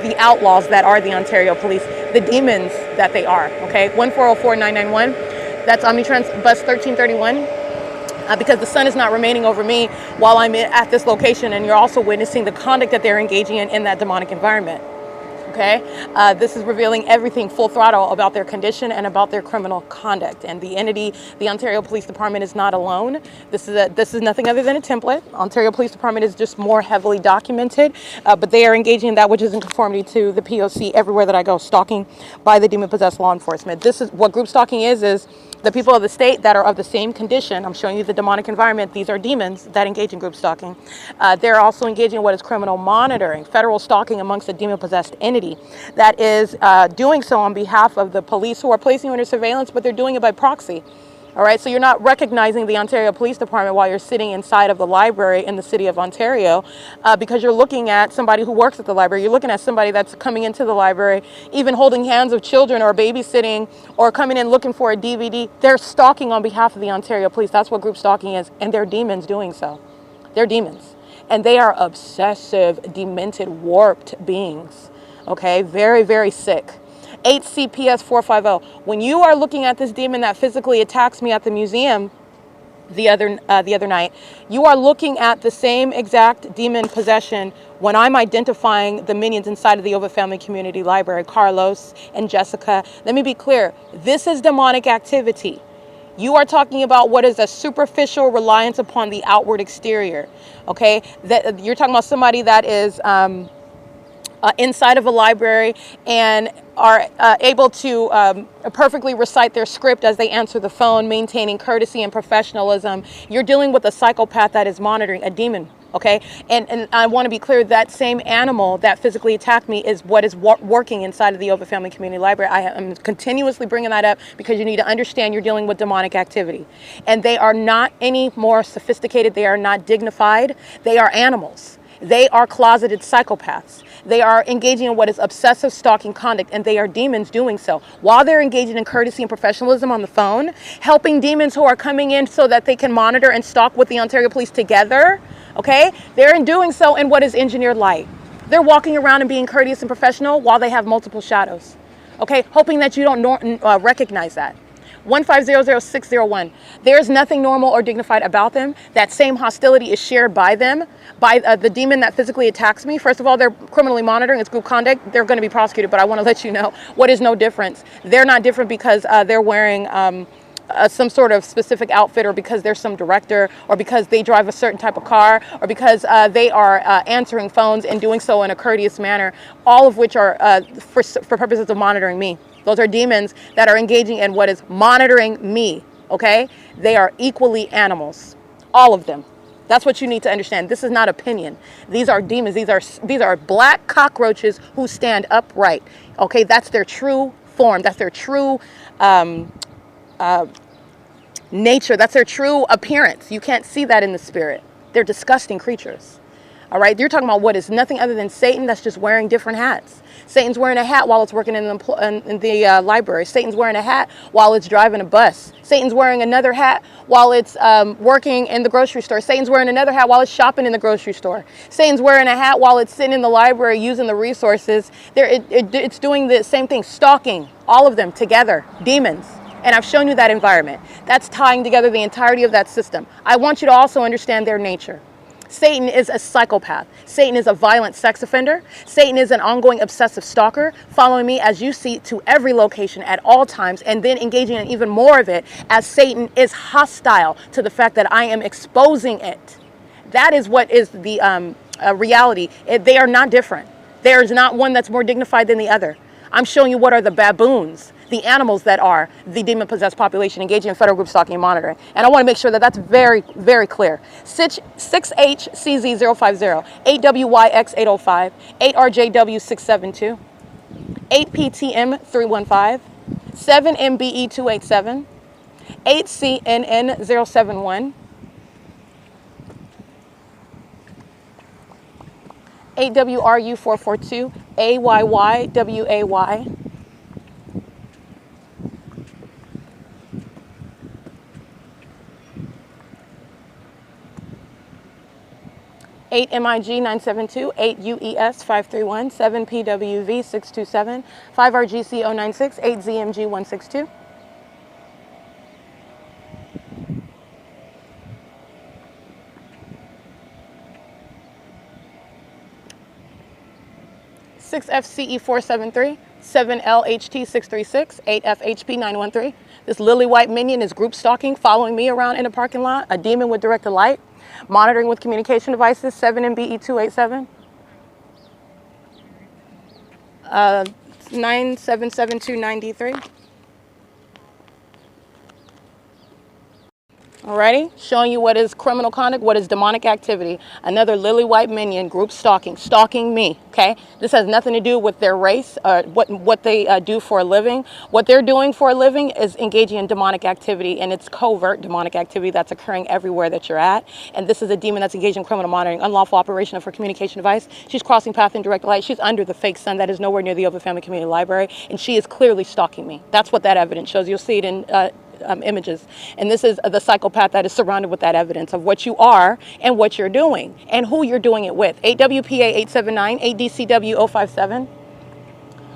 the outlaws that are the Ontario Police, the demons that they are, okay? 1404991. That's Omnitrans bus 1331, because the sun is not remaining over me while I'm at this location, and you're also witnessing the conduct that they're engaging in that demonic environment. Okay, this is revealing everything full throttle about their condition and about their criminal conduct. And the entity, the Ontario Police Department, is not alone. This is nothing other than a template. Ontario Police Department is just more heavily documented, but they are engaging in that which is in conformity to the P.O.C. everywhere that I go, stalking by the demon-possessed law enforcement. This is what group stalking is the people of the state that are of the same condition. I'm showing you the demonic environment. These are demons that engage in group stalking. They're also engaging in what is criminal monitoring, federal stalking amongst a demon-possessed entity that is doing so on behalf of the police who are placing you under surveillance, but they're doing it by proxy. All right, so you're not recognizing the Ontario Police Department while you're sitting inside of the library in the city of Ontario, because you're looking at somebody who works at the library. You're looking at somebody that's coming into the library, even holding hands of children or babysitting or coming in looking for a DVD. They're stalking on behalf of the Ontario Police. That's what group stalking is, and they're demons doing so. They're demons, and they are obsessive, demented, warped beings, okay? Very, very sick. HCPS 450. When you are looking at this demon that physically attacks me at the museum the other night, you are looking at the same exact demon possession when I'm identifying the minions inside of the Ovitt Family Community Library, Carlos and Jessica. Let me be clear. This is demonic activity. You are talking about what is a superficial reliance upon the outward exterior, okay? That you're talking about somebody that is inside of a library and are able to perfectly recite their script as they answer the phone, maintaining courtesy and professionalism. You're dealing with a psychopath that is monitoring a demon, okay? And I want to be clear, that same animal that physically attacked me is what is working inside of the Ovitt Family Community Library. I am continuously bringing that up because you need to understand you're dealing with demonic activity. And they are not any more sophisticated. They are not dignified. They are animals. They are closeted psychopaths. They are engaging in what is obsessive stalking conduct, and they are demons doing so. While they're engaging in courtesy and professionalism on the phone, helping demons who are coming in so that they can monitor and stalk with the Ontario Police together, okay? They're in doing so in what is engineered light. They're walking around and being courteous and professional while they have multiple shadows, okay? Hoping that you don't recognize that. 1500601. There is nothing normal or dignified about them. That same hostility is shared by them, by the demon that physically attacks me. First of all, they're criminally monitoring. It's group conduct. They're going to be prosecuted, but I want to let you know what is no difference. They're not different because they're wearing some sort of specific outfit, or because there's some director, or because they drive a certain type of car, or because they are answering phones and doing so in a courteous manner, all of which are for purposes of monitoring me. Those are demons that are engaging in what is monitoring me, okay? They are equally animals, all of them. That's what you need to understand. This is not opinion. These are demons. These are black cockroaches who stand upright, okay? That's their true form. That's their true nature. That's their true appearance. You can't see that in the spirit. They're disgusting creatures. All right, you're talking about what is nothing other than Satan that's just wearing different hats. Satan's wearing a hat while it's working in the library. Satan's wearing a hat while it's driving a bus. Satan's wearing another hat while it's working in the grocery store. Satan's wearing another hat while it's shopping in the grocery store. Satan's wearing a hat while it's sitting in the library using the resources. It's doing the same thing, stalking, all of them together, demons. And I've shown you that environment. That's tying together the entirety of that system. I want you to also understand their nature. Satan is a psychopath. Satan is a violent sex offender. Satan is an ongoing obsessive stalker, following me as you see to every location at all times, and then engaging in even more of it as Satan is hostile to the fact that I am exposing it. That is what is the reality. They are not different. There's not one that's more dignified than the other. I'm showing you what are the baboons, the animals that are the demon-possessed population engaging in federal group stalking and monitoring. And I want to make sure that that's very, very clear. 6HCZ050, 8WYX805, 8RJW672, 8PTM315, 7MBE287, 8CNN071, 8WRU442, AYYWAY, 8MIG972, 8UES531, 7PWV627, 5RGC096, 8ZMG162. Six FCE473, 7LHT636, 8FHP913. This lily white minion is group stalking, following me around in a parking lot, a demon with directed light, monitoring with communication devices, 7MBE287, 97729D3. Alrighty, showing you what is criminal conduct, what is demonic activity. Another lily white minion group stalking me, okay? This has nothing to do with their race, what they do for a living. What they're doing for a living is engaging in demonic activity, and it's covert demonic activity that's occurring everywhere that you're at. And this is a demon that's engaged in criminal monitoring, unlawful operation of her communication device. She's crossing path in direct light. She's under the fake sun that is nowhere near the Open Family Community Library, and she is clearly stalking me. That's what that evidence shows. You'll see it in images. And this is the psychopath that is surrounded with that evidence of what you are and what you're doing and who you're doing it with. 8WPA879, 8DCW057,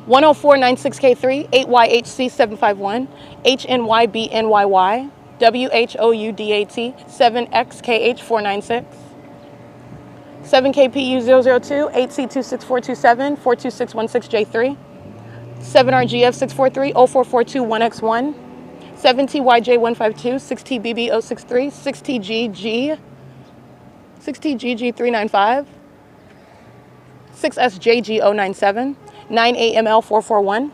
10496K3, 8YHC751, HNYBNYY, WHOUDAT, 7XKH496, 7KPU002, 8C26427, 42616J3, 7RGF643, 04421X1, 7TYJ152, 6TBB063, 6TGG395, 6SJG097, 9AML441,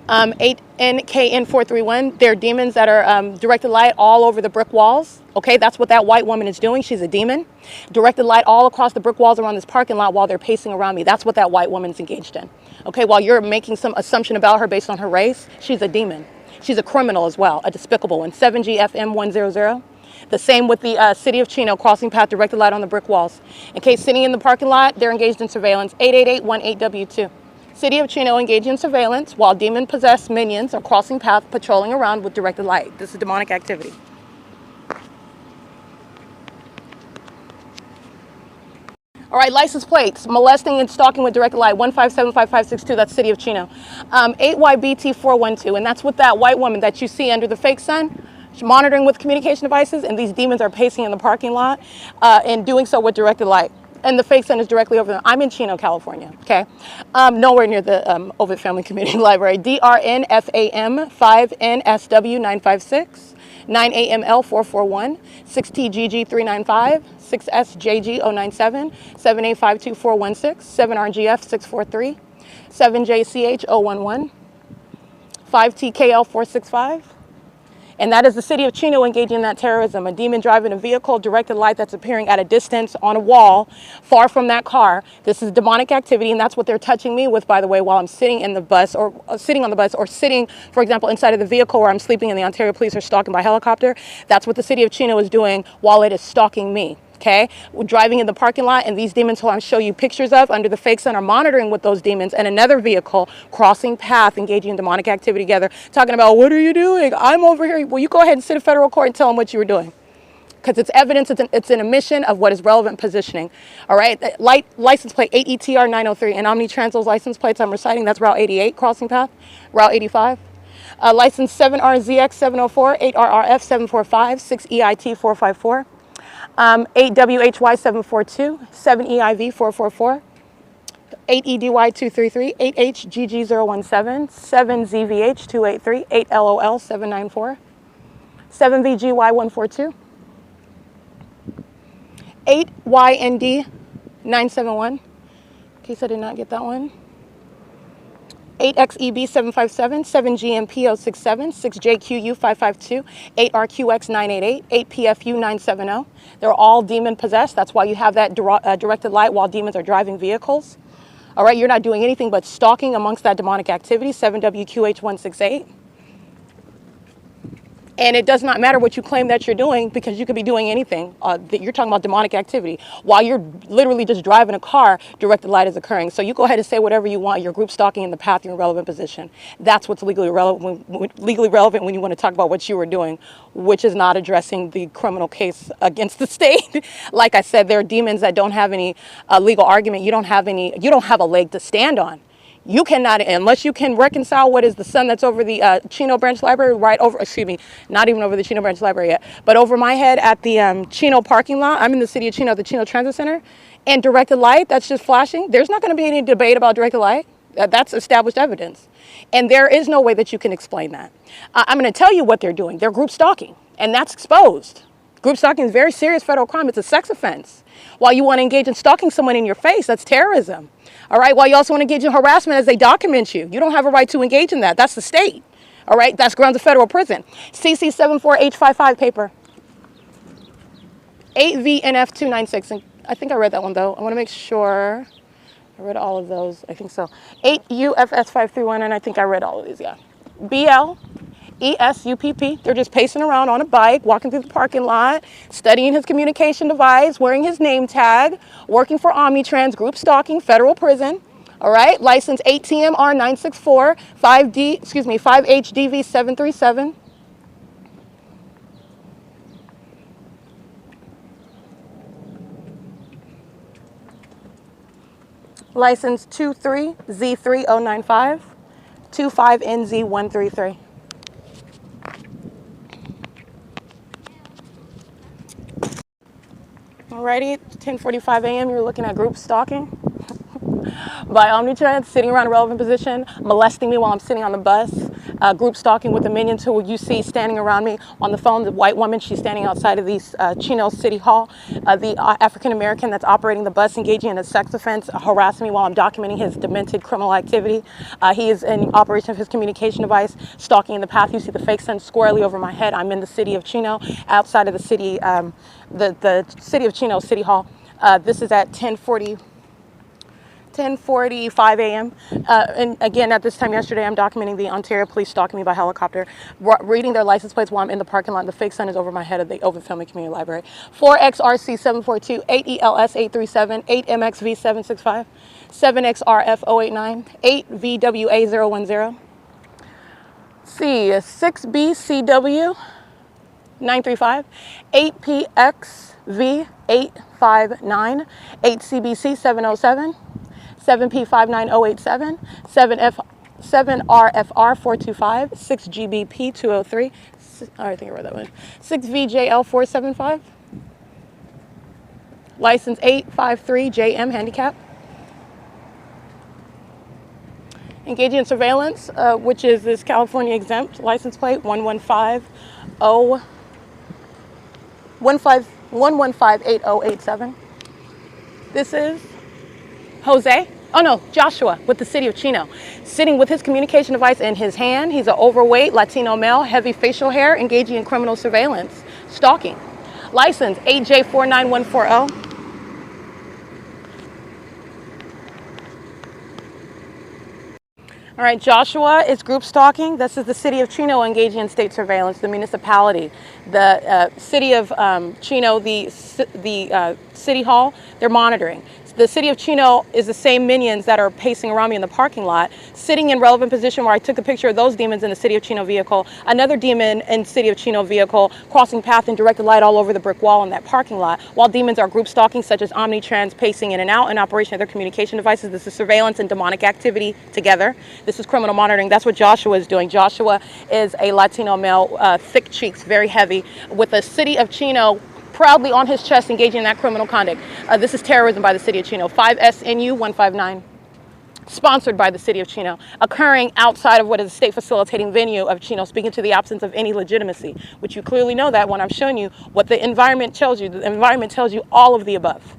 8NKN431. They're demons that are directed light all over the brick walls. Okay, that's what that white woman is doing. She's a demon. Directed light all across the brick walls around this parking lot while they're pacing around me. That's what that white woman's engaged in. Okay, while you're making some assumption about her based on her race, she's a demon. She's a criminal as well, a despicable one. 7GFM100. The same with the City of Chino, crossing path, directed light on the brick walls. In case sitting in the parking lot, they're engaged in surveillance. 88818W2. City of Chino engaged in surveillance while demon-possessed minions are crossing path, patrolling around with directed light. This is demonic activity. All right, license plates, molesting and stalking with directed light, 1575562, that's City of Chino. 8YBT412, and that's with that white woman that you see under the fake sun. She's monitoring with communication devices, and these demons are pacing in the parking lot and doing so with directed light. And the fake sun is directly over them. I'm in Chino, California, okay? Nowhere near the Ovid Family Community Library. DRNFAM 5NSW956. 9AML441, 6TGG395, 6SJG097, 7A52416, 7RGF643, 7JCH011, 5TKL465. And that is the City of Chino engaging in that terrorism. A demon driving a vehicle, directed light that's appearing at a distance on a wall far from that car. This is demonic activity, and that's what they're touching me with, by the way, while I'm sitting in the bus or sitting on the bus or sitting, for example, inside of the vehicle where I'm sleeping and the Ontario police are stalking by helicopter. That's what the City of Chino is doing while it is stalking me. Okay, we're driving in the parking lot, and these demons who I'll show you pictures of under the fake sun are monitoring with those demons, and another vehicle crossing path, engaging in demonic activity together, talking about, what are you doing? I'm over here. Well, you go ahead and sit in federal court and tell them what you were doing, because it's evidence, it's an admission of what is relevant positioning. All right, license plate 8ETR903, and Omnitrans license plates I'm reciting, that's Route 88 crossing path, Route 85. License 7RZX704, 8RRF745, 6EIT454. 8WHY742, 7EIV444, 8EDY233, 8HGG017, 7ZVH283, 8LOL794, 7VGY142, 8YND971. In case I did not get that one. 8XEB757, 7GMPO67, 6JQU552, 8RQX988, 8PFU970. They're all demon possessed. That's why you have that directed light while demons are driving vehicles. All right, you're not doing anything but stalking amongst that demonic activity, 7WQH168. And it does not matter what you claim that you're doing, because you could be doing anything. You're talking about demonic activity. While you're literally just driving a car, directed light is occurring. So you go ahead and say whatever you want. You're group stalking in the path, you're in relevant position. That's what's legally relevant when you want to talk about what you were doing, which is not addressing the criminal case against the state. Like I said, there are demons that don't have any legal argument. You don't have a leg to stand on. You cannot, unless you can reconcile what is the sun that's over the Chino Branch Library, right over, excuse me, not even over the Chino Branch Library yet, but over my head at the Chino parking lot. I'm in the city of Chino, the Chino Transit Center, and directed light that's just flashing. There's not going to be any debate about directed light. That's established evidence. And there is no way that you can explain that. I'm going to tell you what they're doing. They're group stalking, and that's exposed. Group stalking is a very serious federal crime. It's a sex offense. While you want to engage in stalking someone in your face, that's terrorism. All right, while you also want to engage in harassment as they document you. You don't have a right to engage in that. That's the state. All right, that's grounds of federal prison. CC74H55 paper. 8VNF296. And I think I read that one, though. I want to make sure. I read all of those. I think so. 8UFS531, and I think I read all of these, yeah. BLESUPP. They're just pacing around on a bike, walking through the parking lot, studying his communication device, wearing his name tag, working for Omnitrans, group stalking, federal prison. All right, license 8TMR964, 5HDV737. License 23Z3095, 25NZ133. Alrighty, 10:45 a.m. You're looking at group stalking by Omnitrans, sitting around a relevant position, molesting me while I'm sitting on the bus, group stalking with the minions who you see standing around me on the phone. The white woman, she's standing outside of the Chino City Hall. The African American that's operating the bus, engaging in a sex offense, harassing me while I'm documenting his demented criminal activity. He is in operation of his communication device, stalking in the path. You see the fake sun squarely over my head. I'm in the city of Chino, outside of the city, the city of Chino City Hall. This is at 10:45 a.m. And again, at this time yesterday, I'm documenting the Ontario police stalking me by helicopter, reading their license plates while I'm in the parking lot. The fake sun is over my head at the Ovid Family Community Library. 4XRC742, 8ELS837, 8MXV765, 7XRF089, 8VWA010. C, 6BCW935, 8PXV859, 8CBC707, 7P59087, 7RFR425, 6GBP203, I think I read that one, 6VJL475, license 853JM handicap. Engaging in surveillance, which is this California exempt license plate 1158087. This is Joshua with the city of Chino, sitting with his communication device in his hand. He's an overweight Latino male, heavy facial hair, engaging in criminal surveillance, stalking. License 8J49140. All right, Joshua is group stalking. This is the city of Chino engaging in state surveillance, the municipality, the city of Chino, the city hall, they're monitoring. The city of Chino is the same minions that are pacing around me in the parking lot, sitting in relevant position where I took a picture of those demons in the city of Chino vehicle, another demon in city of Chino vehicle, crossing path and directed light all over the brick wall in that parking lot, while demons are group stalking, such as Omnitrans, pacing in and out in operation of their communication devices. This is surveillance and demonic activity together. This is criminal monitoring. That's what Joshua is doing. Joshua is a Latino male, thick cheeks, very heavy, with the city of Chino proudly on his chest, engaging in that criminal conduct. This is terrorism by the city of Chino. 5SNU159. sponsored by the city of Chino, occurring outside of what is a state facilitating venue of Chino, speaking to the absence of any legitimacy, which you clearly know that when I'm showing you what the environment tells you. The environment tells you all of the above.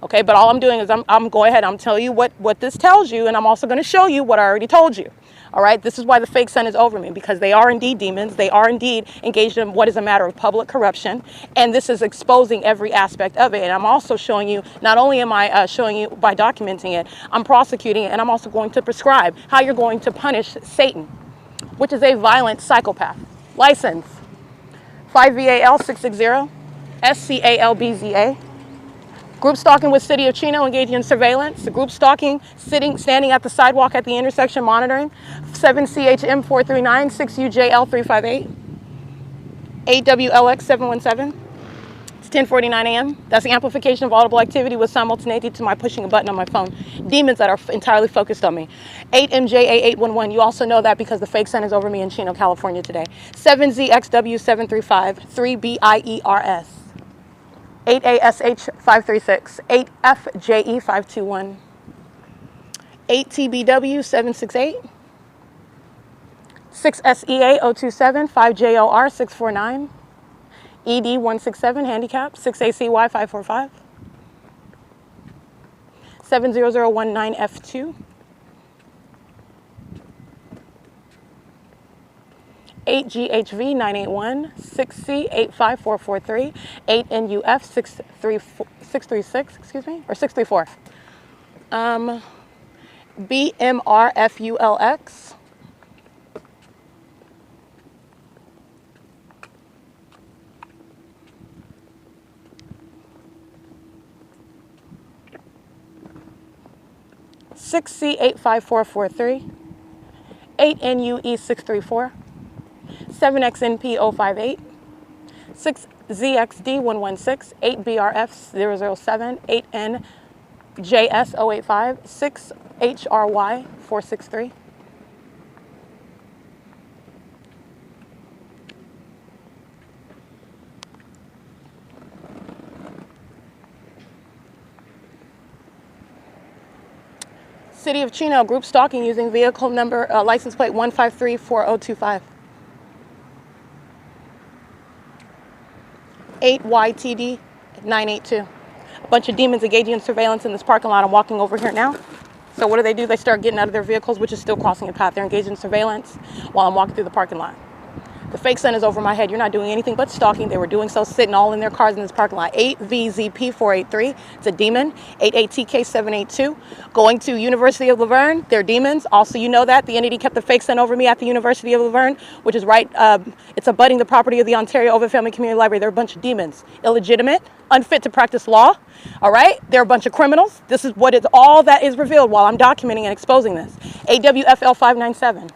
Okay, but all I'm doing is I'm go ahead, I'm telling you what this tells you, and I'm also going to show you what I already told you. All right, this is why the fake sun is over me, because they are indeed demons. They are indeed engaged in what is a matter of public corruption, and this is exposing every aspect of it. And I'm also showing you, not only am I showing you by documenting it, I'm prosecuting it, and I'm also going to prescribe how you're going to punish Satan, which is a violent psychopath. License 5VAL 660 SCALBZA. Group stalking with City of Chino, engaging in surveillance. The group stalking, standing at the sidewalk at the intersection, monitoring. 7CHM 439, 6UJL 358, 8WLX 717. It's 10:49 a.m. That's the amplification of audible activity with simultaneity to my pushing a button on my phone. Demons that are entirely focused on me. 8MJA811. You also know that because the fake sun is over me in Chino, California today. 7ZXW 735, 3BIERS. 8ASH 536, 8FJE 521, 8TBW 768, 6SEA 027, 5JOR 649, ED 167 handicap, 6ACY 545, 70019F2, 8GHV 981, 6C 85443, 8NUF 636, excuse me, or 634. BMRFULX. Six C 85443, 8NUE 634. 7XNP058, 6ZXD116, 8BRF007, 8NJS085, 6HRY463. City of Chino, group stalking using vehicle number, license plate 1534025. 8YTD 982. A bunch of demons engaging in surveillance in this parking lot. I'm walking over here now. So what do? They start getting out of their vehicles, which is still crossing a path. They're engaged in surveillance while I'm walking through the parking lot. The fake sun is over my head. You're not doing anything but stalking. They were doing so, sitting all in their cars in this parking lot. 8VZP483. It's a demon. 88TK782. Going to University of LaVerne. They're demons. Also, you know that. The entity kept the fake sun over me at the University of LaVerne, which is right, it's abutting the property of the Ontario Ovid Family Community Library. They're a bunch of demons. Illegitimate, unfit to practice law. All right? They're a bunch of criminals. This is what is all that is revealed while I'm documenting and exposing this. AWFL597.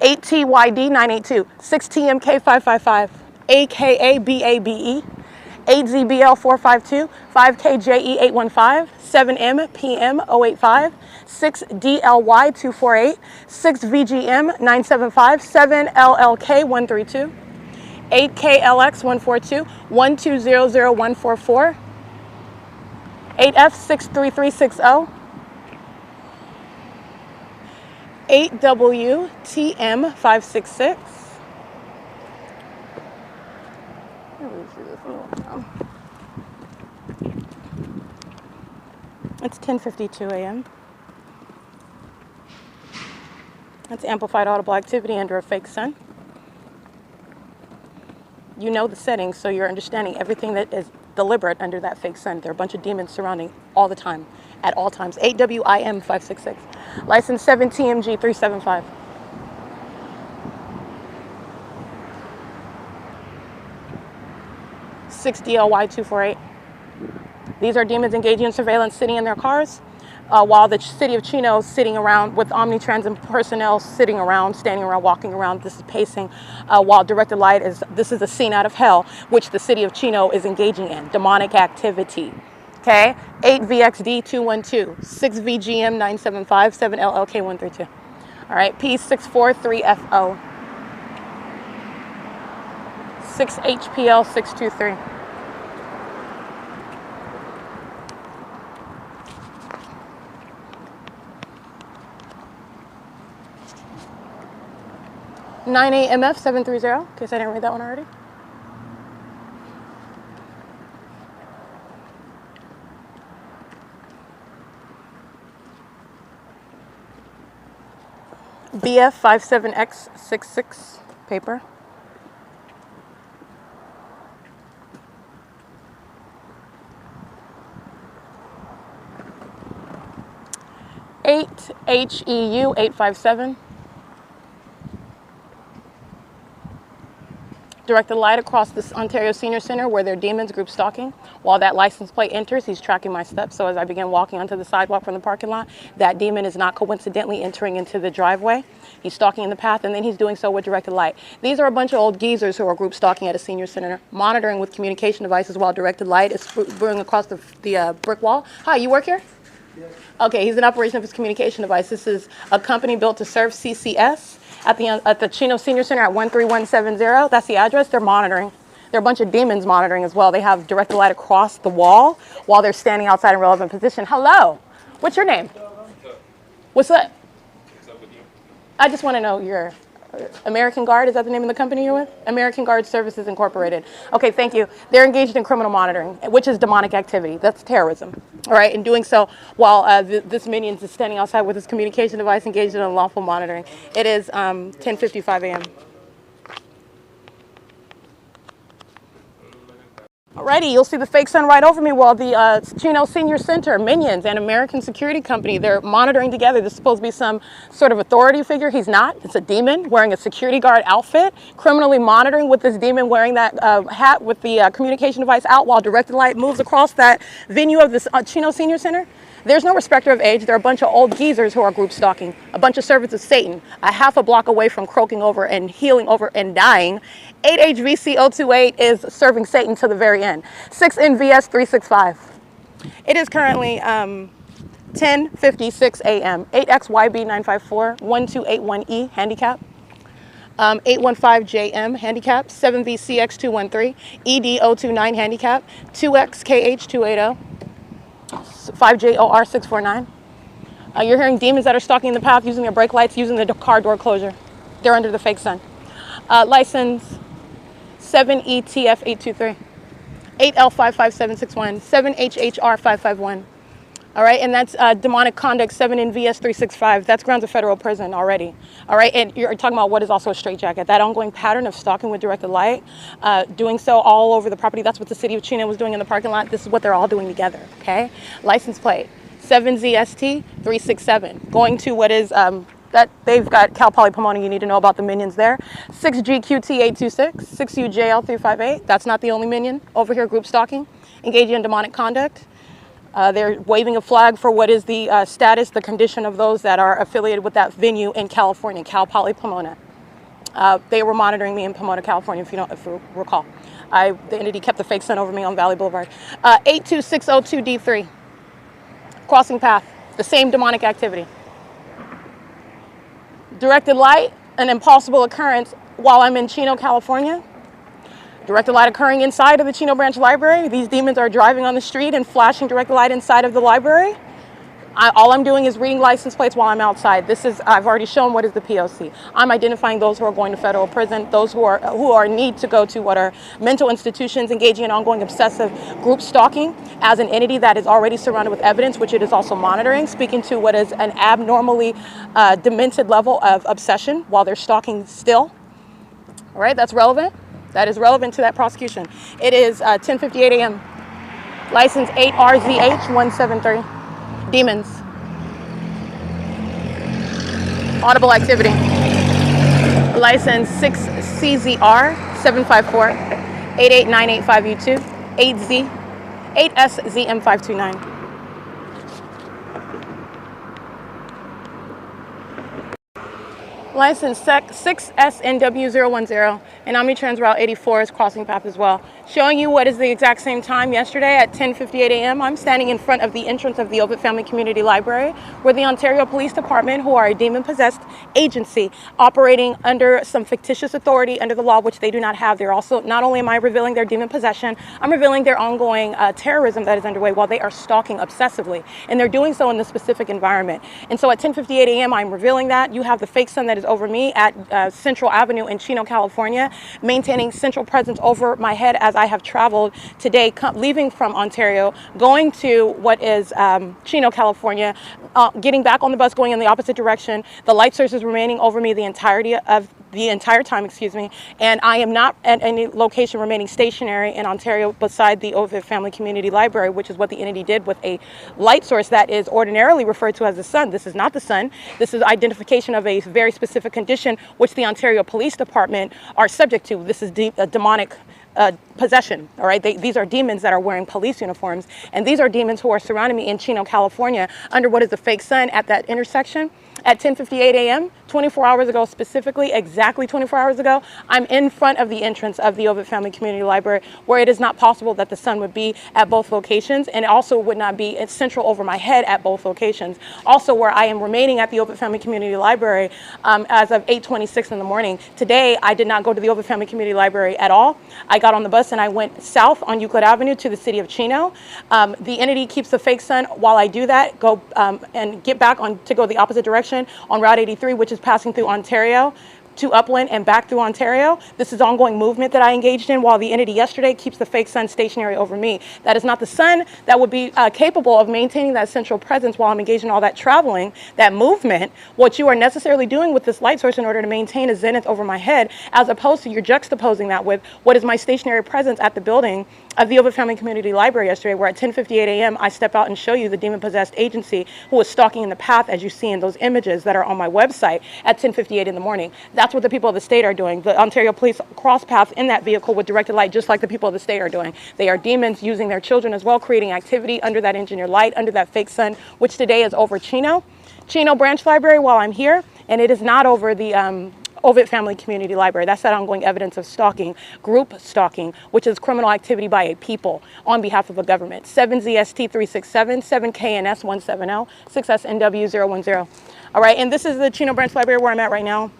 8TYD 982, 6TMK555, AKABABE, 8ZBL 452, 5KJE 815, 7MPM 085, 6DLY 248, 6VGM 975, 7LLK 132, 8KLX 142, 1200144, 8F 63360, 8WTM566. It's 10:52 a.m. That's amplified audible activity under a fake sun. You know the settings, so you're understanding everything that is deliberate under that fake sun. There are a bunch of demons surrounding all the time, at all times. 8WIM566. License 7TMG375. Six DLY248. These are demons engaging in surveillance, sitting in their cars, while the city of Chino is sitting around with Omnitransit personnel sitting around, standing around, walking around. This is pacing, while directed light is, this is a scene out of hell, which the city of Chino is engaging in, demonic activity. Okay, 8VXD212, 6VGM975, 7LLK132. All right, P643FO, 6HPL623. 98MF 730, in case I didn't read that one already. BF 57X66 paper. HEU 857. Directed light across this Ontario Senior Center where their demons group stalking. While that license plate enters, he's tracking my steps. So as I begin walking onto the sidewalk from the parking lot, that demon is not coincidentally entering into the driveway. He's stalking in the path, and then he's doing so with directed light. These are a bunch of old geezers who are group stalking at a senior center, monitoring with communication devices while directed light is burning across the brick wall. Hi, you work here? Yes. Okay, he's in operation of his communication device. This is a company built to serve CCS. At the Chino Senior Center at 13170, that's the address. They're monitoring. There are a bunch of demons monitoring as well. They have directed light across the wall while they're standing outside in relevant position. Hello, what's your name? What's that? What's up with you? I just want to know your American Guard, is that the name of the company you're with? American Guard Services Incorporated. Okay, thank you. They're engaged in criminal monitoring, which is demonic activity. That's terrorism. All right, in doing so, while this minion is standing outside with his communication device engaged in unlawful monitoring. It is 10:55 a.m. Alrighty, you'll see the fake sun right over me while the Chino Senior Center, Minions, and American Security Company, they're monitoring together. This is supposed to be some sort of authority figure. He's not. It's a demon wearing a security guard outfit, criminally monitoring with this demon wearing that hat with the communication device out while directed light moves across that venue of this Chino Senior Center. There's no respecter of age. There are a bunch of old geezers who are group stalking, a bunch of servants of Satan, a half a block away from croaking over and healing over and dying. 8HVC028 is serving Satan to the very end. 6NVS 365. It is currently 10:56 a.m. 8XYB954 1281E handicap. 815JM handicap. 7VCX213 ED029 handicap. 2XKH280. 5JOR649. You're hearing demons that are stalking the path using their brake lights, using the car door closure. They're under the fake sun. License 7ETF823, 8L55761, 7HHR551. All right, and that's demonic conduct 7NVS365. That's grounds of federal prison already. All right, and you're talking about what is also a straitjacket. That ongoing pattern of stalking with directed light, doing so all over the property. That's what the city of Chino was doing in the parking lot. This is what they're all doing together, okay? License plate 7ZST367. Going to what is, that they've got Cal Poly Pomona, you need to know about the minions there. 6GQT826, 6UJL358. That's not the only minion over here, group stalking, engaging in demonic conduct. They're waving a flag for what is the status, the condition of those that are affiliated with that venue in California, Cal Poly Pomona. They were monitoring me in Pomona, California, if you recall. The entity kept the fake sun over me on Valley Boulevard. 82602D3, crossing path, the same demonic activity. Directed light, an impossible occurrence while I'm in Chino, California. Directed light occurring inside of the Chino Branch Library. These demons are driving on the street and flashing directed light inside of the library. All I'm doing is reading license plates while I'm outside. I've already shown what is the P.O.C. I'm identifying those who are going to federal prison, those who are need to go to what are mental institutions, engaging in ongoing obsessive group stalking as an entity that is already surrounded with evidence, which it is also monitoring, speaking to what is an abnormally demented level of obsession while they're stalking still. All right, that's relevant. That is relevant to that prosecution. It is 10:58 a.m. License 8RZH173. Demons. Audible activity. License 6CZR754. 88985U2. 8SZM529. License 6SNW010 and Omnitrans Route 84 is crossing path as well. Showing you what is the exact same time yesterday at 10:58 a.m. I'm standing in front of the entrance of the Ovitt Family Community Library where the Ontario Police Department, who are a demon-possessed agency operating under some fictitious authority under the law, which they do not have. They're also, not only am I revealing their demon possession, I'm revealing their ongoing terrorism that is underway while they are stalking obsessively. And they're doing so in this specific environment. And so at 10:58 a.m. I'm revealing that. You have the fake sun that is watches over me at Central Avenue in Chino, California, maintaining central presence over my head as I have traveled today, leaving from Ontario, going to what is Chino, California, getting back on the bus, going in the opposite direction. The light source is remaining over me the entire time, and I am not at any location remaining stationary in Ontario beside the Ovid Family Community Library, which is what the entity did with a light source that is ordinarily referred to as the sun. This is not the sun. This is identification of a very specific condition which the Ontario Police Department are subject to. This is a demonic possession. All right, these are demons that are wearing police uniforms, and these are demons who are surrounding me in Chino, California, under what is the fake sun at that intersection. At 10:58 a.m., 24 hours ago, specifically, exactly 24 hours ago, I'm in front of the entrance of the Ovid Family Community Library, where it is not possible that the sun would be at both locations, and it also would not be central over my head at both locations. Also, where I am remaining at the Ovid Family Community Library as of 8:26 in the morning. Today, I did not go to the Ovid Family Community Library at all. I got on the bus and I went south on Euclid Avenue to the city of Chino. The entity keeps the fake sun. While I do that, go and get back on to go the opposite direction on Route 83, which is passing through Ontario to Upland and back through Ontario. This is ongoing movement that I engaged in, while the entity yesterday keeps the fake sun stationary over me. That is not the sun that would be capable of maintaining that central presence while I'm engaged in all that traveling, that movement. What you are necessarily doing with this light source in order to maintain a zenith over my head, as opposed to you're juxtaposing that with what is my stationary presence at the building of the Ovid Family Community Library yesterday, where at 10:58 a.m. I step out and show you the demon-possessed agency who was stalking in the path, as you see in those images that are on my website at 10:58 in the morning. That's what the people of the state are doing. The Ontario Police cross path in that vehicle with directed light, just like the people of the state are doing. They are demons using their children as well, creating activity under that engineered light, under that fake sun, which today is over Chino Branch Library while I'm here, and it is not over the Ovid Family Community Library. That's that ongoing evidence of stalking, group stalking, which is criminal activity by a people on behalf of a government. 7ZST367, 7KNS170, 6SNW010. All right, and this is the Chino Branch Library where I'm at right now.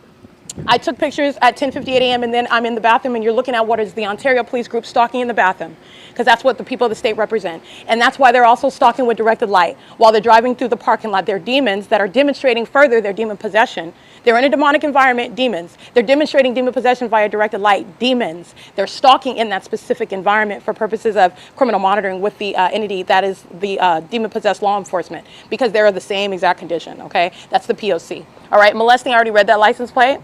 I took pictures at 10:58 a.m. and then I'm in the bathroom, and you're looking at what is the Ontario Police Group stalking in the bathroom, because that's what the people of the state represent. And that's why they're also stalking with directed light. While they're driving through the parking lot, they're demons that are demonstrating further their demon possession. They're in a demonic environment, demons. They're demonstrating demon possession via directed light, demons. They're stalking in that specific environment for purposes of criminal monitoring with the entity that is the demon-possessed law enforcement, because they're the same exact condition, okay? That's the P.O.C. All right, molesting, I already read that license plate.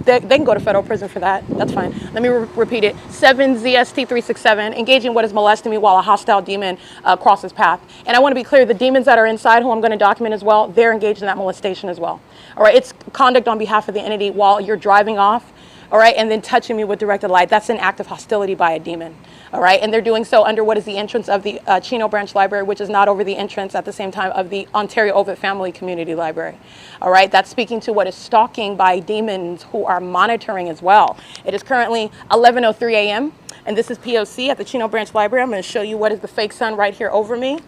They can go to federal prison for that. That's fine. Let me repeat it. 7ZST367, engaging what is molesting me while a hostile demon crosses path. And I want to be clear, the demons that are inside, who I'm going to document as well, they're engaged in that molestation as well. All right, it's conduct on behalf of the entity while you're driving off, all right, and then touching me with directed light. That's an act of hostility by a demon. All right, and they're doing so under what is the entrance of the Chino Branch Library, which is not over the entrance at the same time of the Ontario Ovid Family Community Library. All right, that's speaking to what is stalking by demons who are monitoring as well. It is currently 11:03 a.m. and this is P.O.C. at the Chino Branch Library. I'm going to show you what is the fake sun right here over me.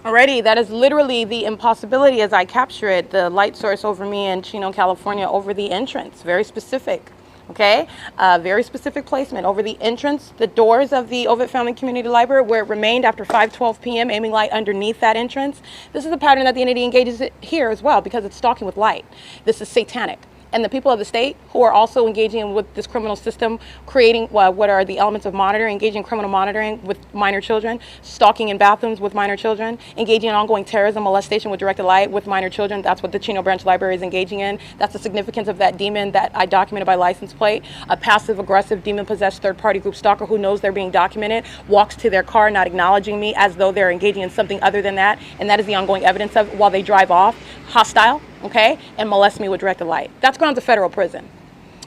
Alrighty, that is literally the impossibility as I capture it, the light source over me in Chino, California, over the entrance. Very specific, okay? Very specific placement over the entrance, the doors of the Ovid Family Community Library, where it remained after 5:12 p.m., aiming light underneath that entrance. This is a pattern that the entity engages here as well, because it's stalking with light. This is satanic. And the people of the state who are also engaging with this criminal system, creating what are the elements of monitoring, engaging in criminal monitoring with minor children, stalking in bathrooms with minor children, engaging in ongoing terrorism, molestation with directed light with minor children. That's what the Chino Branch Library is engaging in. That's the significance of that demon that I documented by license plate. A passive-aggressive, demon-possessed third-party group stalker who knows they're being documented, walks to their car not acknowledging me as though they're engaging in something other than that. And that is the ongoing evidence of while they drive off, hostile, okay, and molest me with directed light. That's gone to federal prison.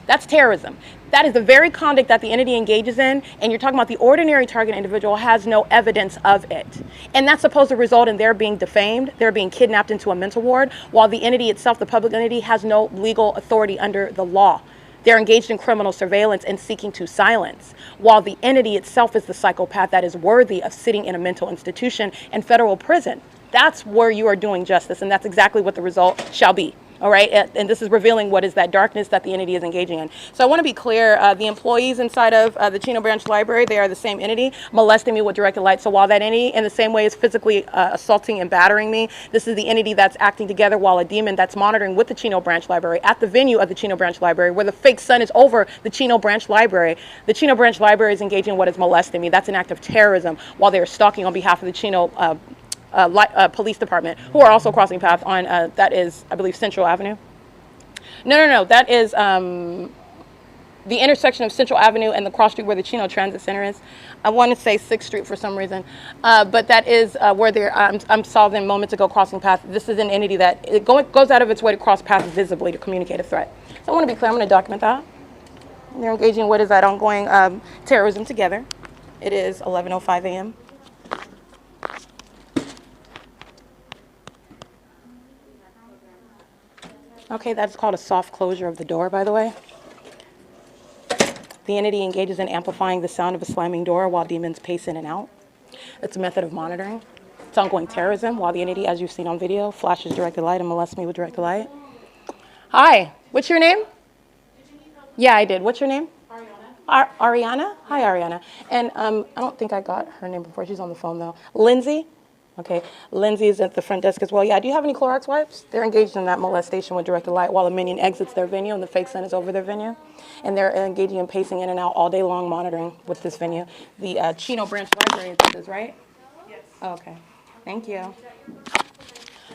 That's terrorism. That is the very conduct that the entity engages in, and you're talking about the ordinary target individual has no evidence of it. And that's supposed to result in their being defamed, they're being kidnapped into a mental ward, while the entity itself, the public entity, has no legal authority under the law. They're engaged in criminal surveillance and seeking to silence, while the entity itself is the psychopath that is worthy of sitting in a mental institution and federal prison. That's where you are doing justice, and that's exactly what the result shall be. All right, and this is revealing what is that darkness that the entity is engaging in. So I want to be clear, the employees inside of the Chino Branch Library, they are the same entity molesting me with directed light. So while that entity in the same way is physically assaulting and battering me, this is the entity that's acting together while a demon that's monitoring with the Chino Branch Library at the venue of the Chino Branch Library where the fake sun is over the Chino Branch Library. The Chino Branch Library is engaging in what is molesting me. That's an act of terrorism while they are stalking on behalf of the Chino Police Department, who are also crossing paths on, that is, I believe, Central Avenue. No. That is the intersection of Central Avenue and the cross street where the Chino Transit Center is. I want to say 6th Street for some reason. But that is where they're, I'm saw them moments ago crossing paths. This is an entity that goes out of its way to cross paths visibly to communicate a threat. So I want to be clear, I'm going to document that. They're engaging in what is that ongoing terrorism together. It is 11:05 a.m. Okay, that's called a soft closure of the door, by the way. The entity engages in amplifying the sound of a slamming door while demons pace in and out. It's a method of monitoring. It's ongoing terrorism while the entity, as you've seen on video, flashes directed light and molests me with directed light. Hi, what's your name? Yeah, I did. What's your name? Ariana. Ariana? Hi, Ariana. And I don't think I got her name before. She's on the phone, though. Lindsay? Okay, Lindsay is at the front desk as well. Yeah, do you have any Clorox wipes? They're engaged in that molestation with directed light while a minion exits their venue and the fake sun is over their venue. And they're engaging in pacing in and out all day long monitoring with this venue. The Chino Branch Library is right? Yes. Oh, okay, thank you.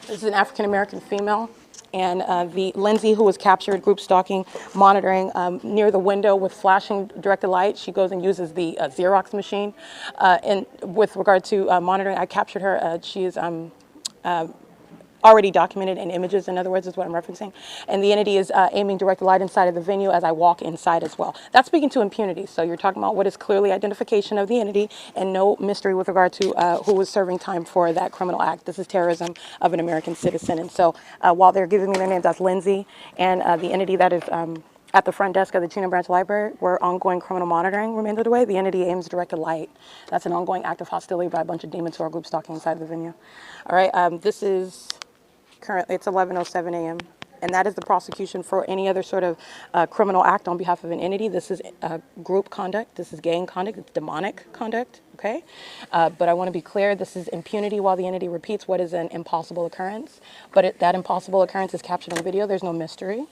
This is an African-American female. And the Lindsay, who was captured, group stalking, monitoring near the window with flashing directed light. She goes and uses the Xerox machine. And with regard to monitoring, I captured her. She is already documented in images, in other words, is what I'm referencing. And the entity is aiming directed light inside of the venue as I walk inside as well. That's speaking to impunity. So you're talking about what is clearly identification of the entity and no mystery with regard to who was serving time for that criminal act. This is terrorism of an American citizen. And so while they're giving me their names, that's Lindsay and the entity that is at the front desk of the Chino Branch Library, where ongoing criminal monitoring remains underway. The entity aims directed light. That's an ongoing act of hostility by a bunch of demons who are group stalking inside the venue. All right, this is currently, it's 11:07 a.m. And that is the prosecution for any other sort of criminal act on behalf of an entity. This is group conduct. This is gang conduct. It's demonic conduct, okay? But I want to be clear, this is impunity while the entity repeats what is an impossible occurrence. But that impossible occurrence is captured on video. There's no mystery,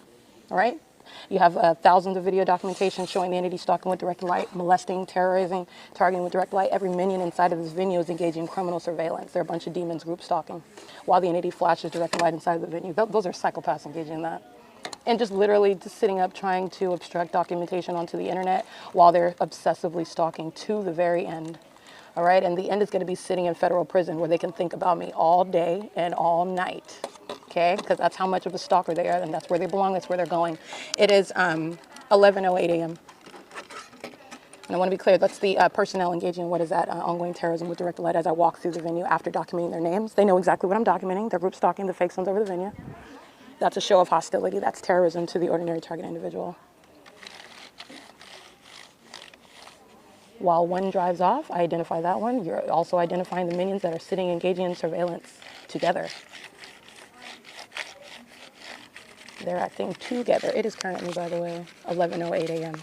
all right? You have thousands of video documentation showing the entity stalking with direct light, molesting, terrorizing, targeting with direct light. Every minion inside of this venue is engaging in criminal surveillance. They're a bunch of demons group stalking while the entity flashes direct light inside of the venue. Those are psychopaths engaging in that. And just literally just sitting up trying to obstruct documentation onto the internet while they're obsessively stalking to the very end. All right, and the end is going to be sitting in federal prison where they can think about me all day and all night. Okay, because that's how much of a stalker they are, and that's where they belong, that's where they're going. It is 11:08 a.m. And I want to be clear, that's the personnel engaging in what is that ongoing terrorism with direct light as I walk through the venue after documenting their names. They know exactly what I'm documenting. They're group stalking the fake sons over the venue. That's a show of hostility. That's terrorism to the ordinary target individual. While one drives off, I identify that one. You're also identifying the minions that are sitting engaging in surveillance together. They're acting together. It is currently, by the way, 11:08 a.m.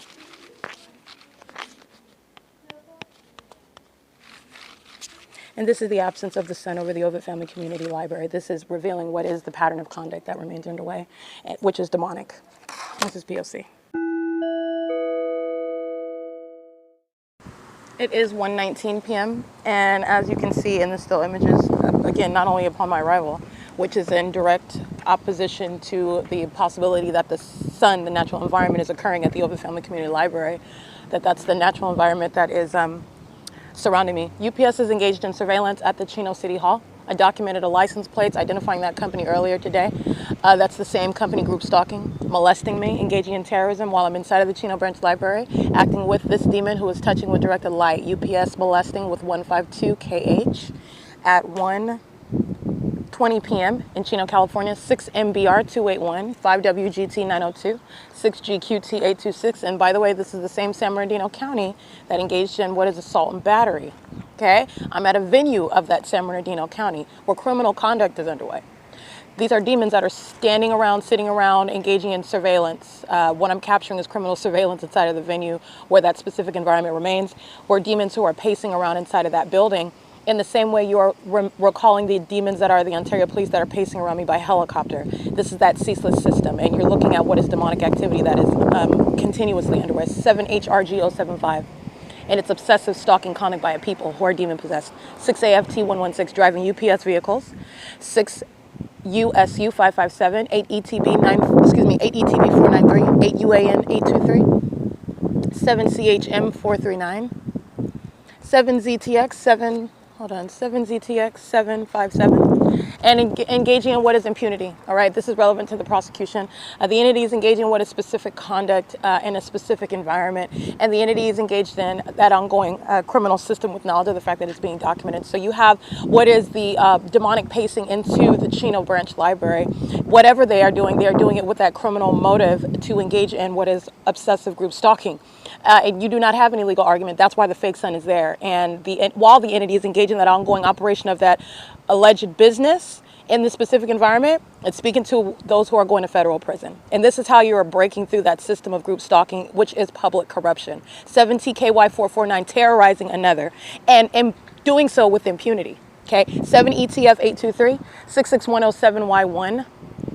And this is the absence of the sun over the Ovid Family Community Library. This is revealing what is the pattern of conduct that remains underway, which is demonic. This is P.O.C. It is 1:19 p.m. and as you can see in the still images, again, not only upon my arrival, which is in direct opposition to the possibility that the sun, the natural environment, is occurring at the Ovid Family Community Library, that's the natural environment that is surrounding me. UPS is engaged in surveillance at the Chino City Hall. I documented a license plate identifying that company earlier today. That's the same company group stalking, molesting me, engaging in terrorism while I'm inside of the Chino Branch Library, acting with this demon who is touching with directed light. UPS molesting with 152KH at 1:20 p.m. in Chino, California, 6MBR281, 5WGT902, 6GQT826. And by the way, this is the same San Bernardino County that engaged in what is assault and battery. Okay, I'm at a venue of that San Bernardino County where criminal conduct is underway. These are demons that are standing around, sitting around, engaging in surveillance. What I'm capturing is criminal surveillance inside of the venue where that specific environment remains, or demons who are pacing around inside of that building in the same way you are recalling the demons that are the Ontario police that are pacing around me by helicopter. This is that ceaseless system, and you're looking at what is demonic activity that is continuously underway. 7HRG075. And it's obsessive stalking conduct by a people who are demon-possessed. 6AFT116 driving UPS vehicles. 6 U.S.U 557, 8 ETB 493, 8 UAN 823, 7 CHM 439, 7 ZTX 757, and engaging in what is impunity. All right, this is relevant to the prosecution. The entity is engaging in what is specific conduct in a specific environment, and the entity is engaged in that ongoing criminal system with knowledge of the fact that it's being documented. So you have what is the demonic pacing into the Chino Branch Library. Whatever they are doing it with that criminal motive to engage in what is obsessive group stalking. And you do not have any legal argument. That's why the fake sun is there. And while the entity is engaged in that ongoing operation of that alleged business in the specific environment, it's speaking to those who are going to federal prison. And this is how you are breaking through that system of group stalking, which is public corruption. 7 TKY 449, terrorizing another, and doing so with impunity. Okay, 7 ETF 823, 66107Y1.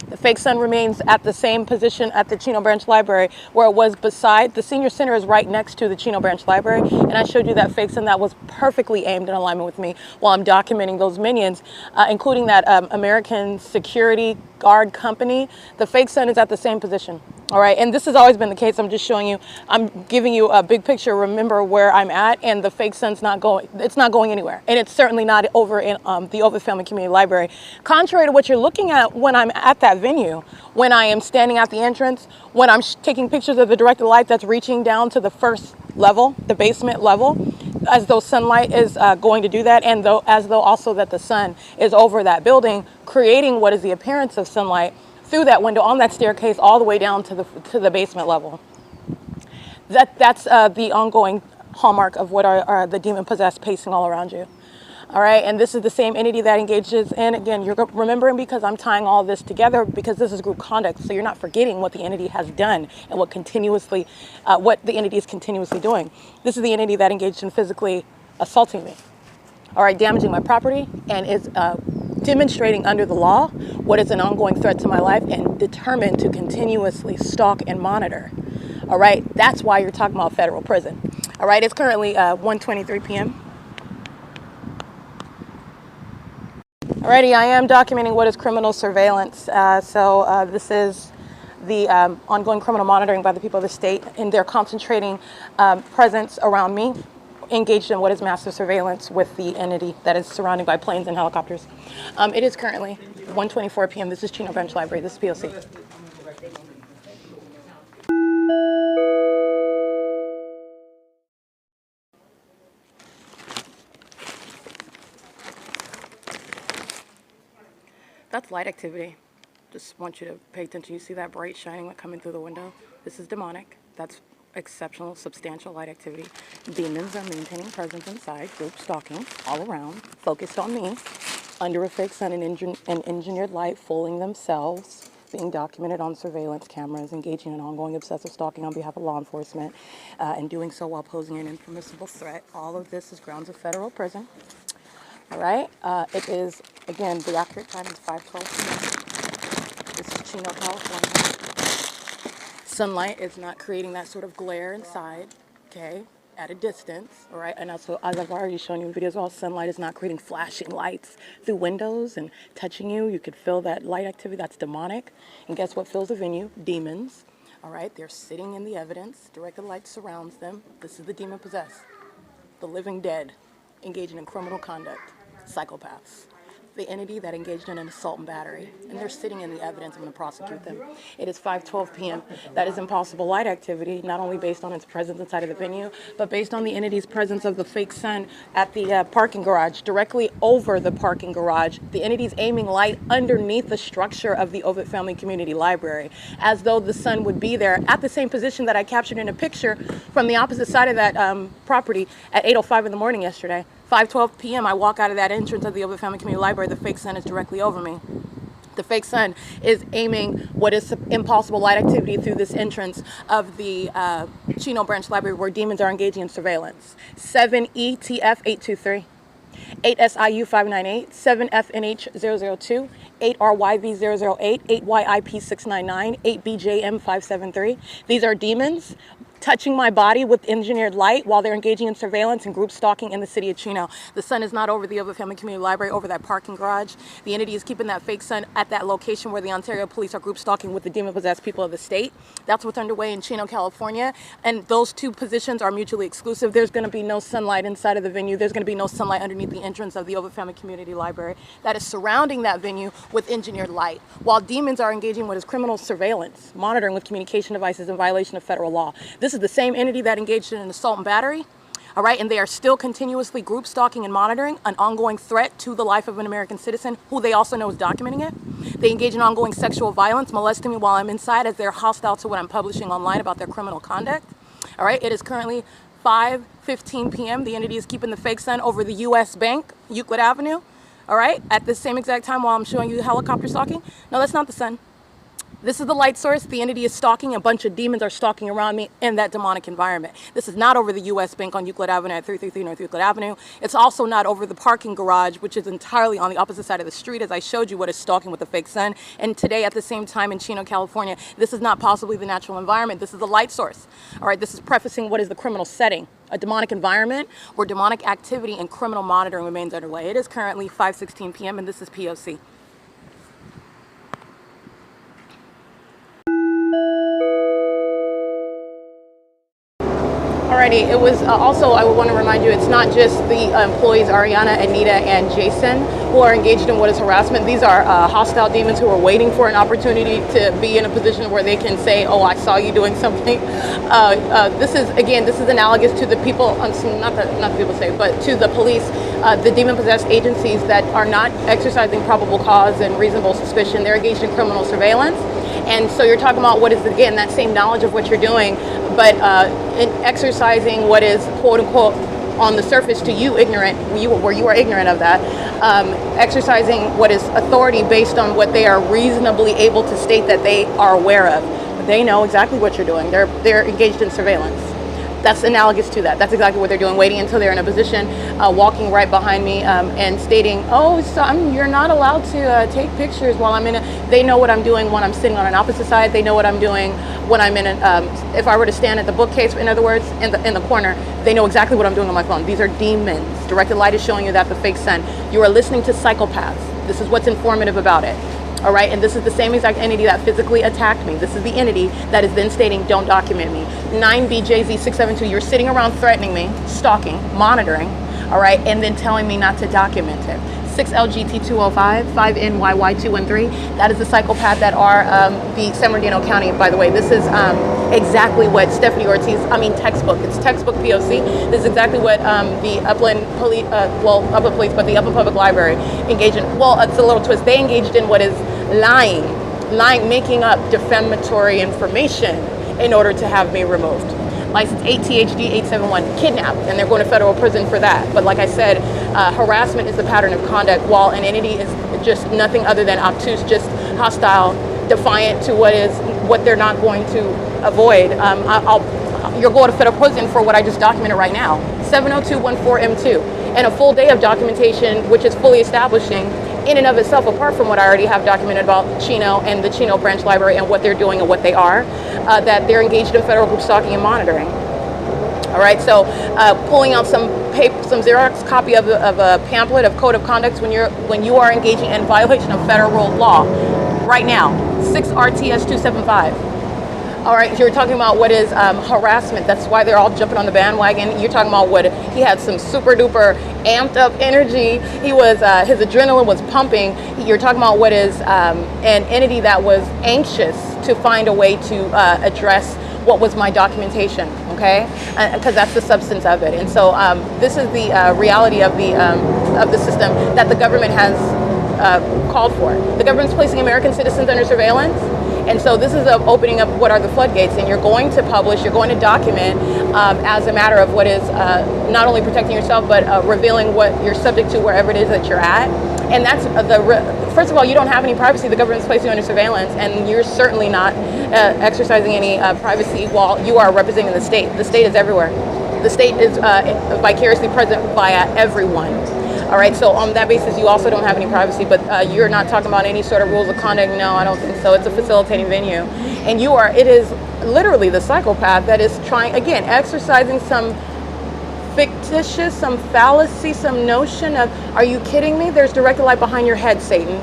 The fake sun remains at the same position at the Chino Branch Library where it was beside. The senior center is right next to the Chino Branch Library, and I showed you that fake sun that was perfectly aimed in alignment with me while I'm documenting those minions, including that American security guard company. The fake sun is at the same position. All right, and this has always been the case. I'm just showing you, I'm giving you a big picture. Remember where I'm at, and the fake sun's not going, it's not going anywhere. And it's certainly not over in the Ovid Family Community Library. Contrary to what you're looking at when I'm at that venue, when I am standing at the entrance, when I'm taking pictures of the directed light that's reaching down to the first level, the basement level, as though sunlight is going to do that, and as though also that the sun is over that building, creating what is the appearance of sunlight through that window on that staircase all the way down to the basement level. That's the ongoing hallmark of what are the demon-possessed pacing all around you. All right, and this is the same entity that engages in, again, you're remembering because I'm tying all this together because this is group conduct, so you're not forgetting what the entity has done and what the entity is continuously doing. This is the entity that engaged in physically assaulting me, all right, damaging my property, and is demonstrating under the law what is an ongoing threat to my life and determined to continuously stalk and monitor. All right, that's why you're talking about federal prison. All right, it's currently 1:23 p.m. Alrighty, I am documenting what is criminal surveillance. This is the ongoing criminal monitoring by the people of the state, and they're concentrating presence around me, engaged in what is massive surveillance with the entity that is surrounded by planes and helicopters. It is currently 1:24 p.m. This is Chino Branch Library. This is P.O.C. That's light activity. Just want you to pay attention. You see that bright shining coming through the window? This is demonic. That's exceptional, substantial light activity. Demons are maintaining presence inside, group stalking all around, focused on me, under a fake sun and engineered light, fooling themselves, being documented on surveillance cameras, engaging in ongoing obsessive stalking on behalf of law enforcement, and doing so while posing an impermissible threat. All of this is grounds of federal prison. All right, it is, again, the accurate time is 5:12 p.m. This is Chino, California. Sunlight is not creating that sort of glare inside, okay, at a distance, all right? And also, as I've already shown you in videos, all sunlight is not creating flashing lights through windows and touching you. You could feel that light activity, that's demonic. And guess what fills the venue? Demons, all right? They're sitting in the evidence. Directed light surrounds them. This is the demon possessed, the living dead, engaging in criminal conduct, psychopaths, the entity that engaged in an assault and battery, and they're sitting in the evidence. I'm going to prosecute them. It is 5:12 p.m. That is impossible light activity, not only based on its presence inside of the venue, but based on the entity's presence of the fake sun at the parking garage, directly over the parking garage. The entity's aiming light underneath the structure of the Ovid Family Community Library, as though the sun would be there at the same position that I captured in a picture from the opposite side of that property at 8:05 in the morning yesterday. 5:12 p.m. I walk out of that entrance of the Ovid Family Community Library. The fake sun is directly over me. The fake sun is aiming what is impossible light activity through this entrance of the Chino Branch Library where demons are engaging in surveillance. 7ETF823, 8SIU 598, 7FNH 002, 8RYV 008, 8YIP 699, 8BJM 573. These are demons touching my body with engineered light while they're engaging in surveillance and group stalking in the city of Chino. The sun is not over the Oba Family Community Library, over that parking garage. The entity is keeping that fake sun at that location where the Ontario police are group stalking with the demon-possessed people of the state. That's what's underway in Chino, California. And those two positions are mutually exclusive. There's going to be no sunlight inside of the venue. There's going to be no sunlight underneath the entrance of the Oba Family Community Library that is surrounding that venue with engineered light, while demons are engaging what is criminal surveillance, monitoring with communication devices in violation of federal law. This is the same entity that engaged in an assault and battery, all right, and they are still continuously group stalking and monitoring an ongoing threat to the life of an American citizen who they also know is documenting it. They engage in ongoing sexual violence, molesting me while I'm inside as they're hostile to what I'm publishing online about their criminal conduct. All right, it is currently 5:15 p.m. The entity is keeping the fake sun over the U.S. Bank, Euclid Avenue, all right, at the same exact time while I'm showing you helicopter stalking. No, that's not the sun. This is the light source. The entity is stalking. A bunch of demons are stalking around me in that demonic environment. This is not over the U.S. Bank on Euclid Avenue at 333 North Euclid Avenue. It's also not over the parking garage, which is entirely on the opposite side of the street, as I showed you what is stalking with the fake sun. And today, at the same time in Chino, California, this is not possibly the natural environment. This is the light source. All right, this is prefacing what is the criminal setting. A demonic environment where demonic activity and criminal monitoring remains underway. It is currently 5:16 p.m. and this is P.O.C. Alrighty, it was also, I would want to remind you, it's not just the employees Ariana, Anita, and Jason who are engaged in what is harassment. These are hostile demons who are waiting for an opportunity to be in a position where they can say, oh, I saw you doing something. This is analogous to the people, not the people say, but to the police, the demon-possessed agencies that are not exercising probable cause and reasonable suspicion. They're engaged in criminal surveillance. And so you're talking about what is, again, that same knowledge of what you're doing, but in exercising what is, quote unquote, on the surface to you ignorant, where you are ignorant of that, exercising what is authority based on what they are reasonably able to state that they are aware of. But they know exactly what you're doing. They're engaged in surveillance. That's analogous to that. That's exactly what they're doing, waiting until they're in a position, walking right behind me and stating, oh, so you're not allowed to take pictures while I'm in a, they know what I'm doing when I'm sitting on an opposite side. They know what I'm doing when I'm in if I were to stand at the bookcase, in other words, in the corner, they know exactly what I'm doing on my phone. These are demons. Directed light is showing you that the fake sun. You are listening to psychopaths. This is what's informative about it. All right, and this is the same exact entity that physically attacked me. This is the entity that is then stating, don't document me. 9BJZ672, you're sitting around threatening me, stalking, monitoring, all right, and then telling me not to document it. 6LGT205, 5NYY213, that is the psychopath that are the San Bernardino County, by the way. This is exactly what Stephanie Ortiz, textbook. It's textbook P.O.C. This is exactly what the Upland Police, Upland Police, but the Upland Public Library engaged in. Well, it's a little twist. They engaged in what is lying, making up defamatory information in order to have me removed. License 8THD871, kidnapped, and they're going to federal prison for that. But like I said, harassment is the pattern of conduct, while an entity is just nothing other than obtuse, just hostile, defiant to what they're not going to avoid. You're going to federal prison for what I just documented right now. 70214M2, and a full day of documentation, which is fully establishing in and of itself, apart from what I already have documented about Chino and the Chino Branch Library and what they're doing and what they are, that they're engaged in federal group stalking and monitoring. All right, so pulling out some Xerox copy of a pamphlet of code of conduct when you are engaging in violation of federal law right now. 6RTS275. All right, you're talking about what is harassment. That's why they're all jumping on the bandwagon. You're talking about what he had some super duper amped up energy. He was his adrenaline was pumping. You're talking about what is an entity that was anxious to find a way to address what was my documentation. Okay, because that's the substance of it. And so this is the reality of the system that the government has called for. The government's placing American citizens under surveillance. And so this is opening up what are the floodgates, and you're going to publish, you're going to document as a matter of what is not only protecting yourself, but revealing what you're subject to wherever it is that you're at. And that's first of all, you don't have any privacy. The government's placing you under surveillance, and you're certainly not exercising any privacy while you are representing the state. The state is everywhere. The state is vicariously present via everyone. All right, so on that basis, you also don't have any privacy, but you're not talking about any sort of rules of conduct. No, I don't think so. It's a facilitating venue. And it is literally the psychopath that is trying, again, exercising some fictitious, some fallacy, some notion of, are you kidding me? There's directed light behind your head, Satan.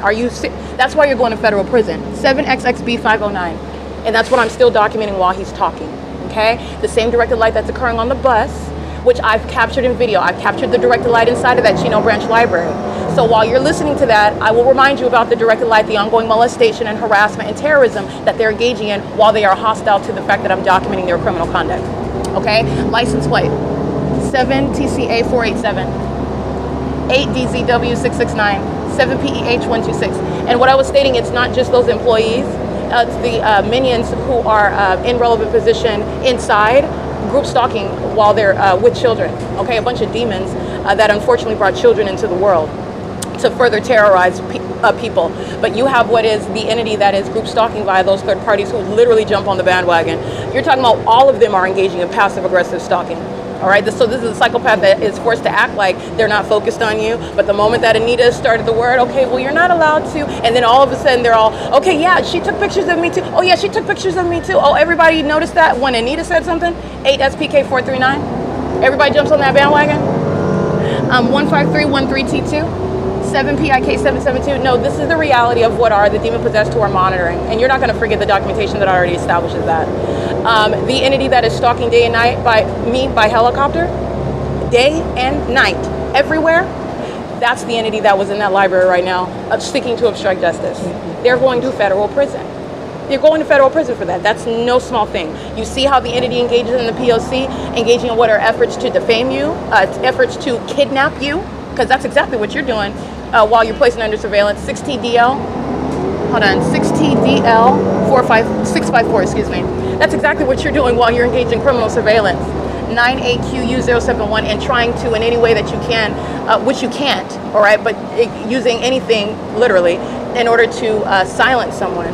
That's why you're going to federal prison. 7XXB509. And that's what I'm still documenting while he's talking, okay? The same directed light that's occurring on the bus, which I've captured in video. I've captured the directed light inside of that Chino Branch library. So while you're listening to that, I will remind you about the directed light, the ongoing molestation and harassment and terrorism that they're engaging in while they are hostile to the fact that I'm documenting their criminal conduct. Okay? License plate 7TCA487, 8DZW669, 7PEH126. And what I was stating, it's not just those employees, it's the minions who are in relevant position inside, group stalking while they're with children. Okay, a bunch of demons that unfortunately brought children into the world to further terrorize people. But you have what is the entity that is group stalking via those third parties who literally jump on the bandwagon. You're talking about all of them are engaging in passive aggressive stalking. All right, so this is a psychopath that is forced to act like they're not focused on you. But the moment that Anita started the word, okay, well, you're not allowed to. And then all of a sudden they're all, okay, yeah, she took pictures of me too. Oh, yeah, she took pictures of me too. Oh, everybody noticed that when Anita said something? 8SPK439. Everybody jumps on that bandwagon. 15313T2. 7PIK772. No, this is the reality of what are the demon-possessed who are monitoring. And you're not going to forget the documentation that already establishes that. The entity that is stalking day and night by helicopter, day and night, everywhere, that's the entity that was in that library right now, seeking to obstruct justice. They're going to federal prison. They're going to federal prison for that. That's no small thing. You see how the entity engages in the P.O.C., engaging in what are efforts to defame you, efforts to kidnap you, because that's exactly what you're doing while you're placing under surveillance. 6TDL, hold on, 6TDL 654, excuse me. That's exactly what you're doing while you're engaged in criminal surveillance. 98QU071, and trying to, in any way that you can, which you can't, all right, but using anything, literally, in order to silence someone.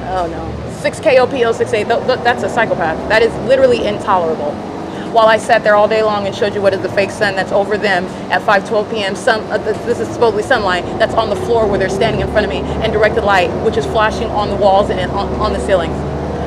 Oh no. 6KOPO68, that's a psychopath. That is literally intolerable. While I sat there all day long and showed you what is the fake sun that's over them at 5:12 p.m. This is supposedly sunlight that's on the floor where they're standing in front of me, and directed light, which is flashing on the walls and on the ceilings.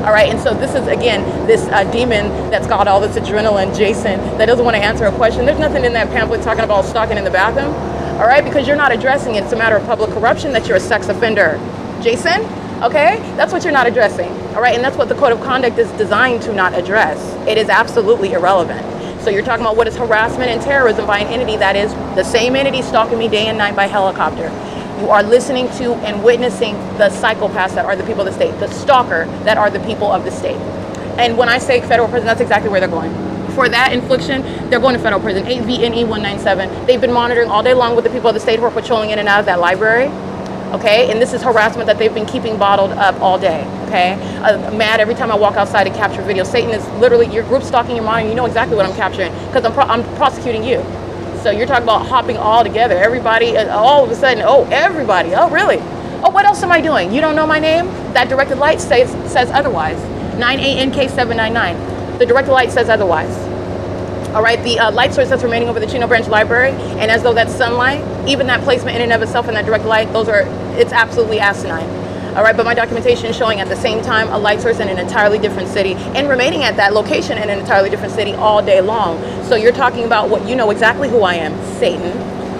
All right, and so this is, again, this demon that's got all this adrenaline, Jason, that doesn't want to answer a question. There's nothing in that pamphlet talking about stalking in the bathroom, all right, because you're not addressing it. It's a matter of public corruption that you're a sex offender. Jason? Okay, that's what you're not addressing, all right, and that's what the code of conduct is designed to not address. It is absolutely irrelevant. So you're talking about what is harassment and terrorism by an entity that is the same entity stalking me day and night by helicopter. You are listening to and witnessing the psychopaths that are the people of the state, the stalker that are the people of the state. And when I say federal prison, that's exactly where they're going. For that infliction, they're going to federal prison, 8VNE197. They've been monitoring all day long with the people of the state who are patrolling in and out of that library. Okay, and this is harassment that they've been keeping bottled up all day. Okay, mad every time I walk outside and capture video. Satan is literally, your group stalking your mind. You know exactly what I'm capturing because I'm prosecuting you. So you're talking about hopping all together. Everybody, all of a sudden, oh, everybody, oh, really? Oh, what else am I doing? You don't know my name? That directed light says otherwise. 9ANK799. The directed light says otherwise. All right, the light source that's remaining over the Chino Branch Library, and as though that's sunlight, even that placement in and of itself in that direct light, it's absolutely asinine. All right, but my documentation is showing at the same time a light source in an entirely different city and remaining at that location in an entirely different city all day long. So you're talking about what you know exactly who I am, Satan,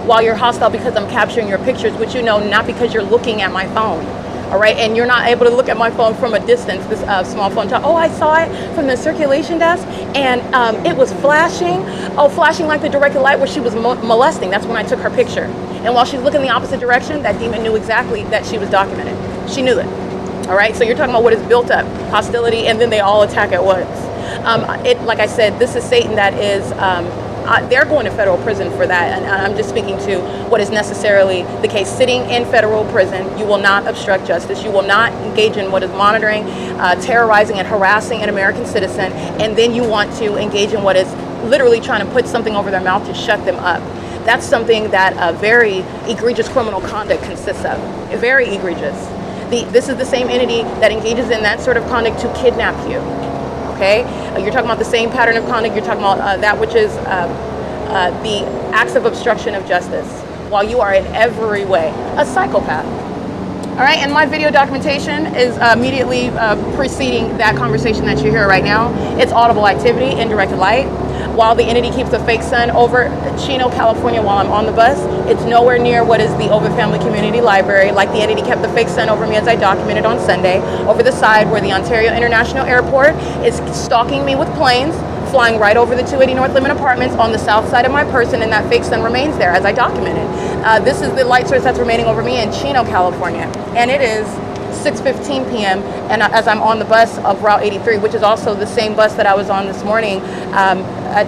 while you're hostile because I'm capturing your pictures, which you know not because you're looking at my phone. All right, and you're not able to look at my phone from a distance, this small phone. Oh, I saw it from the circulation desk, and it was flashing. Oh, flashing like the directed light where she was molesting. That's when I took her picture. And while she's looking the opposite direction, that demon knew exactly that she was documented. She knew it. All right, so you're talking about what is built up, hostility, and then they all attack at once. Like I said, this is Satan that is... they're going to federal prison for that, and I'm just speaking to what is necessarily the case. Sitting in federal prison, you will not obstruct justice. You will not engage in what is monitoring, terrorizing, and harassing an American citizen, and then you want to engage in what is literally trying to put something over their mouth to shut them up. That's something that very egregious criminal conduct consists of. Very egregious. This is the same entity that engages in that sort of conduct to kidnap you. Okay? You're talking about the same pattern of conduct. You're talking about that which is the acts of obstruction of justice, while you are in every way a psychopath. All right, and my video documentation is immediately preceding that conversation that you hear right now. It's audible activity in directed light. While the entity keeps the fake sun over Chino, California while I'm on the bus, it's nowhere near what is the Ovid Family Community Library, like the entity kept the fake sun over me as I documented on Sunday, over the side where the Ontario International Airport is stalking me with planes, flying right over the 280 North Limit Apartments on the south side of my person, and that fake sun remains there as I documented. This is the light source that's remaining over me in Chino, California, and it is 6:15 p.m. and as I'm on the bus of Route 83, which is also the same bus that I was on this morning at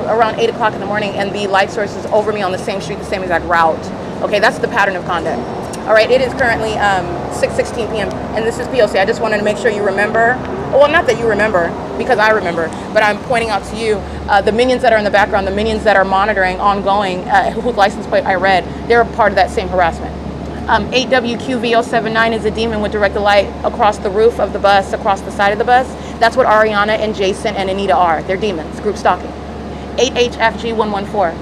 around 8 o'clock in the morning, and the light source is over me on the same street, the same exact route. Okay, that's the pattern of conduct. All right, it is currently 6:16 p.m. and this is P.O.C. I just wanted to make sure you remember. Well, not that you remember, because I remember, but I'm pointing out to you the minions that are in the background, the minions that are monitoring ongoing, whose license plate I read, they're a part of that same harassment. 8WQV079 is a demon with directed light across the roof of the bus, across the side of the bus. That's what Ariana and Jason and Anita are. They're demons, group stalking. 8HFG114.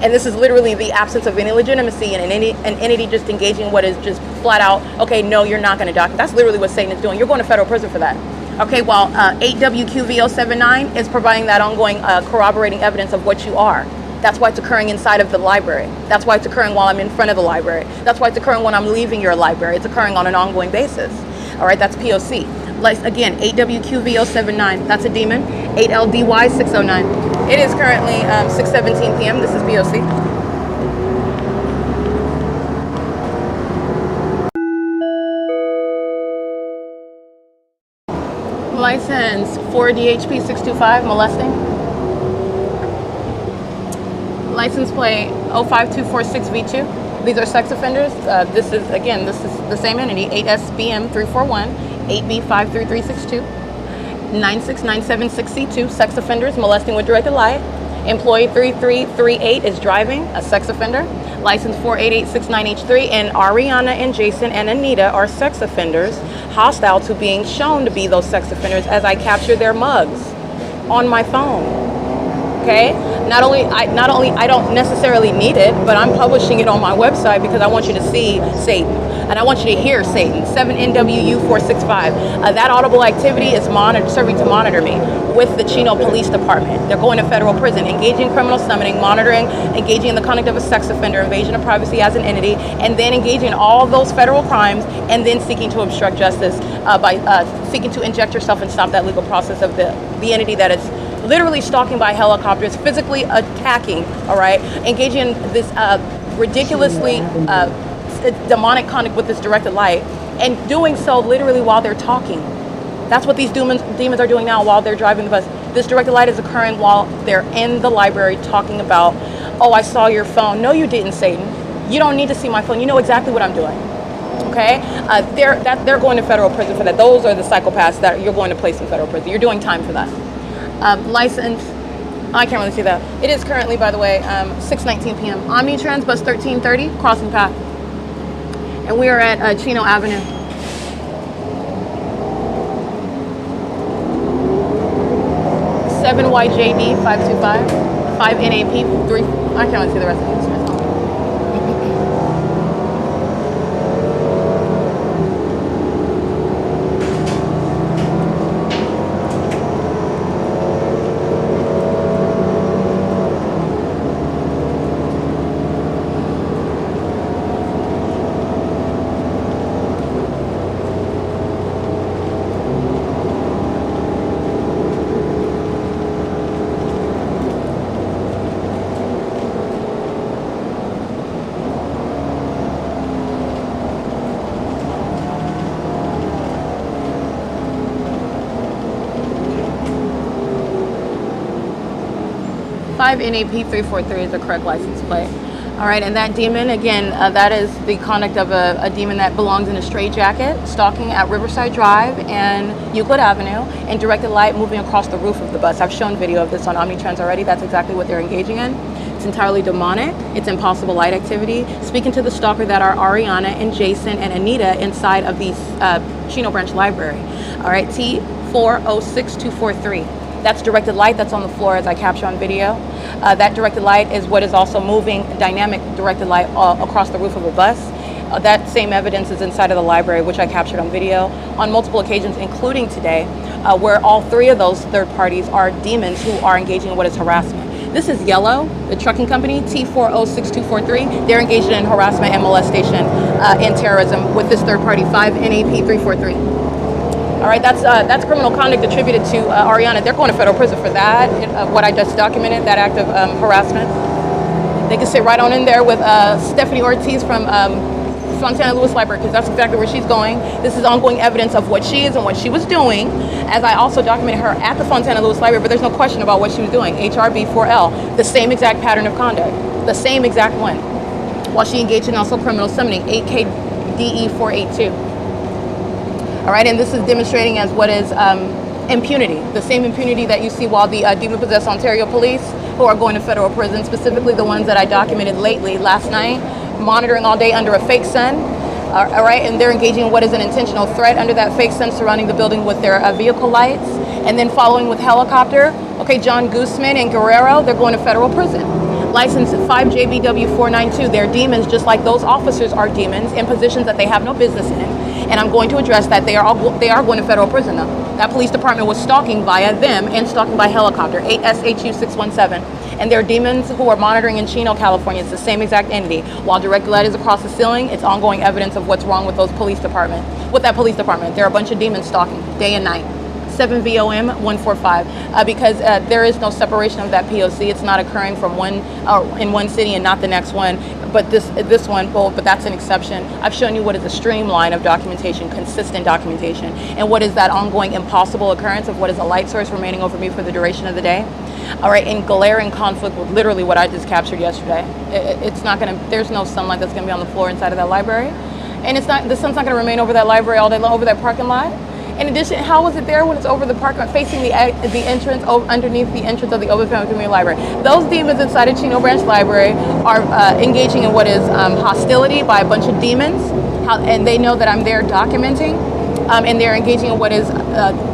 And this is literally the absence of any legitimacy and an entity just engaging what is just flat out, okay, no, you're not going to document. That's literally what Satan is doing. You're going to federal prison for that. Okay, while 8WQV079 is providing that ongoing corroborating evidence of what you are. That's why it's occurring inside of the library. That's why it's occurring while I'm in front of the library. That's why it's occurring when I'm leaving your library. It's occurring on an ongoing basis. All right, that's P.O.C. Like, again, 8WQV079, that's a demon. 8LDY609. It is currently 6:17 p.m. This is P.O.C. License 4DHP625, molesting. License plate 05246V2. These are sex offenders. This is the same entity, 8SBM341, 8B53362, 96976C2, sex offenders, molesting with directed light. Employee 3338 is driving, a sex offender. License 48869H3, and Ariana and Jason and Anita are sex offenders, hostile to being shown to be those sex offenders as I capture their mugs on my phone. Okay, not only I don't necessarily need it, but I'm publishing it on my website because I want you to see Satan and I want you to hear Satan. 7NWU465. That audible activity is serving to monitor me with the Chino Police Department. They're going to federal prison, engaging in criminal summoning, monitoring, engaging in the conduct of a sex offender, invasion of privacy as an entity, and then engaging in all of those federal crimes, and then seeking to obstruct justice by seeking to inject yourself and stop that legal process of the entity that is literally stalking by helicopters, physically attacking, all right, engaging in this ridiculously demonic conduct with this directed light, and doing so literally while they're talking. That's what these demons are doing now while they're driving the bus. This directed light is occurring while they're in the library talking about, oh, I saw your phone. No, you didn't, Satan. You don't need to see my phone. You know exactly what I'm doing. Okay? They're going to federal prison for that. Those are the psychopaths that you're going to place in federal prison. You're doing time for that. License, I can't really see that. It is currently, by the way, 6:19 p.m. Omnitrans bus 1330, crossing path. And we are at Chino Avenue. YJD 525, 5NAP 3. I can't really see the rest of it. 5NAP343 is the correct license plate. All right, and that demon, again, that is the conduct of a demon that belongs in a straitjacket, stalking at Riverside Drive and Euclid Avenue, and directed light moving across the roof of the bus. I've shown video of this on Omnitrans already. That's exactly what they're engaging in. It's entirely demonic. It's impossible light activity. Speaking to the stalker that are Ariana and Jason and Anita inside of the Chino Branch Library. All right, T406243. That's directed light that's on the floor as I capture on video. That directed light is what is also moving, dynamic directed light across the roof of a bus. That same evidence is inside of the library, which I captured on video on multiple occasions, including today, where all three of those third parties are demons who are engaging in what is harassment. This is Yellow, the trucking company, T406243. They're engaged in harassment and molestation and terrorism with this third party, 5NAP343. All right, that's criminal conduct attributed to Ariana. They're going to federal prison for that, what I just documented, that act of harassment. They can sit right on in there with Stephanie Ortiz from Fontana Lewis Library, because that's exactly where she's going. This is ongoing evidence of what she is and what she was doing, as I also documented her at the Fontana Lewis Library, but there's no question about what she was doing. HRB4L, the same exact pattern of conduct, the same exact one, while she engaged in also criminal summoning, 8KDE482. All right, and this is demonstrating as what is impunity, the same impunity that you see while the demon-possessed Ontario police, who are going to federal prison, specifically the ones that I documented lately last night, monitoring all day under a fake sun, all right, and they're engaging in what is an intentional threat under that fake sun surrounding the building with their vehicle lights, and then following with helicopter. Okay, John Guzman and Guerrero, they're going to federal prison. License 5JBW492, they're demons just like those officers are demons in positions that they have no business in. And I'm going to address that they are going to federal prison though. That police department was stalking via them and stalking by helicopter, 8SHU617. And they're demons who are monitoring in Chino, California. It's the same exact entity. While direct light is across the ceiling, it's ongoing evidence of what's wrong with those police department. With that police department, there are a bunch of demons stalking day and night. 7VOM145 because there is no separation of that P.O.C. It's not occurring from in one city and not the next one. But this one, well, but that's an exception. I've shown you what is a streamline of documentation, consistent documentation, and what is that ongoing impossible occurrence of what is a light source remaining over me for the duration of the day. All right, in glaring conflict with literally what I just captured yesterday. It's not gonna. There's no sunlight that's gonna be on the floor inside of that library, and it's not. The sun's not gonna remain over that library all day long, over that parking lot. In addition, how is it there when it's over the parking lot, facing the entrance, underneath the entrance of the Open Family Community Library? Those demons inside of Chino Branch Library are engaging in what is hostility by a bunch of demons, and they know that I'm there documenting, and they're engaging in what is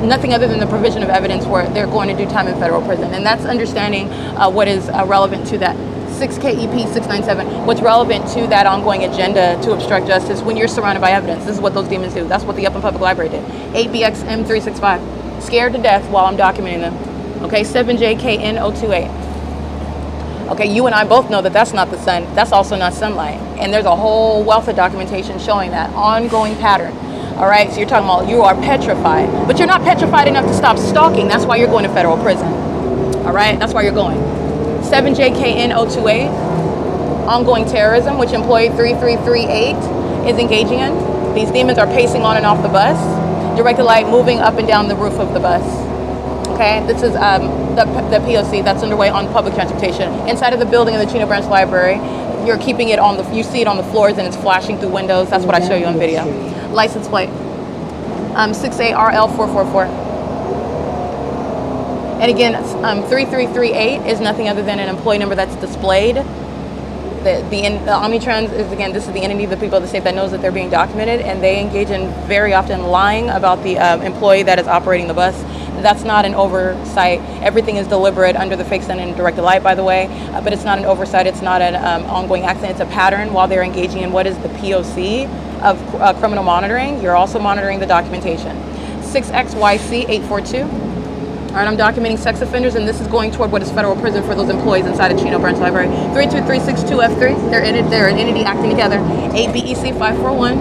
nothing other than the provision of evidence where they're going to do time in federal prison. And that's understanding what is relevant to that. 6KEP697, what's relevant to that ongoing agenda to obstruct justice when you're surrounded by evidence. This is what those demons do. That's what the Upland Public Library did. 8BXM365, scared to death while I'm documenting them. Okay, 7JKN028. Okay, you and I both know that that's not the sun. That's also not sunlight. And there's a whole wealth of documentation showing that ongoing pattern. All right, so you're talking about you are petrified, but you're not petrified enough to stop stalking. That's why you're going to federal prison. All right, that's why you're going. 7JKN028, ongoing terrorism, which employee 3338 is engaging in. These demons are pacing on and off the bus, directed light moving up and down the roof of the bus. Okay, this is the P.O.C. that's underway on public transportation. Inside of the building of the Chino Branch Library, you're keeping it on you see it on the floors and it's flashing through windows. That's what I show you on video. License plate, 6ARL444. And again, 3338 is nothing other than an employee number that's displayed. The Omnitrans is, again, this is the entity of the people of the state that knows that they're being documented, and they engage in very often lying about the employee that is operating the bus. That's not an oversight. Everything is deliberate under the fake sun and directed light, by the way, but it's not an oversight. It's not an ongoing accident. It's a pattern while they're engaging in what is the P.O.C. of criminal monitoring. You're also monitoring the documentation. 6XYC842. All right, I'm documenting sex offenders, and this is going toward what is federal prison for those employees inside of Chino Branch Library. 32362F3, they're an entity acting together. 8BEC541,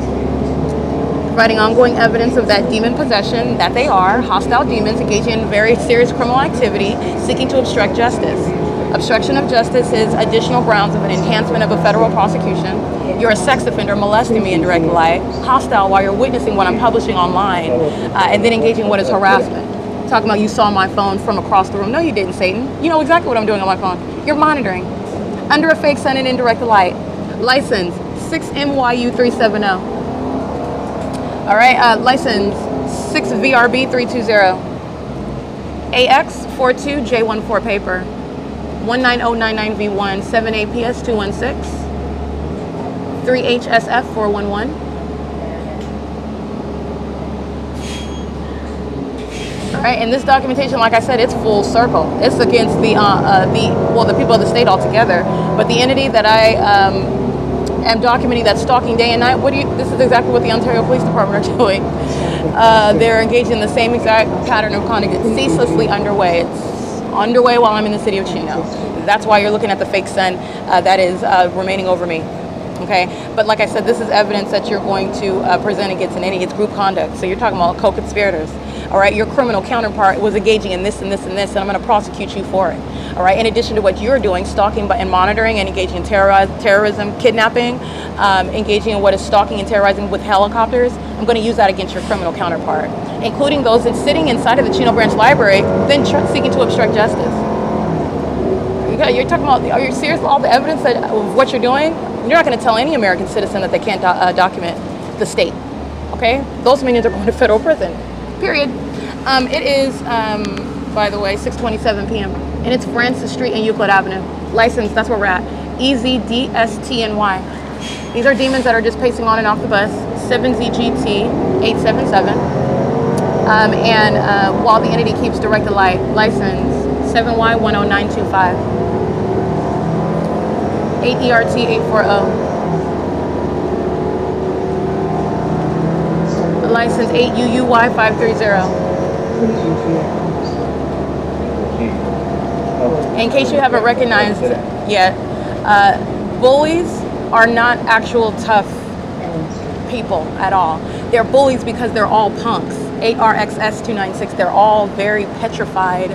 providing ongoing evidence of that demon possession, that they are hostile demons engaging in very serious criminal activity, seeking to obstruct justice. Obstruction of justice is additional grounds of an enhancement of a federal prosecution. You're a sex offender molesting me in direct light, hostile while you're witnessing what I'm publishing online, and then engaging in what is harassment. Talking about you saw my phone from across the room. No, you didn't, Satan. You know exactly what I'm doing on my phone. You're monitoring. Under a fake sun and indirect light. License 6MYU370. All right, license 6VRB320. AX42J14 paper. 19099V1, 7APS216, 3HSF411. Right, and this documentation, like I said, it's full circle. It's against the people of the state altogether. But the entity that I am documenting that's stalking day and night. This is exactly what the Ontario Police Department are doing. They're engaged in the same exact pattern of conduct. It's ceaselessly underway. It's underway while I'm in the city of Chino. That's why you're looking at the fake sun that is remaining over me. Okay, but like I said, this is evidence that you're going to present against an entity. It's group conduct. So you're talking about co-conspirators. All right, your criminal counterpart was engaging in this and this and this, and I'm going to prosecute you for it. All right, in addition to what you're doing, stalking and monitoring and engaging in terrorism, kidnapping, engaging in what is stalking and terrorizing with helicopters, I'm going to use that against your criminal counterpart, including those that sitting inside of the Chino Branch Library, then seeking to obstruct justice. You're talking about, are you serious? All the evidence of what you're doing? You're not going to tell any American citizen that they can't document the state. Okay, those minions are going to federal prison. Period. It is, by the way, 6:27 p.m. and it's Francis Street and Euclid Avenue. License, that's where we're at. EZDSTNY. These are demons that are just pacing on and off the bus. 7ZGT877. While the entity keeps directed light, license 7Y10925. 8ERT840. License 8UUY530. In case you haven't recognized yet, bullies are not actual tough people at all. They're bullies because they're all punks. 8RXS296, they're all very petrified,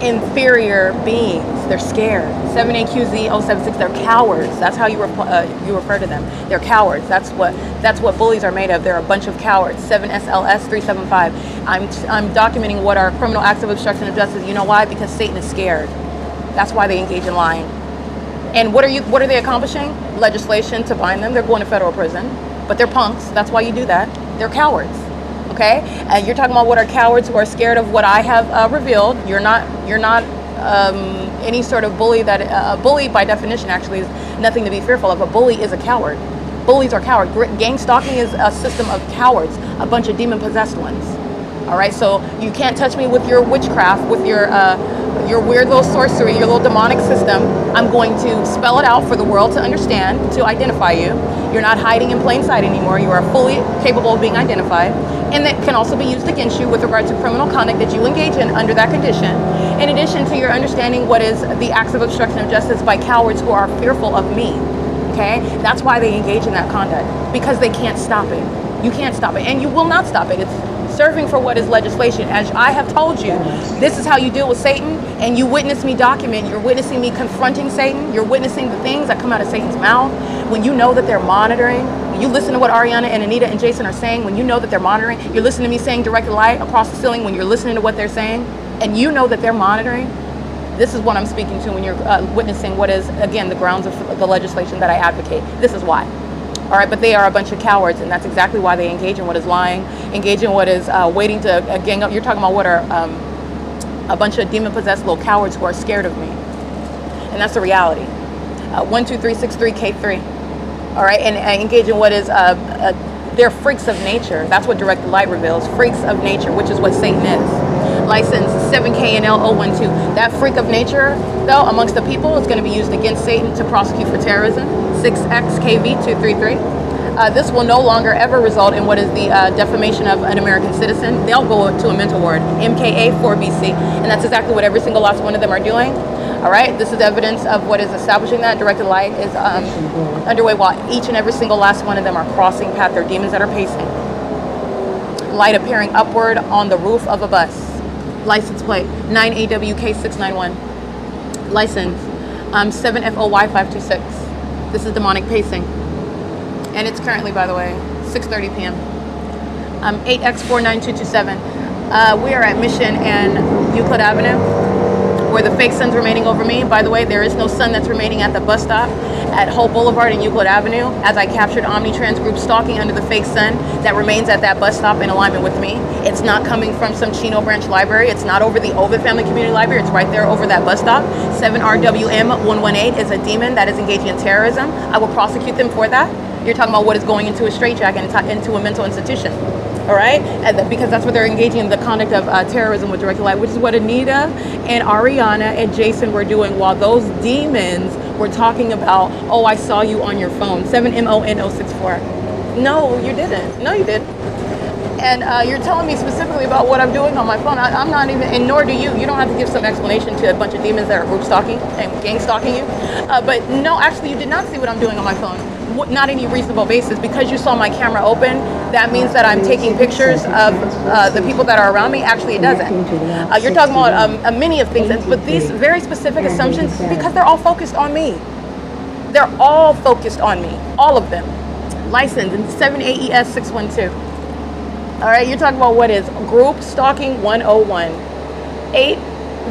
inferior beings. They're scared. 7AQZ076, they're cowards. That's how you refer to them. They're cowards. That's what bullies are made of. They're a bunch of cowards. 7SLS375. I'm documenting what are criminal acts of obstruction of justice. You know why? Because Satan is scared. That's why they engage in lying. And what are they accomplishing? Legislation to bind them. They're going to federal prison. But they're punks. That's why you do that. They're cowards. Okay? And you're talking about what are cowards who are scared of what I have revealed. You're not any sort of bully that a bully by definition actually is nothing to be fearful of. A bully is a coward. Bullies are cowards. Gang stalking is a system of cowards, a bunch of demon possessed ones. All right, so you can't touch me with your witchcraft, with your weird little sorcery, your little demonic system. I'm going to spell it out for the world to understand, to identify you. You're not hiding in plain sight anymore. You are fully capable of being identified, and that can also be used against you with regard to criminal conduct that you engage in under that condition. In addition to your understanding what is the acts of obstruction of justice by cowards who are fearful of me. Okay, that's why they engage in that conduct, because they can't stop it. You can't stop it, and you will not stop it. It's serving for what is legislation. As I have told you, this is how you deal with Satan, and you witness me document. You're witnessing me confronting Satan. You're witnessing the things that come out of Satan's mouth. When you know that they're monitoring, you listen to what Ariana and Anita and Jason are saying. When you know that they're monitoring, you're listening to me saying directed light across the ceiling. When you're listening to what they're saying, and you know that they're monitoring, this is what I'm speaking to when you're witnessing what is, again, the grounds of the legislation that I advocate. This is why. All right, but they are a bunch of cowards, and that's exactly why they engage in what is lying, engage in what is waiting to gang up. You're talking about what are a bunch of demon-possessed little cowards who are scared of me. And that's the reality. 12363K3. All right, and engage in what is, they're freaks of nature. That's what Direct Light reveals, freaks of nature, which is what Satan is. License 7KNL012. That freak of nature, though, amongst the people, is going to be used against Satan to prosecute for terrorism. 6XKV233. This will no longer ever result in what is the defamation of an American citizen. They'll go to a mental ward, MKA4BC, and that's exactly what every single last one of them are doing. All right, this is evidence of what is establishing that. Directed light is underway while each and every single last one of them are crossing path. They're demons that are pacing. Light appearing upward on the roof of a bus. License plate 9AWK691. License 7FOY526. This is demonic pacing. And it's currently, by the way, 6:30 p.m. 8X49227. We are at Mission and Euclid Avenue. where the fake sun's remaining over me. By the way, there is no sun that's remaining at the bus stop at Hope Boulevard and Euclid Avenue, as I captured Omnitrans group stalking under the fake sun that remains at that bus stop in alignment with me. It's not coming from some Chino Branch library. It's not over the Ovid Family Community Library. It's right there over that bus stop. 7RWM118 is a demon that is engaging in terrorism. I will prosecute them for that. You're talking about what is going into a straitjacket and into a mental institution. All right, because that's what they're engaging in, the conduct of terrorism with directed light, which is what Anita and Ariana and Jason were doing while those demons were talking about, oh, I saw you on your phone, 7MON064. No, you didn't. No, you didn't. And you're telling me specifically about what I'm doing on my phone. I'm not even, and nor do you. You don't have to give some explanation to a bunch of demons that are group stalking and gang stalking you. But no, actually, you did not see what I'm doing on my phone. Not any reasonable basis. Because you saw my camera open, that means that I'm taking pictures of the people that are around me. Actually, it doesn't. You're talking about a many of things, but these very specific assumptions, because they're all focused on me. They're all focused on me, all of them. License in 7 AES 612. All right, you're talking about what is group stalking 101,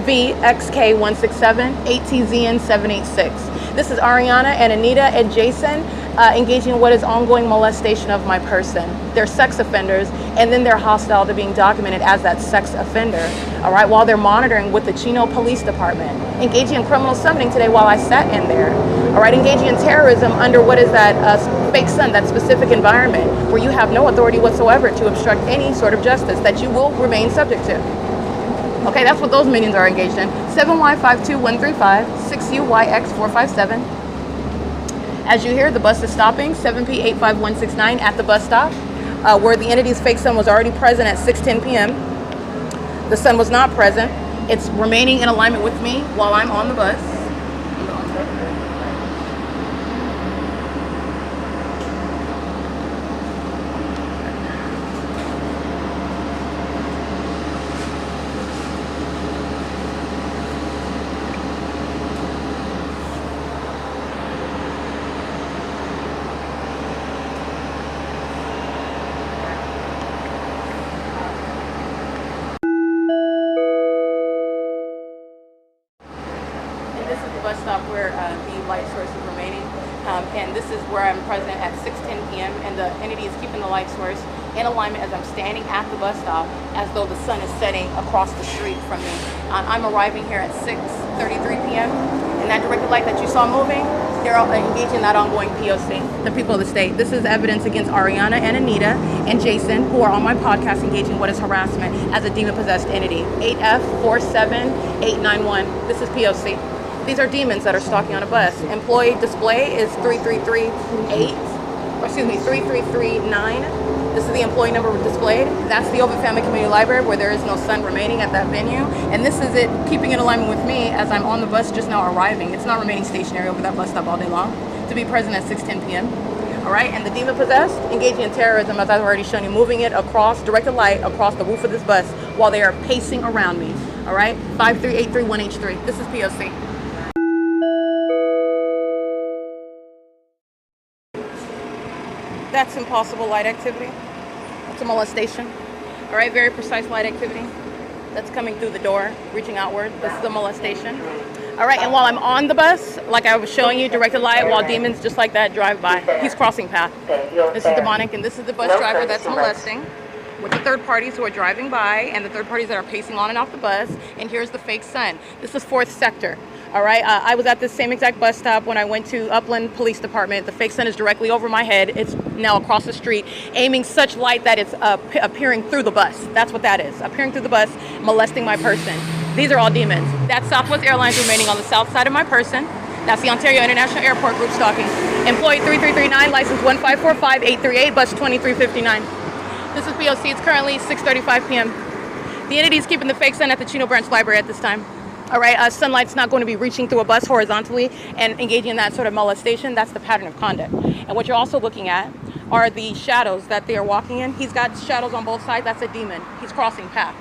8VXK 167, 8TZN 786. This is Ariana and Anita and Jason engaging in what is ongoing molestation of my person. They're sex offenders, and then they're hostile to being documented as that sex offender. All right, while they're monitoring with the Chino Police Department, engaging in criminal summoning today while I sat in there. All right, engaging in terrorism under what is that fake sun, that specific environment where you have no authority whatsoever to obstruct any sort of justice that you will remain subject to. Okay, that's what those minions are engaged in. 7Y52135, 6UYX457. As you hear, the bus is stopping, 7P85169 at the bus stop, where the entity's fake sun was already present at 6:10 p.m. The sun was not present. It's remaining in alignment with me while I'm on the bus. Bus stop where the light source is remaining, and this is where I'm present at 6:10 p.m. and the entity is keeping the light source in alignment as I'm standing at the bus stop, as though the sun is setting across the street from me. I'm arriving here at 6:33 p.m. and that directed light that you saw moving, they're all engaged in that ongoing P.O.C, the people of the state. This is evidence against Ariana and Anita and Jason, who are on my podcast engaging what is harassment as a demon-possessed entity. 8F47891. This is P.O.C. These are demons that are stalking on a bus. Employee display is 3339. This is the employee number displayed. That's the Ovid Family Community Library, where there is no sun remaining at that venue. And this is it keeping in alignment with me as I'm on the bus just now arriving. It's not remaining stationary over that bus stop all day long to be present at 6:10 p.m. All right, and the demon possessed engaging in terrorism, as I've already shown you, moving it across, directed light across the roof of this bus while they are pacing around me. All right, 53831H3. This is P.O.C. That's impossible light activity. That's a molestation. All right, very precise light activity. That's coming through the door, reaching outward. This is a molestation. All right, and while I'm on the bus, like I was showing you, directed light, while demons just like that drive by. He's crossing path. This is demonic, and this is the bus driver that's molesting with the third parties who are driving by and the third parties that are pacing on and off the bus. And here's the fake sun. This is 4th sector. All right, I was at this same exact bus stop when I went to Upland Police Department. The fake sun is directly over my head. It's now across the street, aiming such light that it's appearing through the bus. That's what that is, appearing through the bus, molesting my person. These are all demons. That's Southwest Airlines remaining on the south side of my person. That's the Ontario International Airport group stalking. Employee 3339, license 1545838, bus 2359. This is P.O.C. It's currently 6:35 p.m. The entity is keeping the fake sun at the Chino Branch Library at this time. All right, sunlight's not going to be reaching through a bus horizontally and engaging in that sort of molestation. That's the pattern of conduct. And what you're also looking at are the shadows that they are walking in. He's got shadows on both sides. That's a demon. He's crossing path.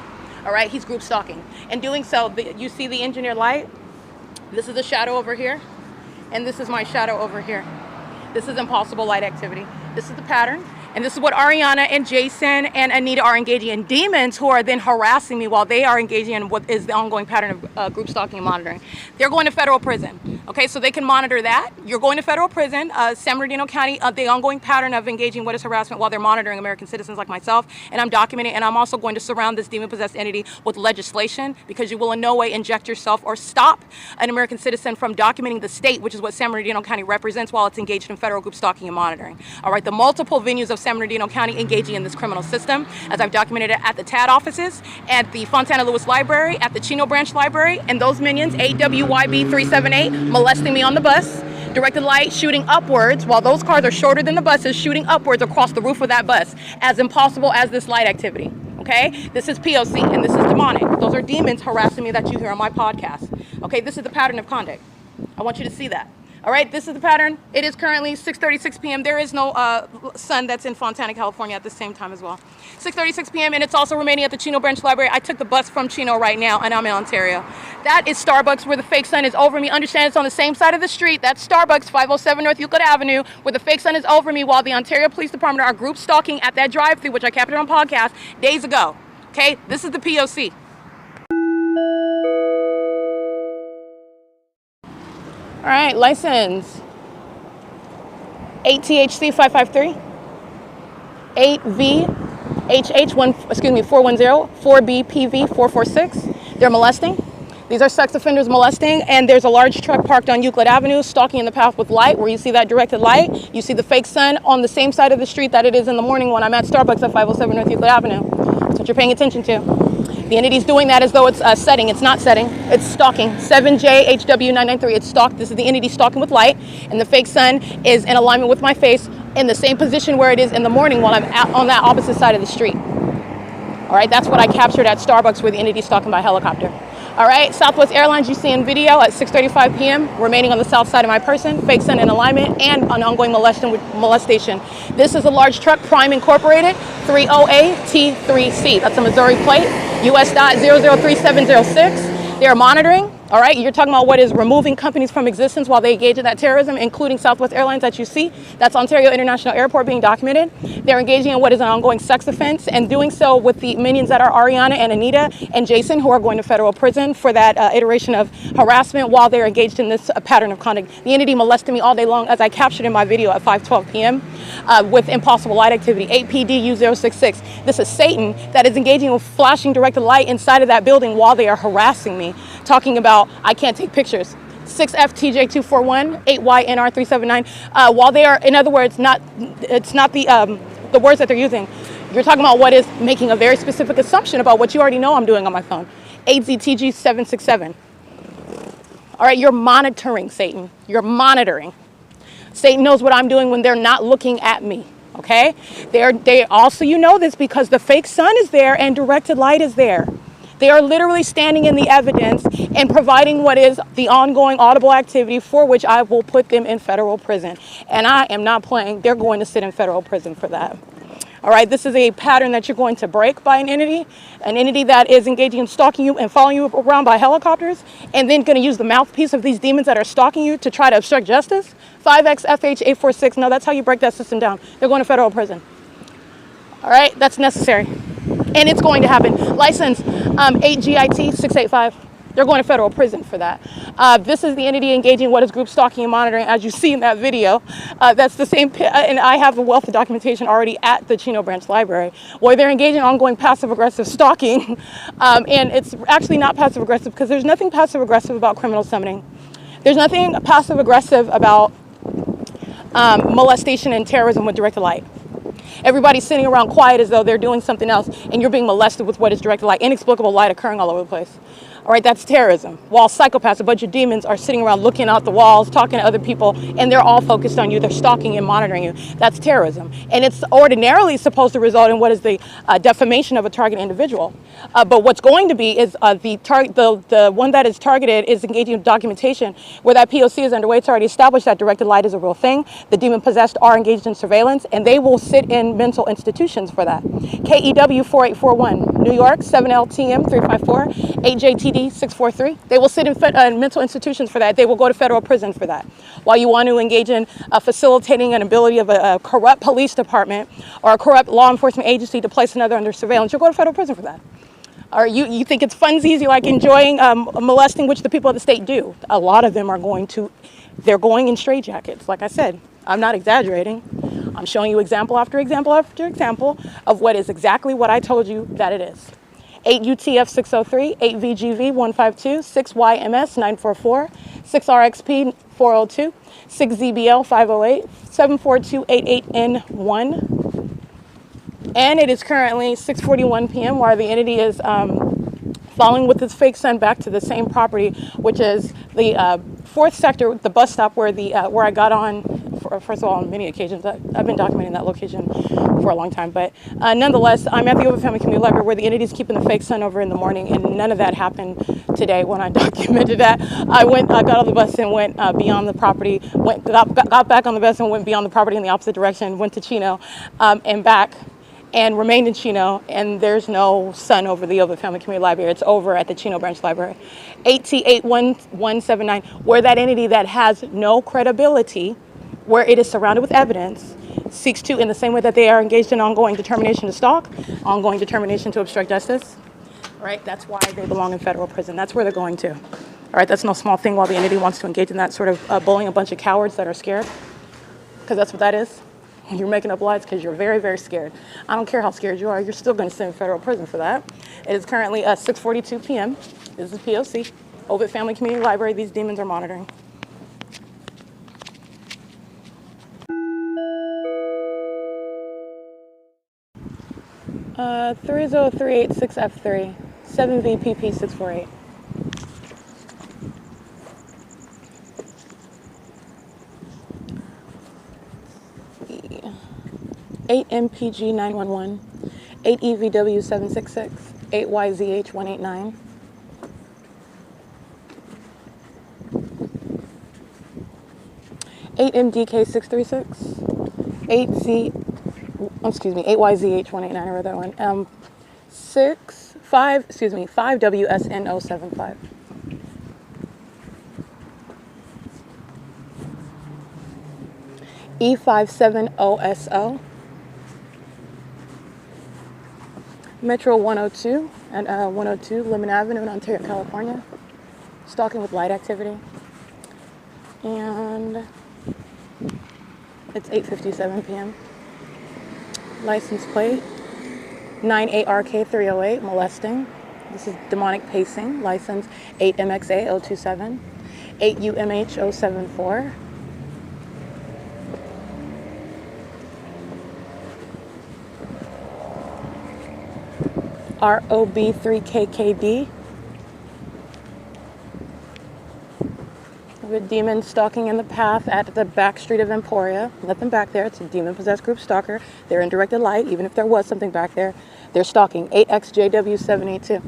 All right, he's group stalking. And doing so, you see the engineer light? This is a shadow over here, and this is my shadow over here. This is impossible light activity. This is the pattern. And this is what Ariana and Jason and Anita are engaging in. Demons who are then harassing me while they are engaging in what is the ongoing pattern of group stalking and monitoring. They're going to federal prison. Okay, so they can monitor that. You're going to federal prison, San Bernardino County, the ongoing pattern of engaging what is harassment while they're monitoring American citizens like myself. And I'm documenting, and I'm also going to surround this demon-possessed entity with legislation, because you will in no way inject yourself or stop an American citizen from documenting the state, which is what San Bernardino County represents, while it's engaged in federal group stalking and monitoring. All right, the multiple venues of San Bernardino County engaging in this criminal system, as I've documented it at the TAD offices, at the Fontana Lewis Library, at the Chino Branch Library, and those minions, AWYB378, molesting me on the bus, directed light shooting upwards while those cars are shorter than the buses, shooting upwards across the roof of that bus, as impossible as this light activity. Okay, this is P.O.C. and this is demonic. Those are demons harassing me that you hear on my podcast. Okay, this is the pattern of conduct. I want you to see that. All right, this is the pattern. It is currently 6:36 p.m. There is no sun that's in Fontana, California at the same time as well. 6:36 p.m. and it's also remaining at the Chino Branch Library. I took the bus from Chino right now and I'm in Ontario. That is Starbucks where the fake sun is over me. Understand it's on the same side of the street. That's Starbucks, 507 North Euclid Avenue, where the fake sun is over me while the Ontario Police Department are group stalking at that drive-thru, which I captured on podcast days ago. Okay, this is the P.O.C. All right, license 8 THC 553, 8 VHH 410, 4B PV 446. They're molesting. These are sex offenders molesting, and there's a large truck parked on Euclid Avenue, stalking in the path with light, where you see that directed light. You see the fake sun on the same side of the street that it is in the morning when I'm at Starbucks at 507 North Euclid Avenue. That's what you're paying attention to. The entity's doing that as though it's setting. It's not setting. It's stalking. 7JHW993. It's stalked. This is the entity stalking with light, and the fake sun is in alignment with my face in the same position where it is in the morning while I'm on that opposite side of the street. All right, that's what I captured at Starbucks where the entity's stalking by helicopter. All right, Southwest Airlines you see in video at 6:35 p.m. remaining on the south side of my person, fake sun in alignment, and an ongoing molestation. This is a large truck, Prime Incorporated, 30AT3C. That's a Missouri plate, US.003706. They are monitoring. All right, you're talking about what is removing companies from existence while they engage in that terrorism, including Southwest Airlines that you see. That's Ontario International Airport being documented. They're engaging in what is an ongoing sex offense, and doing so with the minions that are Ariana and Anita and Jason, who are going to federal prison for that iteration of harassment while they're engaged in this pattern of conduct. The entity molested me all day long, as I captured in my video at 5:12 p.m. With impossible light activity, 8PDU066. This is Satan that is engaging with flashing directed light inside of that building while they are harassing me, talking about I can't take pictures. 6FTJ241, 8YNR379. While they are, in other words, it's not the words that they're using. You're talking about what is making a very specific assumption about what you already know I'm doing on my phone. 8ZTG767. All right, you're monitoring, Satan. You're monitoring. Satan knows what I'm doing when they're not looking at me. Okay? They also, you know this because the fake sun is there and directed light is there. They are literally standing in the evidence and providing what is the ongoing audible activity for which I will put them in federal prison. And I am not playing. They're going to sit in federal prison for that. All right, this is a pattern that you're going to break by an entity that is engaging in stalking you and following you around by helicopters, and then going to use the mouthpiece of these demons that are stalking you to try to obstruct justice. 5XFH846. No, that's how you break that system down. They're going to federal prison. All right, that's necessary. And it's going to happen. License 8GIT685. They're going to federal prison for that. This is the entity engaging in what is group stalking and monitoring, as you see in that video. That's the same, and I have a wealth of documentation already at the Chino Branch Library, where they're engaging in ongoing passive-aggressive stalking. And it's actually not passive-aggressive because there's nothing passive-aggressive about criminal summoning. There's nothing passive-aggressive about molestation and terrorism with directed light. Everybody's sitting around quiet as though they're doing something else, and you're being molested with what is directed light, inexplicable light occurring all over the place. All right, that's terrorism. While psychopaths, a bunch of demons, are sitting around looking out the walls, talking to other people, and they're all focused on you. They're stalking and monitoring you. That's terrorism. And it's ordinarily supposed to result in what is the defamation of a target individual. But what's going to be is the one that is targeted is engaging in documentation where that P.O.C. is underway. It's already established that directed light is a real thing. The demon-possessed are engaged in surveillance, and they will sit in mental institutions for that. KEW 4841, New York, 7LTM 354, 8JTD PP 643. They will sit in mental institutions for that. They will go to federal prison for that. While you want to engage in facilitating an ability of a corrupt police department or a corrupt law enforcement agency to place another under surveillance, you'll go to federal prison for that. Or you think it's funsies, you like enjoying molesting, which the people of the state do. A lot of them are they're going in straitjackets. Like I said, I'm not exaggerating. I'm showing you example after example after example of what is exactly what I told you that it is. 8 UTF 603, 8 VGV 152, 6 YMS 944, 6 RXP 402, 6 ZBL 508, 74288N1. And it is currently 6:41 p.m. while the entity is following with its fake son back to the same property, which is the fourth sector, the bus stop where where I got on. First of all, on many occasions, I've been documenting that location for a long time. But nonetheless, I'm at the Ovid Family Community Library where the entity is keeping the fake son over in the morning, and none of that happened today when I documented that. I got on the bus and went beyond the property, got back on the bus and went beyond the property in the opposite direction, went to Chino and back, and remained in Chino, and there's no son over the Ovid Family Community Library. It's over at the Chino Branch Library. 8T81179, where that entity that has no credibility, where it is surrounded with evidence, seeks to, in the same way that they are engaged in ongoing determination to stalk, ongoing determination to obstruct justice, right? That's why they belong in federal prison. That's where they're going to. All right, that's no small thing while the entity wants to engage in that sort of bullying a bunch of cowards that are scared, because that's what that is. You're making up lies because you're very, very scared. I don't care how scared you are, you're still going to sit in federal prison for that. It is currently 6:42 p.m. This is P.O.C. Ovid Family Community Library. These demons are monitoring. Uh, 30386F3, 7VPP 648. Eight MPG 911, 8 EVW 766, 8 YZH 189. Eight MDK 636, 8 YZH 189. I read that one. 5 WSN 075. E57OSO. Metro 102 and 102 Lemon Avenue in Ontario, California. Stalking with light activity. And it's 8:57 p.m. License plate 98RK308, molesting. This is demonic pacing. License 8MXA027, 8UMH074. ROB3KKD. With demons stalking in the path at the back street of Emporia. Let them back there. It's a demon-possessed group stalker. They're in directed light. Even if there was something back there, they're stalking. 8XJW782.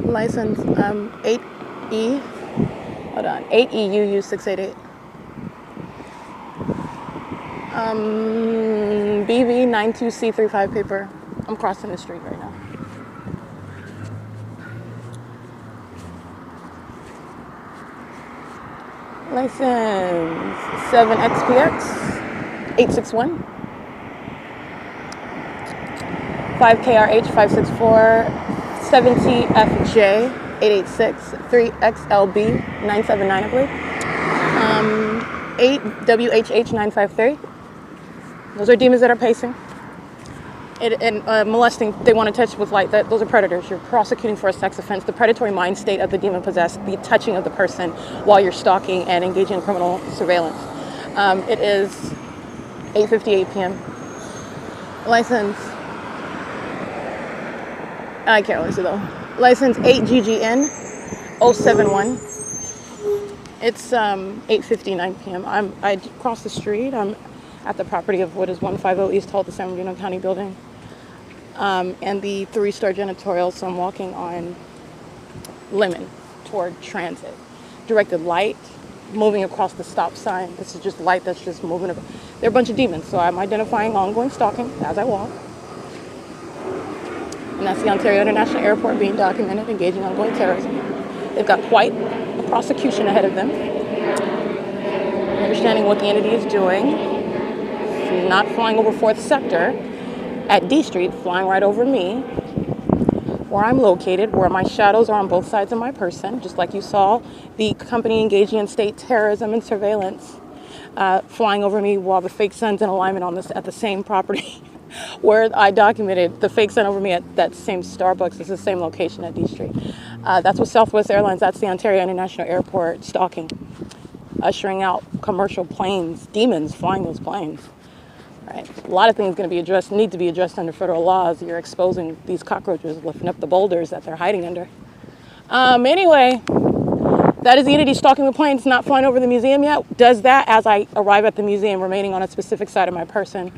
License 8E. Hold on. 8EUU688. BV92C35 paper. I'm crossing the street right now. License 7XPX 861. 5KRH 564. 7TFJ 886. 3XLB 979, I believe. 8WHH 953. Those are demons that are pacing. And molesting, they want to touch with light. Those are predators. You're prosecuting for a sex offense. The predatory mind state of the demon possessed, the touching of the person while you're stalking and engaging in criminal surveillance. It is 8:58 p.m. License, I can't really see though. License 8GGN 071. It's 8:59 p.m. I crossed the street. I'm at the property of what is 150 East Hall, the San Bernardino County building, and the 3-star janitorial. So I'm walking on Lemon toward Transit. Directed light, moving across the stop sign. This is just light that's just moving. They're a bunch of demons. So I'm identifying ongoing stalking as I walk. And that's the Ontario International Airport being documented, engaging ongoing terrorism. They've got quite a prosecution ahead of them. Understanding what the entity is doing. She's not flying over 4th Sector at D Street, flying right over me, where I'm located, where my shadows are on both sides of my person, just like you saw the company engaging in state terrorism and surveillance, flying over me while the fake sun's in alignment on this at the same property where I documented the fake sun over me at that same Starbucks. It's the same location at D Street. That's with Southwest Airlines. That's the Ontario International Airport stalking, ushering out commercial planes, demons flying those planes. Right. A lot of things need to be addressed under federal laws. You're exposing these cockroaches, lifting up the boulders that they're hiding under. Anyway, that is the entity stalking the planes, not flying over the museum yet. Does that as I arrive at the museum, remaining on a specific side of my person.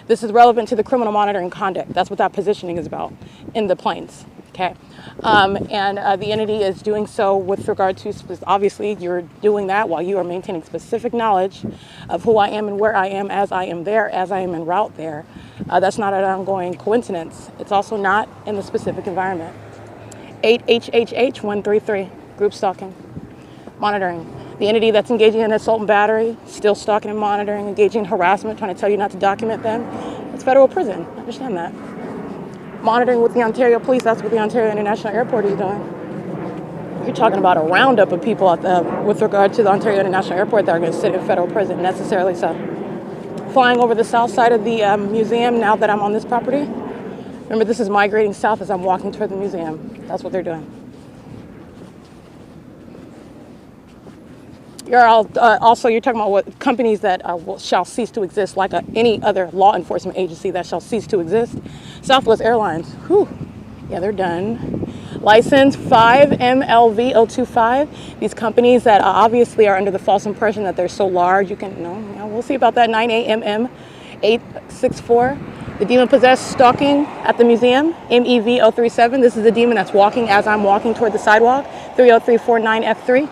This is relevant to the criminal monitoring conduct. That's what that positioning is about in the planes. Okay. The entity is doing so with regard to, obviously, you're doing that while you are maintaining specific knowledge of who I am and where I am as I am there, as I am en route there. That's not an ongoing coincidence. It's also not in the specific environment. 8HHH133, group stalking, monitoring. The entity that's engaging in assault and battery, still stalking and monitoring, engaging in harassment, trying to tell you not to document them. It's federal prison. Understand that. Monitoring with the Ontario Police, that's what the Ontario International Airport is doing. You're talking about a roundup of people with regard to the Ontario International Airport that are going to sit in federal prison, necessarily so. Flying over the south side of the museum now that I'm on this property. Remember, this is migrating south as I'm walking toward the museum. That's what they're doing. You're talking about what companies that shall cease to exist, like any other law enforcement agency that shall cease to exist. Southwest Airlines, whew, yeah, they're done. License 5MLV025. These companies that obviously are under the false impression that they're so large, we'll see about that. 9AMM864. The demon possessed stalking at the museum, MEV037. This is the demon that's walking as I'm walking toward the sidewalk, 30349F3.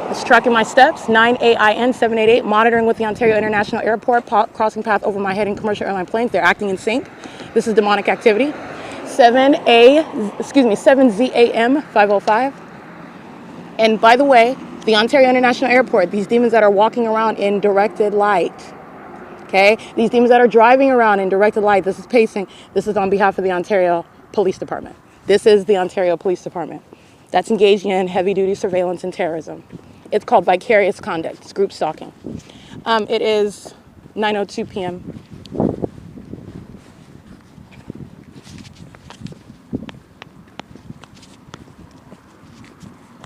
It's tracking my steps, 9AIN788, monitoring with the Ontario International Airport, crossing path over my head in commercial airline planes. They're acting in sync. This is demonic activity. 7ZAM505. And by the way, the Ontario International Airport, these demons that are walking around in directed light, okay? These demons that are driving around in directed light, this is pacing. This is on behalf of the Ontario Police Department. This is the Ontario Police Department that's engaging in heavy-duty surveillance and terrorism. It's called vicarious conduct. It's group stalking. It is 9:02 p.m.